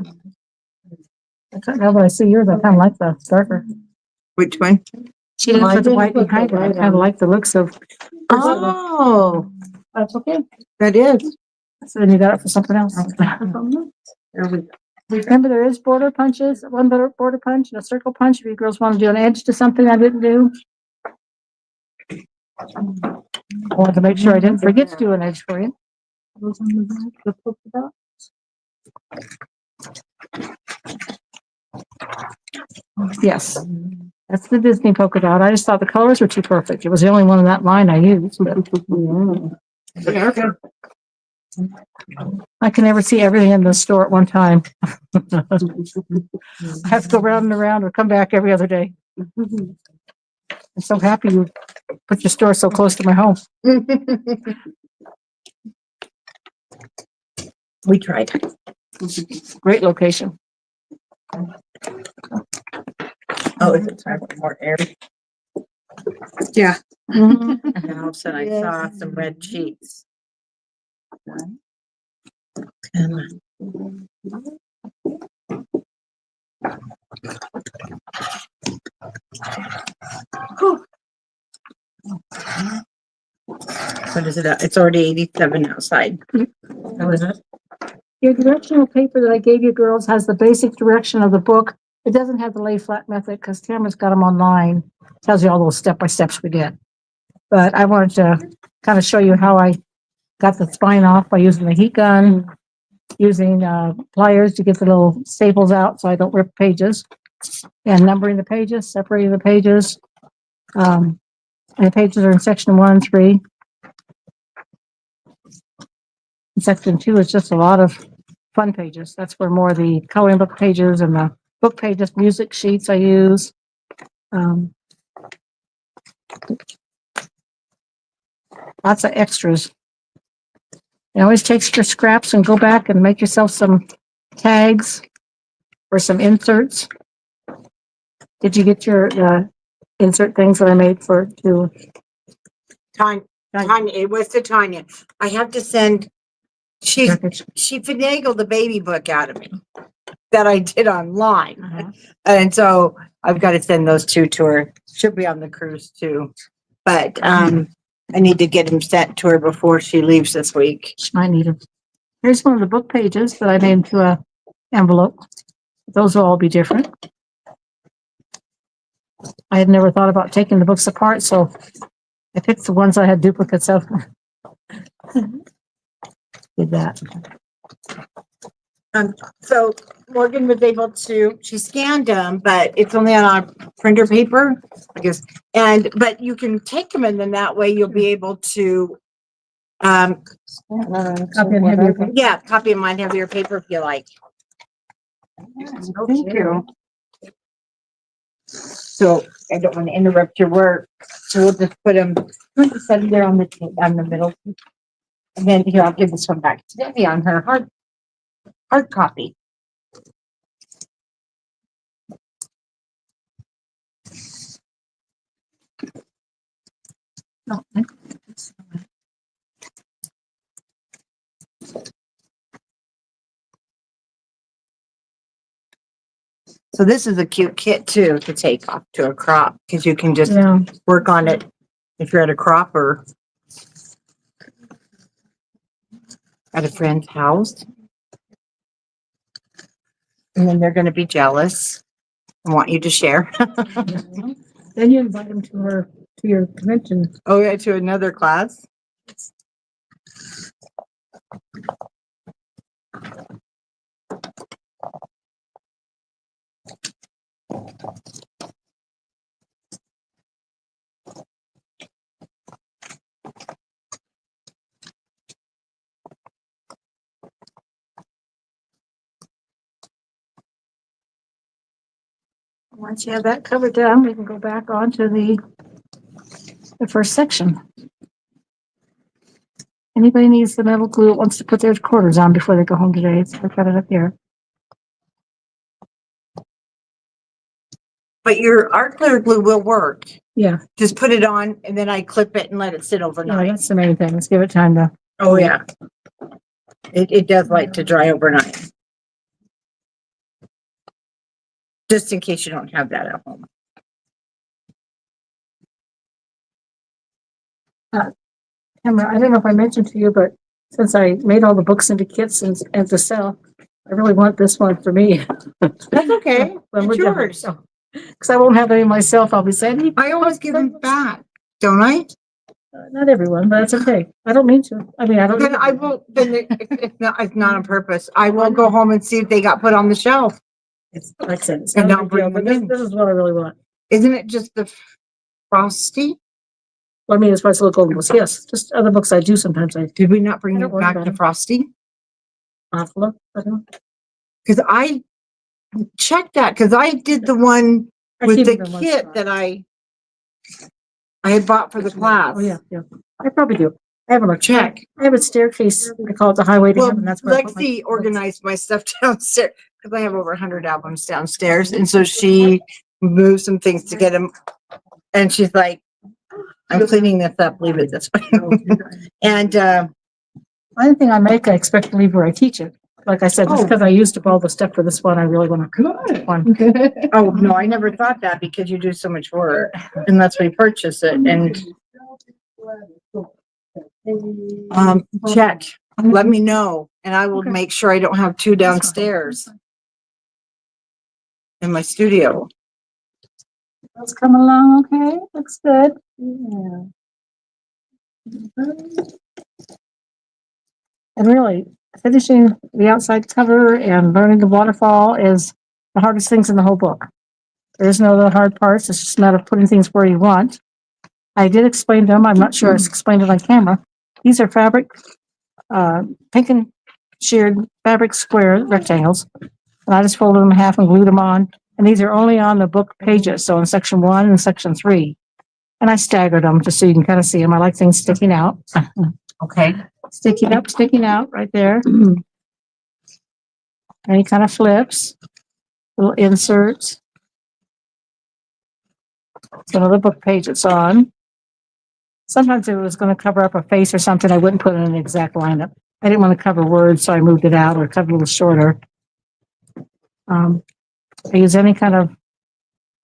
Now that I see yours, I kind of like the darker. Which one? She didn't Well, I put the didn't white put the behind it. I white kind of on. like the looks of. Oh, That's okay. that is. So then you got it for something else. There we go. Remember, there is border punches, one border punch and a circle punch. If you girls want to do an edge to something I didn't do. I wanted to make sure I didn't forget to do an edge for you. Yes, that's the Disney polka dot. I just thought the colors were too perfect. It was the only one in that line I used. I can never see everything in the store at one time. I have to go round and around or come back every other day. I'm so happy you put your store so close to my home. We tried. Great location. Oh, is it time for more air? Yeah. Mhm. And then all of a sudden I saw some red cheeks. What is it? It's already 87 outside. That was it. Your directional paper that I gave you girls has the basic direction of the book. It doesn't have the lay flat method because Tamara's got them online. Tells you all those step by steps we did. But I wanted to kind of show you how I got the spine off by using the heat gun, using pliers to get the little staples out so I don't rip pages, and numbering the pages, separating the pages. And the pages are in section 1 and 3. And section 2 is just a lot of fun pages. That's where more of the coloring book pages and the book pages, music sheets I use. Lots of extras. It always takes your scraps and go back and make yourself some tags or some inserts. Did you get your insert things that I made for to Tanya, it was to Tanya. I have to send, she finagled the baby book out of me that I did online. Uh-huh. And so I've got to send those two to her. She'll be on the cruise too. But, I need to get them sent to her before she leaves this week. She might need them. Here's one of the book pages that I made into a envelope. Those will all be different. I had never thought about taking the books apart, so I picked the ones I had duplicates of. Did that. So Morgan was able to, she scanned them, but it's only on our printer paper, I guess. But you can take them and then that way you'll be able to, Copy and heavier paper. yeah, copy mine, heavier paper if you like. Thank you. So I don't want to interrupt your work. So we'll just put them, we'll just set them there on the middle. And then here, I'll give this one back to Debbie on her hard copy. No, So this is a cute kit too, to take off to a crop, because you can just yeah. work on it if you're at a crop or at a friend's house. And then they're gonna be jealous and want you to share. Then you invite them to your convention. Oh, yeah, to another class? Once you have that covered down, we can go back on to the first section. Anybody needs the metal glue wants to put their quarters on before they go home today, so I got it up here. But your art clear glue will work. Yeah, Just put it on and then I clip it and let it sit no, overnight. that's the main thing. Let's give it time to. Oh, yeah. It does like to dry overnight. Just in case you don't have that at home. Tamara, I don't know if I mentioned to you, but since I made all the books into kits and to sell, I really want this one for me. That's okay. When we're It's done. yours. So, because I won't have any myself, I'll be saying, I always give them back, don't I? Not everyone, but that's okay. I don't mean to. I mean, I don't. Then I will, then it's not on purpose. I will go home and see if they got put on the shelf. It's like I said, it's And not a I'll big deal, bring but them in. this is what I really want. Isn't it just the frosty? Well, I mean, as far as the golden books, yes, just other books I do sometimes. I Did we not bring I it don't worry back about to it. frosty? look. I don't. Cause I checked that, cause I did the one I with keep the them in one kit spot. that I had bought for the class. Oh, yeah, yeah. I probably do. I have a Check. I have a staircase. I call it the highway to Well, heaven. That's where I put my- Lexi organized my stuff downstairs, cause I have over 100 albums downstairs, and so she moved some things to get them. And she's like, I'm cleaning this up, leave it this way. And, Anything I make, I expect to leave where I teach it. Like I said, just Oh. because I used up all the stuff for this one, I really want to. One. oh, no, I never thought that because you do so much work unless we purchase it, and Check. Let me know, and I will make sure I don't have two downstairs in my studio. Let's come along, okay? Looks good. Yeah. And really, finishing the outside cover and learning the waterfall is the hardest things in the whole book. There's no other hard parts. It's just a matter of putting things where you want. I did explain them. I'm not sure I explained it on camera. These are fabric, pink and sheared fabric square rectangles. And I just folded them in half and glued them on. And these are only on the book pages. So in section 1 and section 3. And I staggered them just so you can kind of see them. I like things sticking out. Okay. Sticking out right there. Any kind of flips, little inserts. It's another book page it's on. Sometimes if it was going to cover up a face or something, I wouldn't put it in an exact lineup. I didn't want to cover words, so I moved it out or cut it a little shorter. I use any kind of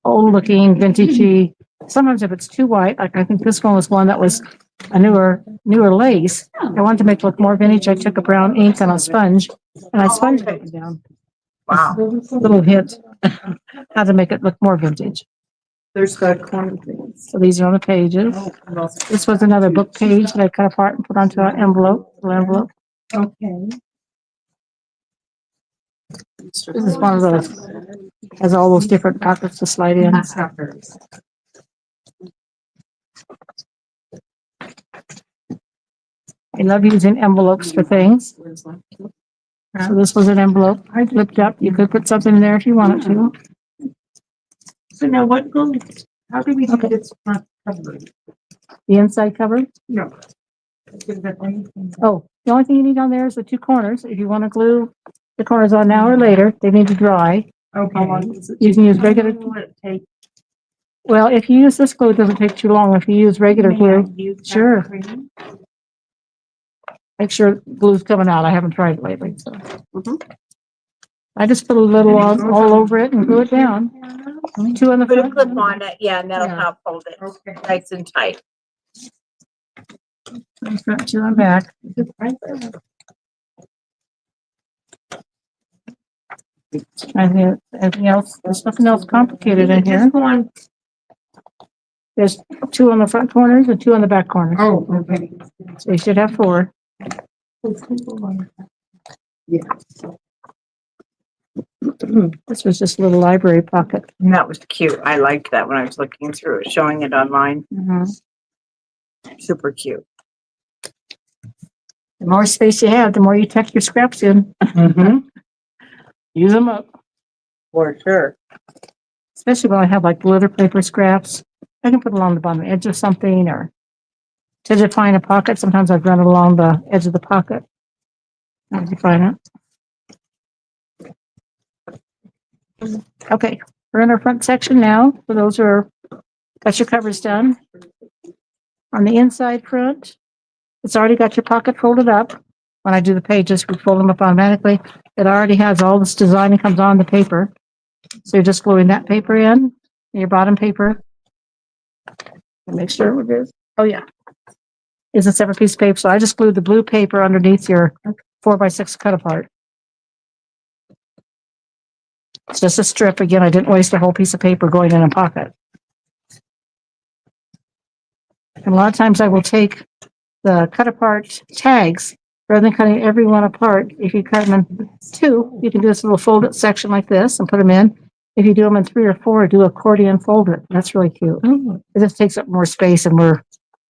old looking, vintagey. Sometimes if it's too white, like I think this one was one that was a newer lace. I wanted to make it look more vintage. I took a brown ink and a sponge and I sponged it down. Wow. Little hint how to make it look more vintage. There's the corner things. So these are on the pages. This was another book page that I cut apart and put onto an envelope. Okay. This is one of those, has all those different pockets to slide in. I love using envelopes for things. So this was an envelope. I flipped up. You could put something in there if you wanted to. So now what goes, how do we do Okay. this front cover? The inside cover. No. Is there anything? Oh, the only thing you need on there is the two corners. If you want to glue the corners on now or later, they need to dry. Okay. You can use regular. How long will it take? Well, if you use this glue, it doesn't take too long. If you use regular glue, sure. Make sure glue's coming out. I haven't tried it lately, so. I just put a little all over it and glue it down. Two on the Put a front. clip on it, yeah, and that'll Yeah. help hold it Okay. nice and tight. Front, two on back. Anything else? There's nothing else complicated in here. Just one. There's two on the front corners and two on the back corners. Oh, okay. So you should have 4. Yeah. This was just a little library pocket. And that was cute. I liked that when I was looking through it, showing it online. Super cute. The more space you have, the more you tuck your scraps in. Use them up. For sure. Especially when I have like glitter paper scraps. I can put it along the bottom edge of something or to define a pocket. Sometimes I've run it along the edge of the pocket. I'll define it. Okay, we're in our front section now. For those who are, got your covers done. On the inside front, it's already got your pocket folded up. When I do the pages, we fold them up automatically. It already has all this design that comes on the paper. So you're just gluing that paper in, your bottom paper. And make sure it is. Oh yeah. It's a separate piece of paper. So I just glued the blue paper underneath your 4x6 cut apart. It's just a strip. Again, I didn't waste a whole piece of paper going in a pocket. And a lot of times I will take the cut apart tags rather than cutting every one apart. If you cut them in 2, you can do this little folded section like this and put them in. If you do them in 3 or 4, do accordion fold it. That's really cute. It just takes up more space and we're,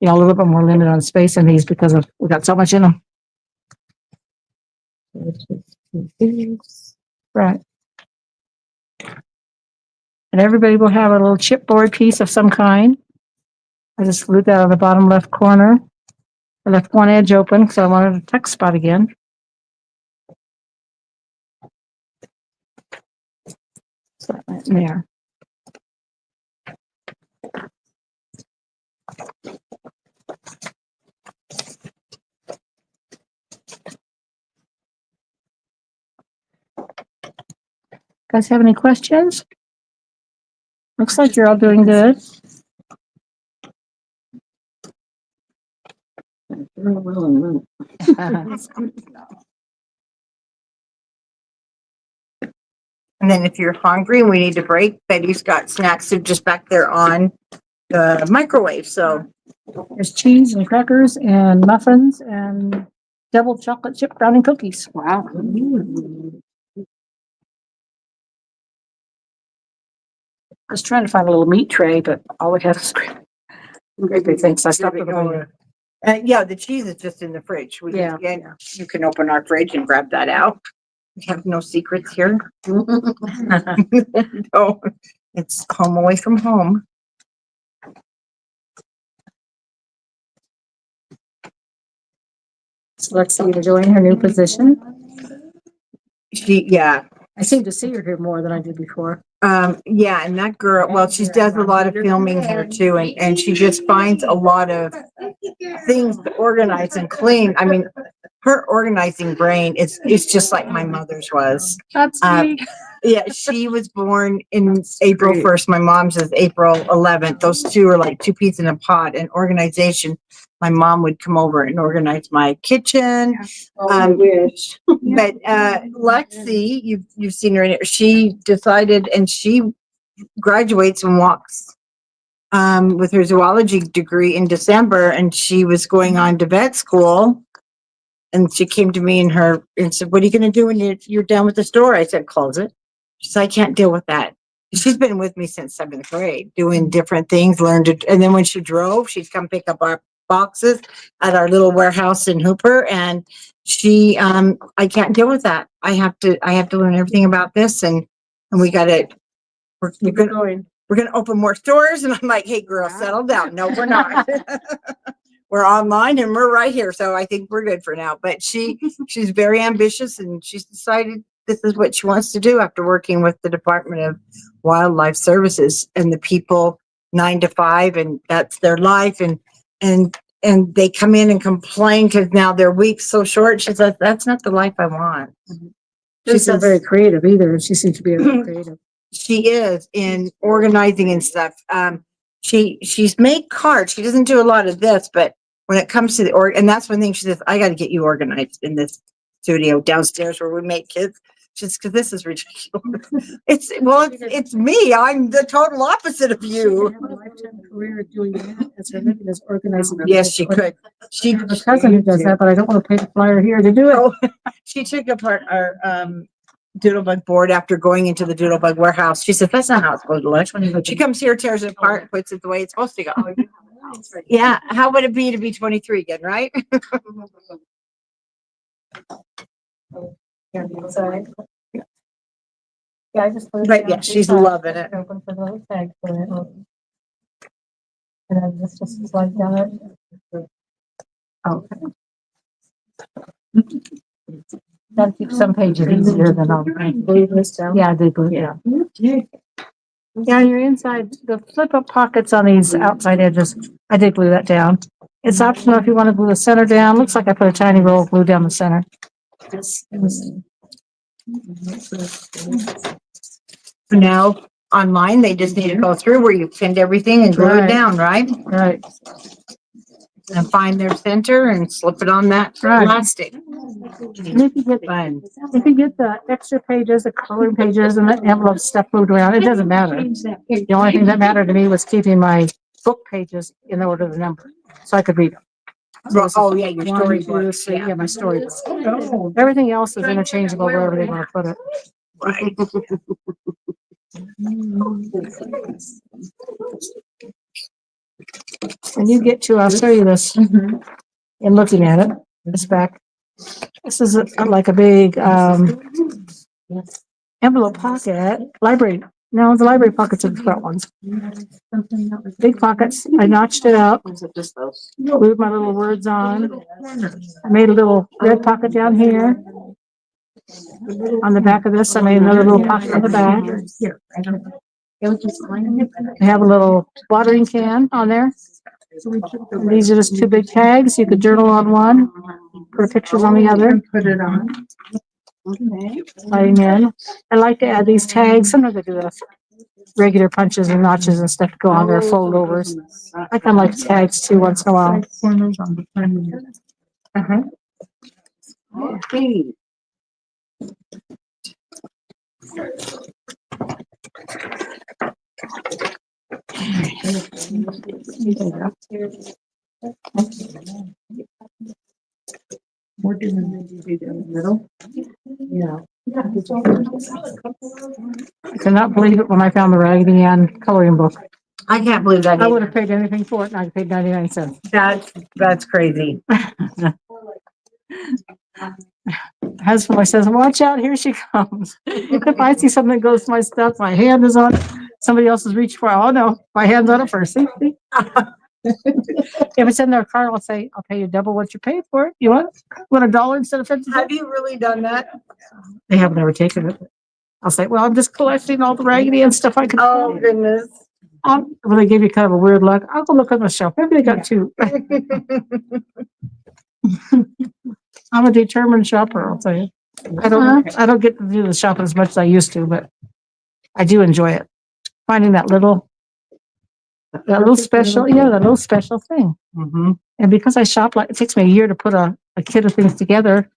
a little bit more limited on space in these because of, we got so much in them. Right. And everybody will have a little chipboard piece of some kind. I just glued that on the bottom left corner. I left one edge open because I wanted a tuck spot again. So right there. Guys have any questions? Looks like you're all doing good. And then if you're hungry and we need to break, Betty's got snacks just back there on the microwave. So There's cheese and crackers and muffins and double chocolate chip brownie cookies. Wow. I was trying to find a little meat tray, but all we had was great big things. I stopped at the window. yeah, the cheese is just in the fridge. Yeah. You can open our fridge and grab that out. We have no secrets here. No, it's home away from home. So Lexi enjoying her new position. Yeah. I seem to see her here more than I did before. Yeah, and that girl, well, she does a lot of filming here too, and she just finds a lot of things to organize and clean. I mean, her organizing brain is just like my mother's was. That's sweet. Yeah, she was born in April 1st. My mom's is April 11th. Those two are like two peas in a pod. And organization, my mom would come over and organize my kitchen. I wish. But Lexi, you've seen her in it. She decided, and she graduates and walks with her zoology degree in December, and she was going on to vet school. And she came to me and said, "What are you going to do when you're done with the store?" I said, "Close it." She said, "I can't deal with that." She's been with me since 7th grade, doing different things, and then when she drove, she'd come pick up our boxes at our little warehouse in Hooper. And she, I can't deal with that. I have to learn everything about this, and we got to, we're going to open more stores. And I'm like, "Hey girl, settle down." No, we're not. We're online and we're right here. So I think we're good for now. But she's very ambitious, and she's decided this is what she wants to do after working with the Department of Wildlife Services and the people 9 to 5, and that's their life. And they come in and complain because now their week's so short. She says, "That's not the life I want." She's not very creative either. She seems to be very creative. She is in organizing and stuff. She's made cards. She doesn't do a lot of this, but when it comes to and that's one thing she says, "I got to get you organized in this studio downstairs where we make kids." Just because this is ridiculous. It's me. I'm the total opposite of you. Have a lifetime career doing that as her living as organizing. Yes, she could. She has a cousin who does that, but I don't want to pay the flyer here to do it. Oh, she took apart our Doodlebug board after going into the Doodlebug warehouse. She said, "That's not how it's supposed to look." She comes here, tears it apart, puts it the way it's supposed to go. Yeah, how would it be to be 23 again, right? Yeah, I just. But yeah, she's loving it. Open for those tags for it. And then this just slide down it. Okay. That keeps some pages easier than others. Yeah, they glue, yeah. Yeah, your inside, the flip up pockets on these outside edges, I did glue that down. It's optional if you want to glue the center down. Looks like I put a tiny roll of glue down the center. Now, online, they just need to go through where you pinned everything and glue it Right. down, right? Right. And find their center and slip it on that Right. plastic. And if you get, Fun. if you get the extra pages, the coloring pages and the envelope stuff moved around, it doesn't matter. The only thing that mattered to me was keeping my book pages in order of the number, so I could read them. So Oh, yeah, your 1, 2, storybook. 3, yeah, my storybook. Everything else is interchangeable wherever they want to put it. Right. When you get to, I'll show you this in looking at it, this back. This is like a big, envelope pocket, library. No, the library pockets are the front ones. Big pockets. I notched it out, glued my little words on. I made a little red pocket down here. On the back of this, I made another little pocket on the back. I have a little watering can on there. And these are just two big tags. You could journal on one, put pictures on the other. Put it on. Sliding in. I like to add these tags. Sometimes I do this. regular punches and notches and stuff to go on there, fold overs. I kind of like tags too once in a while. Corners on the front. Uh-huh. Okay. We're doing the middle. Yeah. I cannot believe it when I found the Raggedy Ann coloring book. I can't believe that. I would Either. have paid anything for it, and I paid 99 cents. That's crazy. Husband says, "Watch out, here she comes." If I see something that goes to my stuff, my hand is on it. Somebody else is reaching for it. Oh no, my hand's on it first. See? If it's in their car, I'll say, "I'll pay you double what you paid for it. You want $1 instead of 50 cents?" Have you really done that? They have never taken it. I'll say, "Well, I'm just collecting all the Raggedy Ann stuff I can Oh find." goodness. When they give you kind of a weird look, I'll go look on the shelf. Maybe they got two. I'm a determined shopper, I'll tell you. I don't get to do the shopping as much as I used to, but I do enjoy it. Finding that little special, that little special thing. Mm-hmm. And because I shop like, it takes me a year to put a kit of things together.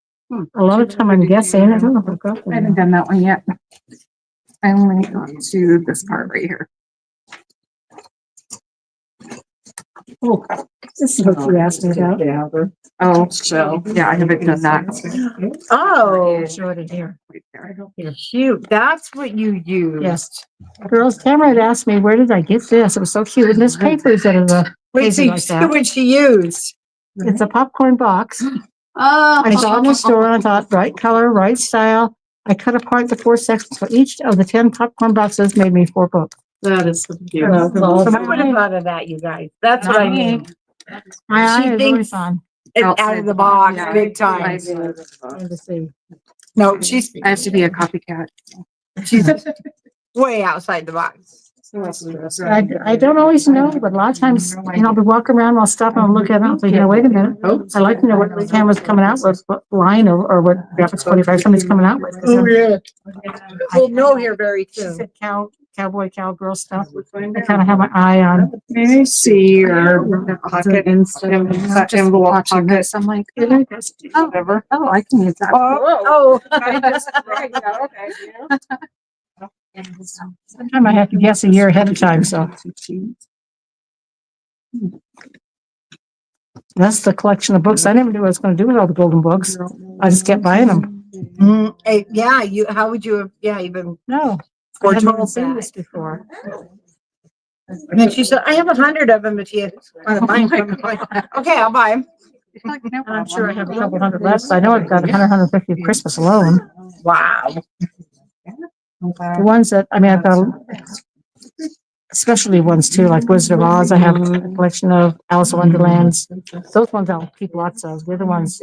A lot of time I'm guessing. I don't know if I've got I haven't them. done that one yet. I only got to this part right here. Oh, this is what you asked me about. Oh, so, yeah, I haven't done that. Oh, Show it in here. Right there. cute. That's what you use. Yes. Girls, Tamara had asked me, where did I get this? It was so cute. And this paper is out of the, Wait, so like that. what she used? it's a popcorn box. Oh, I saw it in the store and I thought, right color, right style. I cut apart the 4 sections. So each of the 10 popcorn boxes made me 4 books. That is so cute. So Who my would have thought of that, you guys? That's what I mean. eye She is really thinks- fun. It's out of the box, Yeah. big time. I To see. No, have to be a copycat. she's way outside the box. I don't always know, but a lot of times, I'll be walking around, I'll stop and I'll look at it, and I'll say, wait a minute. I like to know what the camera's coming out with, what line or what graphics 25 somebody's coming out with. 'Cause then yeah. We'll know here very she soon. said cowgirl stuff. I kind of have my eye on. May I see your pocket instead of that envelope pocket? pockets. I'm like, Whatever. oh, I can use that. Oh. Sometimes I have to guess a year ahead of time, so. That's the collection of books. I never knew what I was going to do with all the golden books. I just kept buying them. Yeah, how would you have, even No, I foretold hadn't even seen that? this before. And then she said, I have 100 of them if you want to buy them. I'm like, okay, I'll buy them. And I'm sure I have a couple hundred left. I know I've got 150 of Christmas alone. Wow. The ones that, I've got especially ones too, like Wizard of Oz. I have a collection of Alice in Wonderlands. Those ones I'll keep lots of. The other ones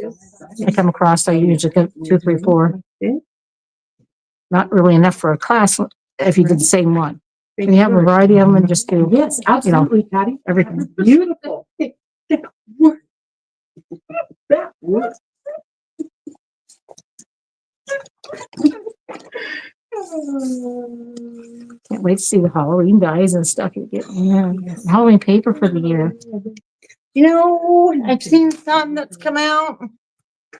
I come across, I usually get 2, 3, 4. Not really enough for a class if you did the same one. When you have a variety of them and just do, Yes, absolutely, Patty. everything. Beautiful. Can't wait to see the Halloween dyes and stuff you get. Yeah. Halloween paper for the year. I've seen some that's come out.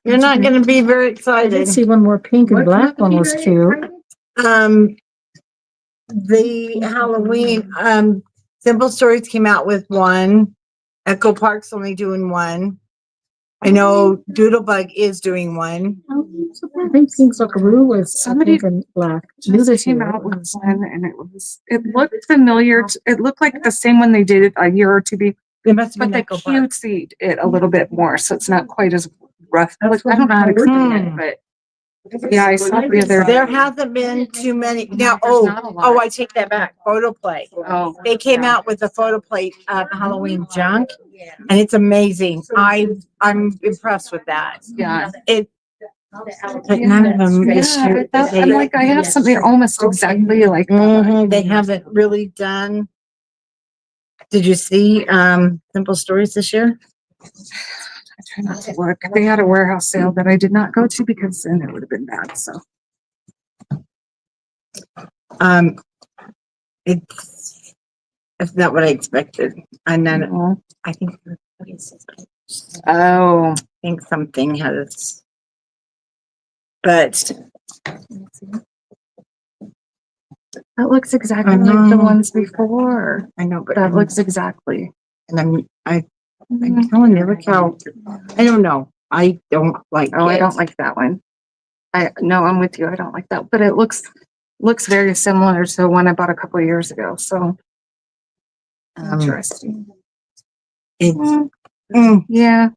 You're not going to be very I did excited. see one more pink and black one was cute. The Halloween, Simple Stories came out with one. Echo Park's only doing one. I know Doodlebug is doing one. I think Pink Sockaroo was Somebody pink and black. Knew just this came year. out with one and it looked familiar. It looked like the same one they did it a year or two before, It must have but been they Echo Park. cutesy it a little bit more. So it's not quite as rough. Like, I don't know how to explain it, but yeah, I saw it the other. There hasn't been too many. Now, There's not a lot. I take that back. Photo play. Oh, They came out with a photo plate of Halloween junk and it's amazing. I'm impressed with that. yeah. But none of them this Yeah, year. but I'm like, I have something almost exactly like that. They haven't really done. Did you see Simple Stories this year? I try not to look. They had a warehouse sale that I did not go to because then it would have been bad. So it's not what I expected. And then Oh, I think something has, but that looks exactly like the ones before. I know, but That looks exactly. and I'm telling you, look how, I don't know. I don't like Oh, I it. don't like that one. No, I'm with you. I don't like that, but it looks very similar to one I bought a couple of years ago. So interesting. It's, Yeah,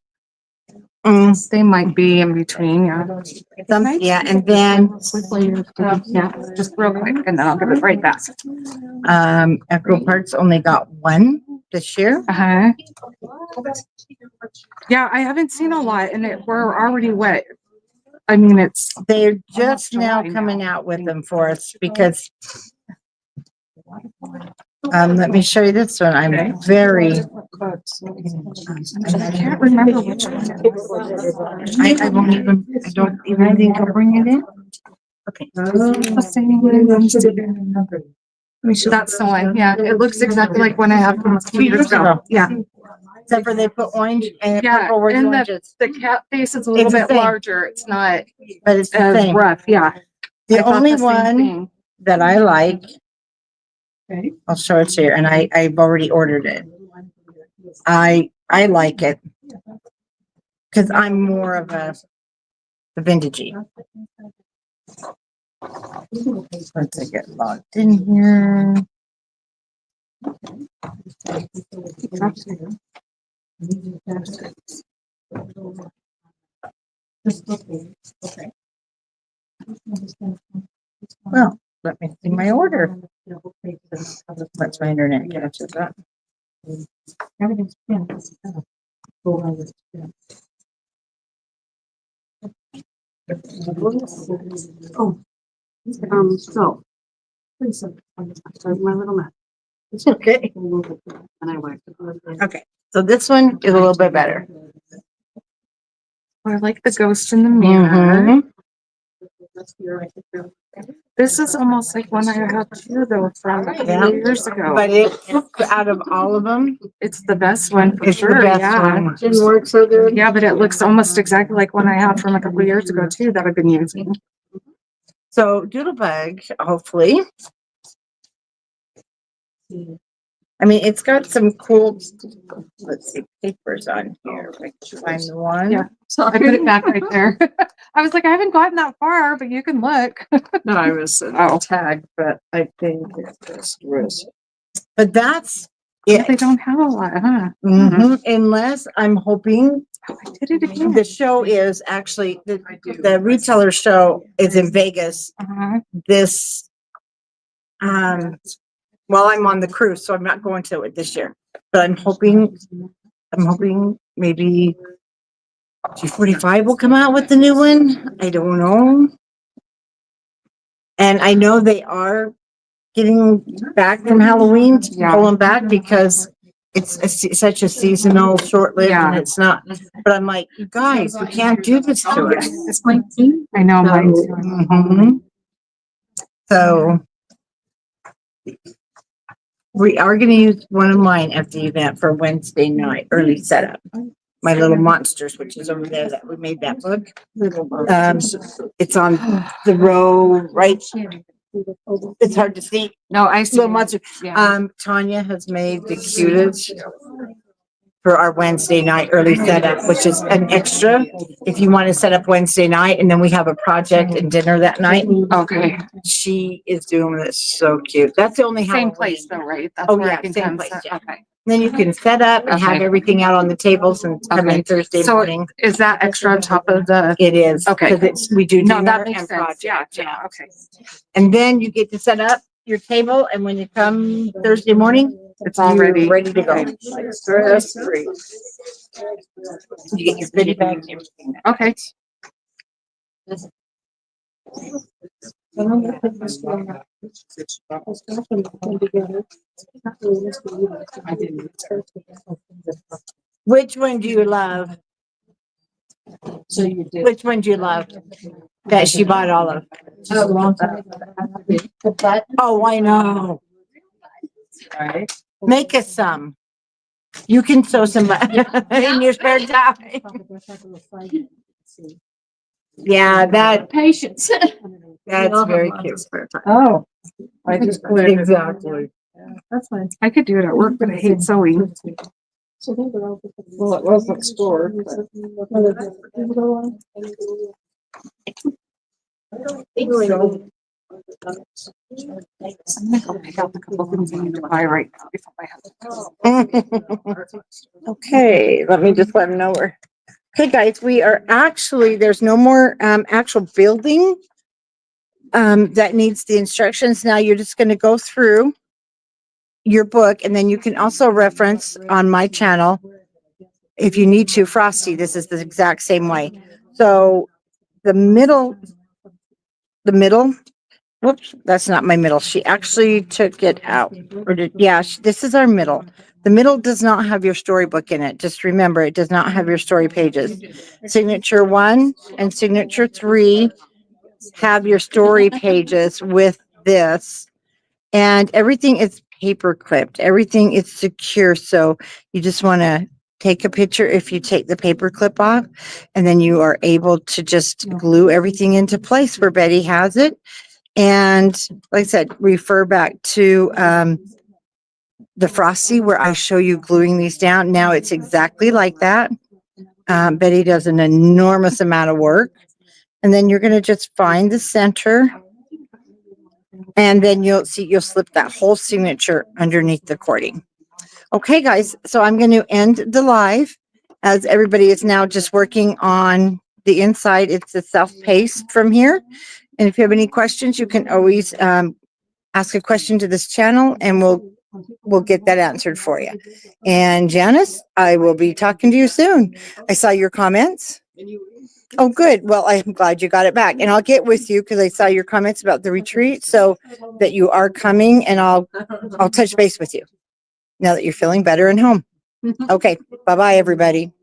they might be in between. Yeah. yeah, and then, Yeah, just real quick, and then I'll give it right back. Echo Parks only got one this year. Uh-huh. Yeah, I haven't seen a lot, and we're already wet. I mean, it's They're just July now now. coming out with them for us because, let me show you this one. I'm very, I can't remember which one. I won't even, I don't even think I'll bring it in. Okay. The same one. That's the one. Yeah, it looks exactly like one I have from a few years ago. Yeah, Except for they put orange and yeah. purple where the And orange is, the cat face is a little It's the bit same. larger. It's not but it's the as same. rough. Yeah. The I thought only same one thing. that I like, Okay. I'll show it to you, and I've already ordered it. I like it because I'm more of the vintagey. Once I get logged in here. Well, let me see my order. That's my internet catches that. So. My little map. It's okay. And I went. Okay, so this one is a little bit better. I like the ghost in the mirror. Mhm. This is almost like one I had too, though, from a few years ago. But it, out of all of them, It's the best one for it's the sure. best Yeah. one. Didn't work so good. Yeah, but it looks almost exactly like one I had from a couple of years ago too that I've been using. So Doodlebug, hopefully. I mean, it's got some cool, let's see, papers on here. If I can find the one. Yeah. So I put it back right there. I was like, I haven't gotten that far, but you can look. No, I was tagged, but I think it just was. But that's Yeah, they it. don't have a lot, huh? Unless I'm hoping I did it again. the show is actually, the retailer show is in Vegas this, well, I'm on the cruise, so I'm not going to it this year, but I'm hoping maybe G45 will come out with the new one. I don't know. And I know they are getting back from Halloween, pulling back because it's such a seasonal, short-lived, and it's not, but I'm like, you guys, you can't do this to us. It's my team. I know mine too. Mhm. So we are gonna use one of mine at the event for Wednesday night, early setup. My little monsters, which is over there that we made that book. It's on the row, right? It's hard to see. No, I see. Little monster. Yeah. Tanya has made the cutest for our Wednesday night early setup, which is an extra if you want to set up Wednesday night, and then we have a project and dinner that night. Okay. She is doing this so cute. That's the only Same Halloween. place though, right? That's Oh, where I yeah, can same come place, set- yeah. Okay. Then you can set up and have Okay. everything out on the tables and come in Okay. Thursday So morning. is that extra on top of the? It is. Okay. 'Cause it's, we do No, dinner that makes and sense. Yeah. project, Yeah. Okay. And then you get to set up your table, and when you come Thursday morning, It's all ready. ready to go. Okay. Stress free. You get your goodie bag and everything. Okay. Which one do you love? So you did. Which one do you love? That she bought all of? Oh, I know. Right. Make us some. You can sew some in your spare time. Yeah, that Patience. that's very cute. Spare time. Oh. I just cleared it. Exactly. That's fine. I could do it at work, but I hate sewing. Well, it wasn't scored. I'm gonna go pick out the couple things I need to buy right now before my husband. Okay, let me just let them know we're. Okay, guys, we are actually, there's no more actual building that needs the instructions. Now you're just going to go through your book, and then you can also reference on my channel if you need to. Frosty, this is the exact same way. So the middle, whoops, that's not my middle. She actually took it out. Or did, yeah, this is our middle. The middle does not have your storybook in it. Just remember, it does not have your story pages. Signature 1 and signature 3 have your story pages with this. And everything is paper clipped. Everything is secure. So you just want to take a picture if you take the paper clip off, and then you are able to just glue everything into place where Betty has it. And like I said, refer back to the Frosty where I show you gluing these down. Now it's exactly like that. Betty does an enormous amount of work. And then you're going to just find the center. And then you'll slip that whole signature underneath the cording. Okay, guys. So I'm going to end the live as everybody is now just working on the inside. It's a self-paced from here. And if you have any questions, you can always ask a question to this channel and we'll get that answered for you. And Janice, I will be talking to you soon. I saw your comments. Oh, good. Well, I'm glad you got it back. And I'll get with you because I saw your comments about the retreat, so that you are coming, and I'll touch base with you now that you're feeling better and home. Okay. Bye-bye, everybody.